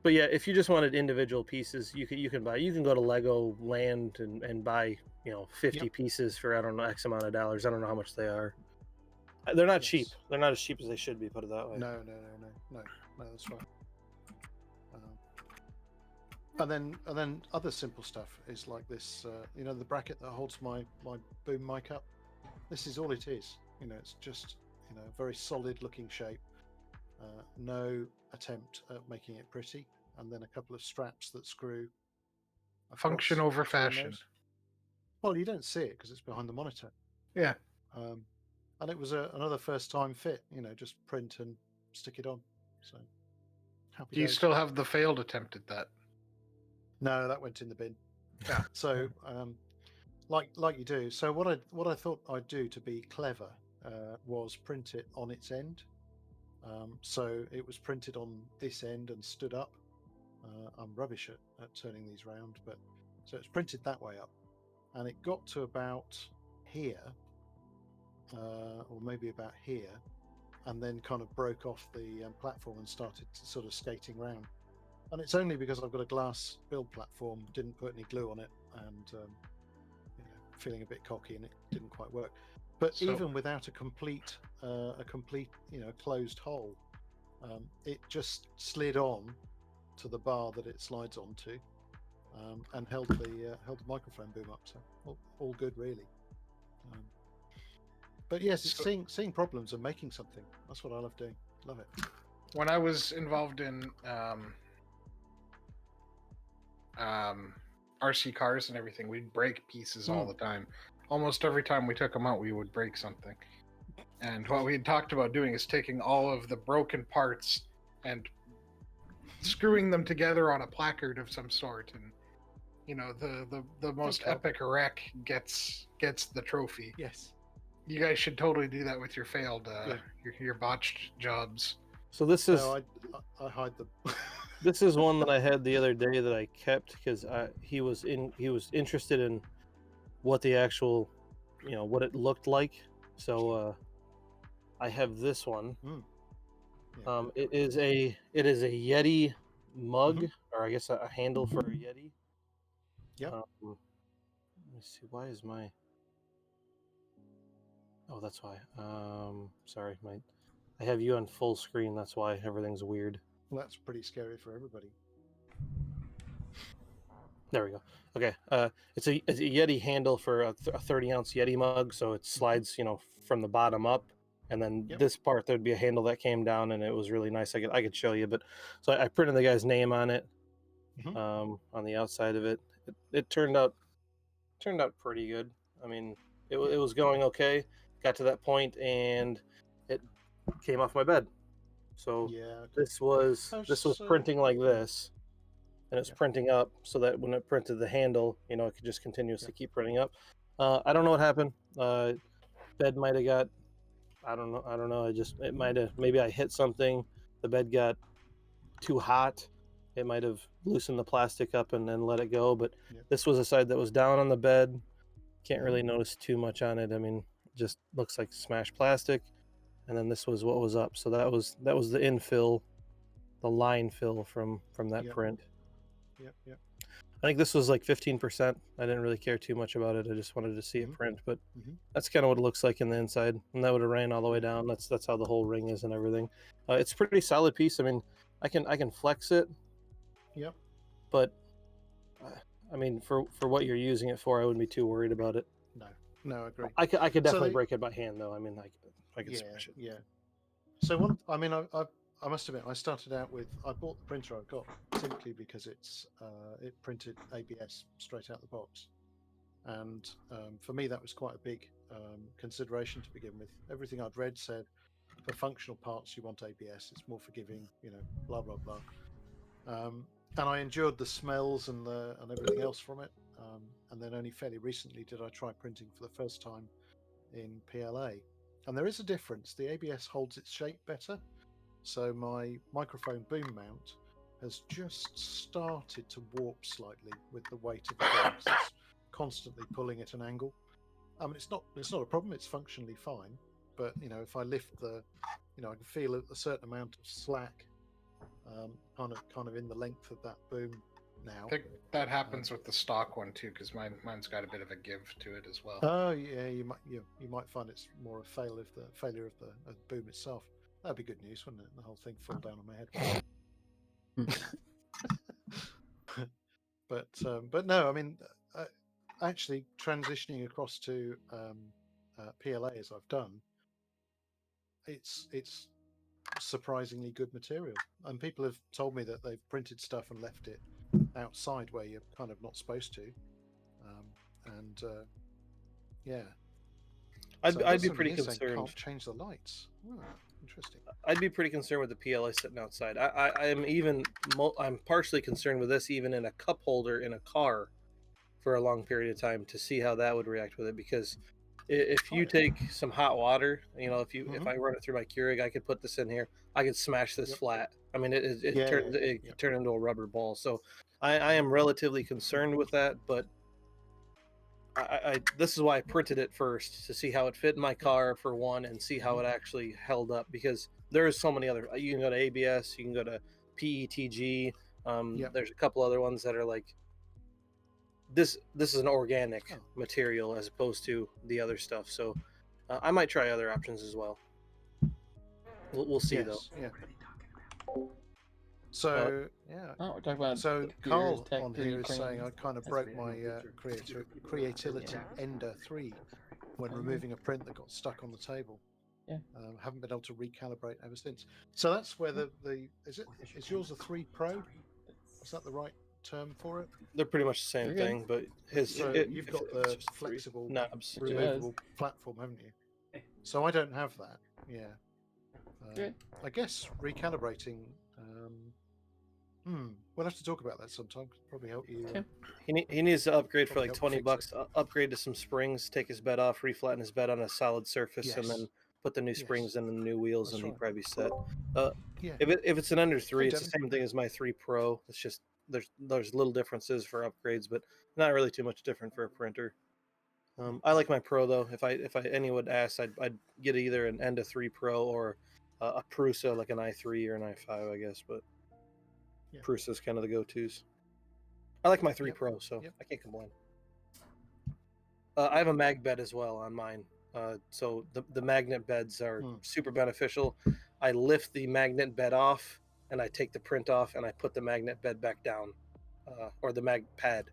But yeah, if you just wanted individual pieces, you can go to Lego Land and buy 50 pieces for I don't know X amount of dollars. I don't know how much they are. They're not cheap. They're not as cheap as they should be. Put it that way. No, that's right. And then other simple stuff is like this. The bracket that holds my boom mic up. This is all it is. It's just very solid looking shape. No attempt at making it pretty, and then a couple of straps that screw. Function over fashion. Well, you don't see it because it's behind the monitor. Yeah. And it was another first time fit. Just print and stick it on. So. Happy Do you days. still have the failed attempt at that? No, that went in the bin. Yeah. So, like you do. So what I thought I'd do to be clever was print it on its end. So it was printed on this end and stood up. I'm rubbish at turning these round, but so it's printed that way up, and it got to about here, or maybe about here, and then kind of broke off the platform and started sort of skating round. And it's only because I've got a glass build platform, didn't put any glue on it, and feeling a bit cocky, and it didn't quite work. But even without a complete closed hole, it just slid on to the bar that it slides onto, and held the microphone boom up. So all good, really. But yes, it's seeing problems and making something. That's what I love doing. Love it. When I was involved in RC cars and everything, we'd break pieces all the time. Almost every time we took them out, we would break something. And what we had talked about doing is taking all of the broken parts and screwing them together on a placard of some sort. And the most epic wreck gets the trophy. Yes. You guys should totally do that with your failed, your botched jobs. So this is. No, I hide them. This is one that I had the other day that I kept because he was interested in what the actual, what it looked like. So I have this one. Yeah. It is a Yeti mug, or I guess a handle for a Yeti. Yeah. Let me see. Why is my? Oh, that's why. Sorry, I have you on full screen. That's why everything's weird. Well, that's pretty scary for everybody. There we go. Okay. It's a Yeti handle for a 30-ounce Yeti mug, so it slides, from the bottom up, and then this part there'd be a handle that came down, and it was really nice. I could show you, but so I printed the guy's name on it, on the outside of it. It turned out pretty good. I mean, it was going okay. Got to that point, and it came off my bed. So this was printing like this, and it's printing up so that when it printed the handle, it could just continuously keep printing up. I don't know what happened. Bed might have got, I don't know. It might have, maybe I hit something. The bed got too hot. It might have loosened the plastic up and then let it go. But this was a side that was down on the bed. Can't really notice too much on it. I mean, it just looks like smashed plastic. And then this was what was up. So that was the infill, the line fill from that print. Yep. I think this was like 15%. I didn't really care too much about it. I just wanted to see it print, but that's kind of what it looks like in the inside. And that would have ran all the way down. That's how the whole ring is and everything. It's a pretty solid piece. I mean, I can flex it. Yep. But I mean, for what you're using it for, I wouldn't be too worried about it. No, I agree. I could definitely break it by hand, though. I mean, I could smash it. Yeah. So I must admit, I started out with, I bought the printer I've got simply because it printed ABS straight out the box, and for me that was quite a big consideration to begin with. Everything I'd read said for functional parts you want ABS, it's more forgiving, blah blah blah. And I endured the smells and everything else from it, and then only fairly recently did I try printing for the first time in PLA, and there is a difference. The ABS holds its shape better. So my microphone boom mount has just started to warp slightly with the weight of the boom. It's constantly pulling at an angle. I mean, it's not a problem. It's functionally fine. But if I lift the, I can feel a certain amount of slack, kind of in the length of that boom now. I think that happens with the stock one too, because mine's got a bit of a give to it as well. Oh yeah, you might find it's more a failure of the boom itself. That'd be good news, wouldn't it? The whole thing fall down on my head. But no, I mean, actually transitioning across to PLA as I've done, it's surprisingly good material, and people have told me that they've printed stuff and left it outside where you're kind of not supposed to, yeah. I'd be pretty concerned. Can't change the lights. Oh, interesting. I'd be pretty concerned with the PLA sitting outside. I'm partially concerned with this even in a cup holder in a car for a long period of time to see how that would react with it, because if you take some hot water, if I run it through my Keurig, I could put this in here. I could smash this flat. I mean, it could turn into a rubber ball. So I am relatively concerned with that, but this is why I printed it first, to see how it fit in my car for one, and see how it actually held up, because there's so many other. You can go to ABS, you can go to PETG. There's a couple other ones that are like this is an organic material as opposed to the other stuff. So I might try other options as well. We'll see though. Yeah. So we're talking about. So Carl on here is saying I kind of broke my creatility Ender 3 when removing a print that got stuck on the table. Yeah. Haven't been able to recalibrate ever since. So that's where is yours a 3 Pro? Is that the right term for it? They're pretty much the same thing, but you've got the flexible knobs, removable platform, haven't you? So I don't have that. Yeah. I guess recalibrating. We'll have to talk about that sometime. Probably help you. He needs to upgrade for like $20. Upgrade to some springs, take his bed off, reflatten his bed on a solid surface, and then put the new springs in and the new wheels, and he'd probably be set. If it's an under 3, it's the same thing as my 3 Pro. It's just there's little differences for upgrades, but not really too much different for a printer. I like my Pro though. If anyone would ask, I'd get either an Ender 3 Pro or a Prusa, like an i3 or an i5, I guess. But Prusa's kind of the go-tos. I like my 3 Pro, so I can't complain. I have a mag bed as well on mine. So the magnet beds are super beneficial. I lift the magnet bed off, and I take the print off, and I put the magnet bed back down, or the mag pad.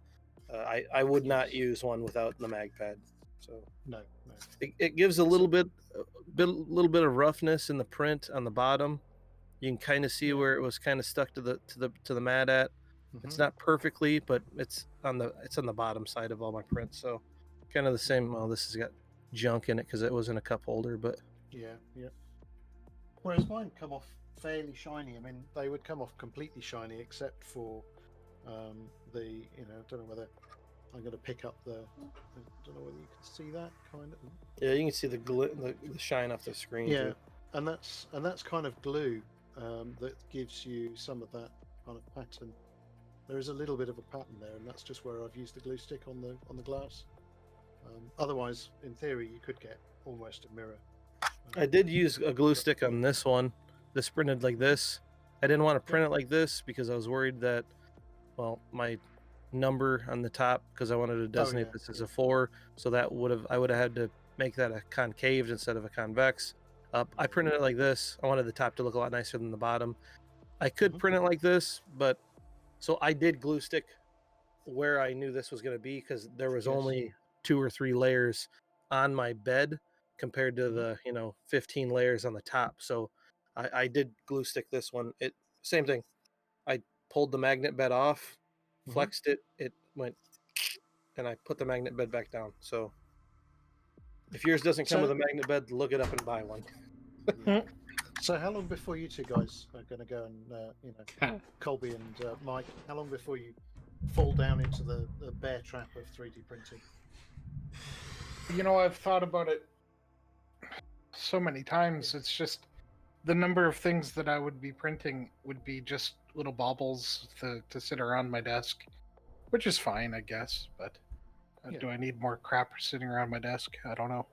I would not use one without the mag pad. So no. It gives a little bit of roughness in the print on the bottom. You can kind of see where it was kind of stuck to the mat at. It's not perfectly, but it's on the bottom side of all my prints. So kind of the same. Well, this has got junk in it because it was in a cup holder, but yeah. Whereas mine come off fairly shiny. I mean, they would come off completely shiny except for I don't know whether I'm going to pick up I don't know whether you can see that kind of. Yeah, you can see the shine off the screen. Yeah, and that's kind of glue that gives you some of that kind of pattern. There is a little bit of a pattern there, and that's just where I've used the glue stick on the glass. Otherwise, in theory, you could get almost a mirror. I did use a glue stick on this one. This printed like this. I didn't want to print it like this because I was worried that, my number on the top, because I wanted to designate this as a 4, so I would have had to make that a concave instead of a convex. I printed it like this. I wanted the top to look a lot nicer than the bottom. I could print it like this, but so I did glue stick where I knew this was going to be, because there was only 2 or 3 layers on my bed compared to the 15 layers on the top. So I did glue stick this one. Same thing. I pulled the magnet bed off, flexed it went, and I put the magnet bed back down. So if yours doesn't come with a magnet bed, look it up and buy one. So how long before you two guys are going to go and Colby and Mike, how long before you fall down into the bear trap of 3D printing? I've thought about it so many times. It's just the number of things that I would be printing would little baubles to sit around my desk, which is fine, I guess. But do I need more crap sitting around my desk? I don't know.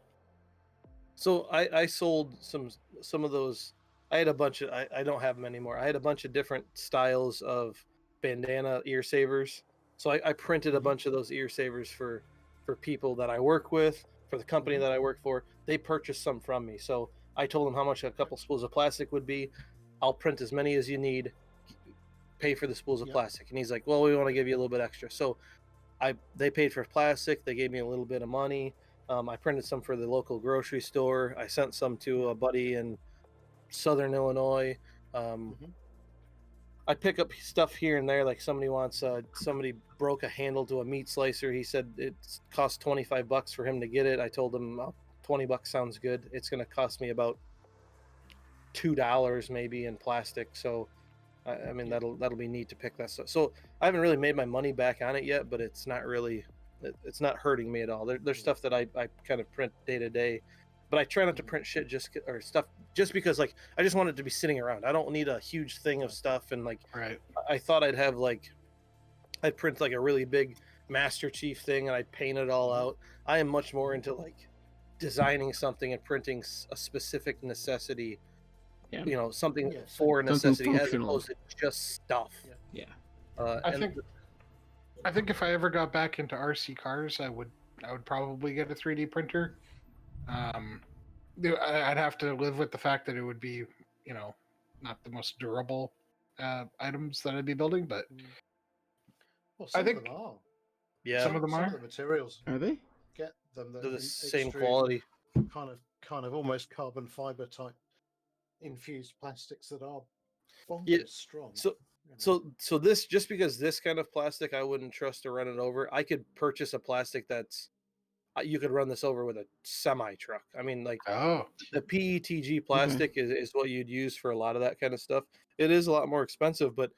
So I sold some of those. I had a bunch of. I don't have them anymore. I had a bunch of different styles of bandana ear savers. So I printed a bunch of those ear savers for people that I work with, for the company that I work for. They purchased some from me. So I told them how much a couple spools of plastic would be. I'll print as many as you need. Pay for the spools of plastic. And he's like, well, we want to give you a little bit extra. So they paid for plastic. They gave me a little bit of money. I printed some for the local grocery store. I sent some to a buddy in Southern Illinois. I pick up stuff here and there, like somebody broke a handle to a meat slicer. He said it cost $25 for him to get it. I told him $20 sounds good. It's going to cost me about $2 maybe in plastic. So I mean that'll be neat to pick that stuff. So I haven't really made my money back on it yet, but it's not not hurting me at all. There's stuff that I kind of print day to day, but I try not to print shit just because like I just want it to be sitting around. I don't need a huge thing of stuff. And like I thought I'd have I'd print like a really big Master Chief thing and I'd paint it all out. I am much more into like designing something and printing a specific necessity. Something for a necessity as opposed to just stuff. I think if I ever got back into RC cars, I would probably get a 3D printer. I'd have to live with the fact that it would be, not the most durable items that I'd be building, but I think of them are. Yeah, some of them some are. of the materials Are they? get them. They're the same quality. Kind of almost carbon fiber type infused plastics that are bonkers strong. So this, just because this kind of plastic I wouldn't trust to run it over, I could purchase a plastic that's you could run this over with a semi truck. I mean, like the PETG plastic is what you'd use for a lot of that kind of stuff. It is a lot more expensive, but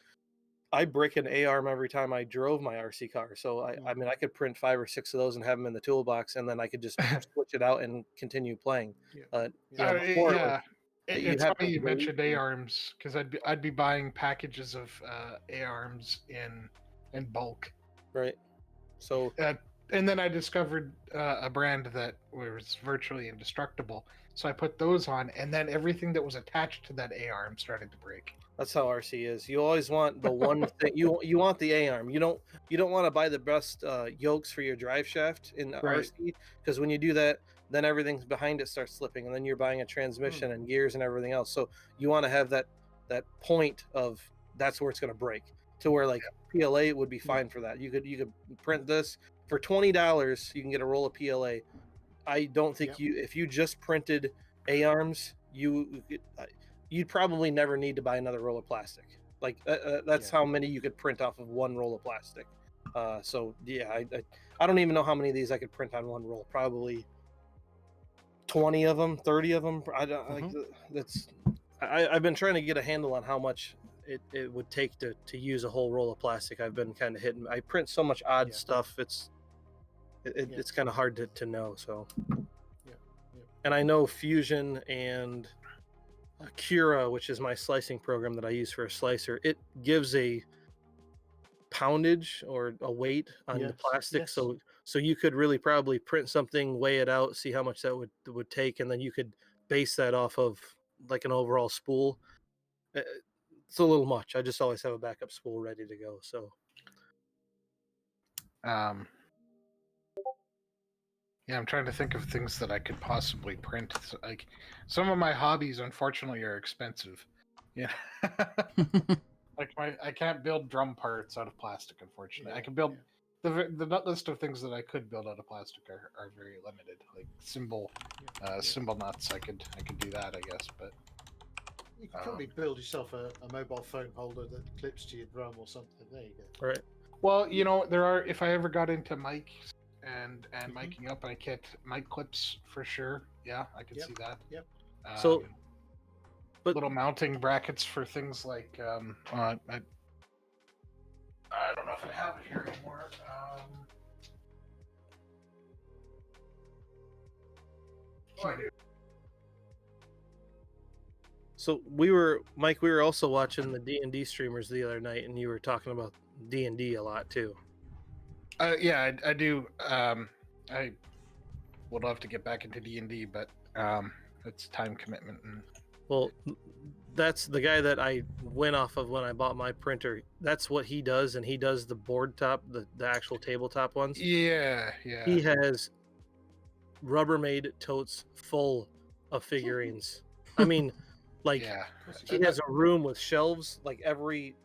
I break an A-arm every time I drove my RC car. So I mean, I could print 5 or 6 of those and have them in the toolbox, and then I could just switch it out and continue playing. It's funny you mentioned A-arms because I'd be buying packages of A-arms in bulk. Right. So and then I discovered a brand that was virtually indestructible. So I put those on, and then everything that was attached to that A-arm started to break. That's how RC is. You always want the one thing. You want the A-arm. You don't want to buy the best yokes for your drive shaft in RC, because when you do that, then everything behind it starts slipping, and then you're buying a transmission and gears and everything else. So you want to have that point of that's where it's going to break, to where like PLA would be fine for that. You could print this for $20. You can get a roll of PLA. I don't think if you just printed A-arms, you'd probably never need to buy another roll of plastic. Like that's how many you could print off of one roll of plastic. I don't even know how many of these I could print on one roll. Probably 20 of them, 30 of them. I've been trying to get a handle on how much it would take to use a whole roll of plastic. I've been kind of hitting. I print so much odd stuff. It's kind of hard to know. So, and I know Fusion and Cura, which is my slicing program that I use for a slicer, it gives a poundage or a weight on the plastic. So you could really probably print something, weigh it out, see how much that would take, and then you could base that off of like an overall spool. It's a little much. I just always have a backup spool ready to go. So I'm trying to think of things that I could possibly print. Like some of my hobbies, unfortunately, are expensive. Yeah. Like I can't build drum parts out of plastic, unfortunately. I can build the list of things that I could build out of plastic are very limited. Like cymbal nuts, I could do that, I guess. But you could probably build yourself a mobile phone holder that clips to your drum or something. There you go. Right. Well, there are. If I ever got into mics and miking up, I get mic clips for sure. Yeah, I could see that. Yep. But little mounting brackets for things like I don't know if I have it here anymore. So Mike. We were also watching the D&D streamers the other night, and you were talking about D&D a lot too. Yeah, I do. I would love to get back into D&D, but it's time commitment. And Well, that's the guy that I went off of when I bought my printer. That's what he does, and he does the board top, the actual tabletop ones. yeah. He has Rubbermaid totes full of figurines. I mean, like Yeah. he has a room with shelves like every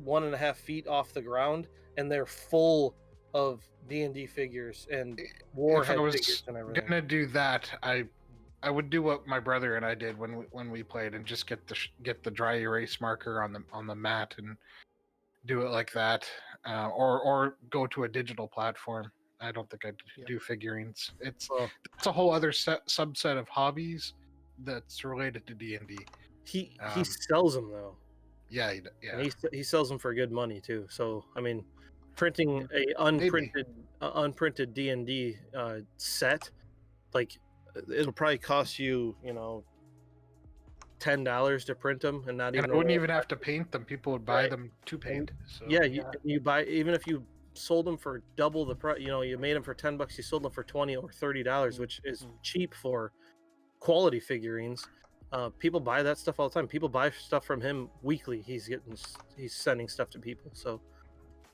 1.5 feet off the ground, and they're full of D&D figures and Warhead figures and everything. Gonna do that, I would do what my brother and I did when we played, and just get the dry erase marker on the mat and do it like that, or go to a digital platform. I don't think I'd do figurines. It's a whole other subset of hobbies that's related to D&D. He sells them though. Yeah. And he sells them for good money too. So I mean, printing a unprinted D&D set, like it'll probably cost you, $10 to print them, and not even. And I wouldn't even have to paint them. People would buy them to paint. So, you buy, even if you sold them for double the price. You made them for $10, you sold them for $20 or $30, which is cheap for quality figurines. People buy that stuff all the time. People buy stuff from him weekly. He's sending stuff to people. So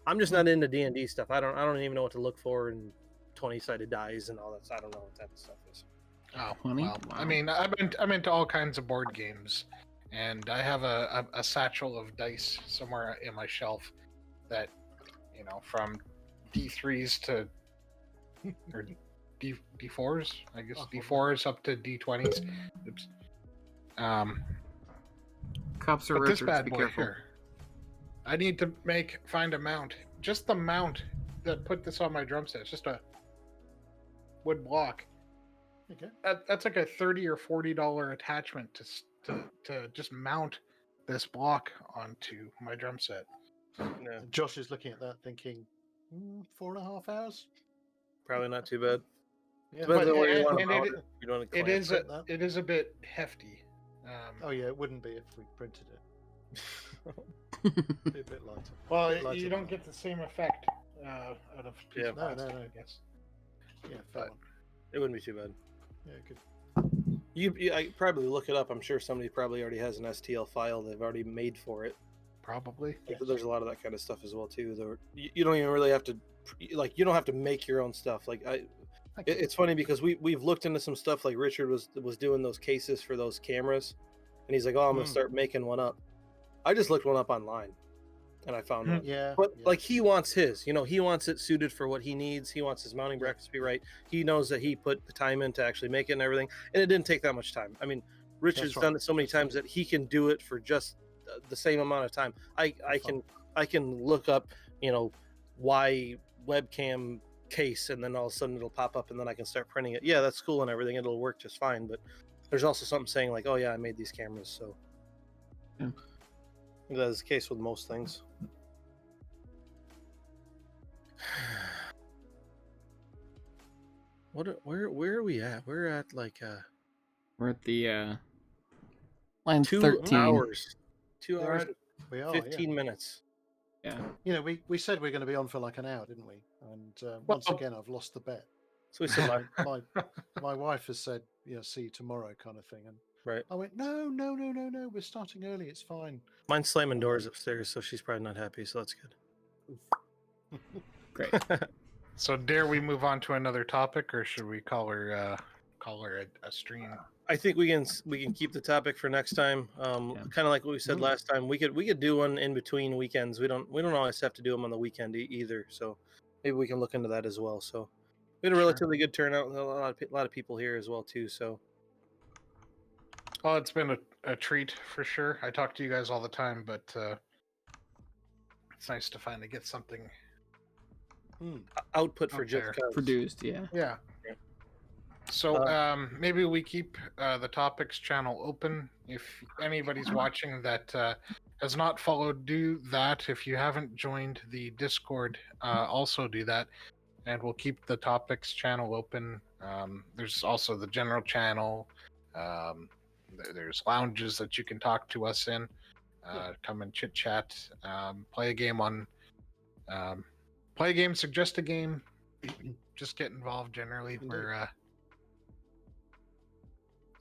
I'm just not into D&D stuff. I don't even know what to look for in 20-sided dice and all that. So I don't know what that stuff is. Oh, well, wow. I mean, I'm into all kinds of board games, and I have a satchel of dice somewhere in my shelf that, from D3s to or D4s, I guess D4s up to D20s. Oops. Cops are but Richards, this bad be boy careful. here. I need to find a mount. Just the mount that put this on my drum set. It's just a wood block. Okay. That's like a $30 or $40 attachment to just mount this block onto my drum set. Yeah. Josh is looking at that thinking, 4.5 hours? Probably not too bad. Yeah. Depends on where you want to mount it. it. You don't It is a bit hefty. Oh yeah, it wouldn't be if we printed it. Be a bit lighter. Well, you don't get the same effect out of piece of plastic, I guess. Yeah, fair one. It wouldn't be too bad. Yeah, good. I probably look it up. I'm sure somebody probably already has an STL file they've already made for it. Probably. Yes. There's a lot of that kind of stuff as well too. You don't even really have to, you don't have to make your own stuff. It's funny because we've looked into some stuff. Like Richard was doing those cases for those cameras, and he's like, "Oh, I'm gonna start making one up." I just looked one up online, and I found one. Yeah. But like he wants his, he wants it suited for what he needs. He wants his mounting brackets to be right. He knows that he put the time in to actually make it and everything, and it didn't take that much time. I mean, Richard's done it so many times that he can do it for just the same amount of time. I can look up, why webcam case, and then all of a sudden it'll pop up, and then I can start printing it. Yeah, that's cool and everything. It'll work just fine. But there's also something saying like, "Oh yeah, I made these cameras." So that is the case with most things. Where are we at? We're at we're at the line 2 13. hours. 2 hours. We are 15 minutes. Yeah. We said we were going to be on for like an hour, didn't we? And once again, I've lost the bet. So we said my wife has said, see you tomorrow kind of thing. And right. I went, no, we're starting early. It's fine. Mine's slamming doors upstairs, so she's probably not happy. So that's good. Great. So dare we move on to another topic, or should we call her a stream? I think we can keep the topic for next time. Kind of like what we said last time. We could do one in between weekends. We don't always have to do them on the weekend either. So maybe we can look into that as well. So we had a relatively good turnout. A lot of people here as well too. So well, it's been a treat for sure. I talk to you guys all the time, but it's nice to finally get something output for JustCuz produced. Yeah. So maybe we keep the topics channel open. If anybody's watching that has not followed, do that. If you haven't joined the Discord, also do that. And we'll keep the topics channel open. There's also the general channel. There's lounges that you can talk to us in. Come and chit chat. Play a game suggest a game. Just get involved generally. Indeed. We're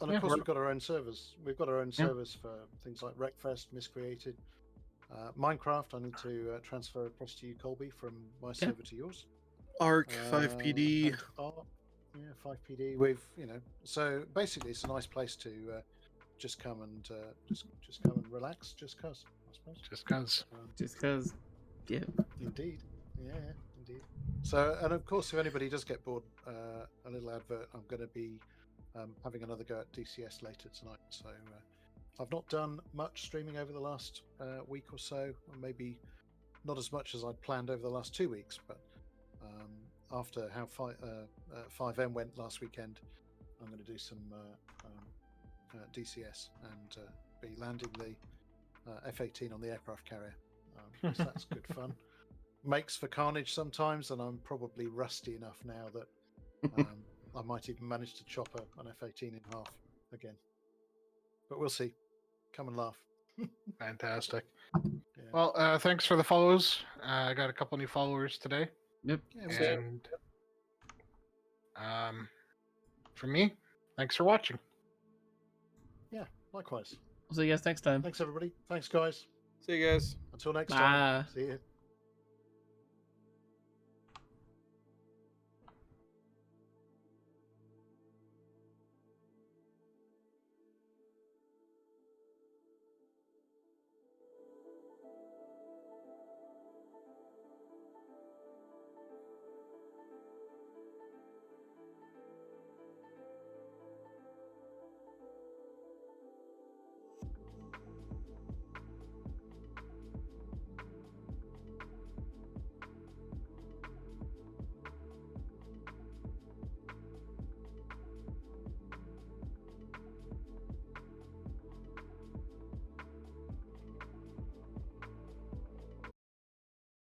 and of course, we've got our own servers. We've got our own servers for things like Wreckfest, Miscreated, Minecraft. I need to transfer across to you, Colby, from my server to yours. Arc, 5PD. And Arc, 5PD. We've, so basically, it's a nice place to just come and just come and relax. Just cuz, I suppose. Just cuz. Yeah. Indeed. Yeah, indeed. So, and of course, if anybody does get bored, a little advert. I'm going to be having another go at DCS later tonight. So I've not done much streaming over the last week or so, or maybe not as much as I'd planned over the last 2 weeks. But after how FiveM went last weekend, I'm going to do some DCS and be landing the F-18 on the aircraft carrier. So that's good fun. Makes for carnage sometimes, and I'm probably rusty enough now that I might even manage to chop an F-18 in half again. But we'll see. Come and laugh. fantastic. Yeah. Well, thanks for the follows. I got a couple new followers today. Yep. And for me, thanks for watching. Yeah, likewise. We'll see you guys next time. Thanks, everybody. Thanks, guys. See you guys. Until next Bye. time. See you.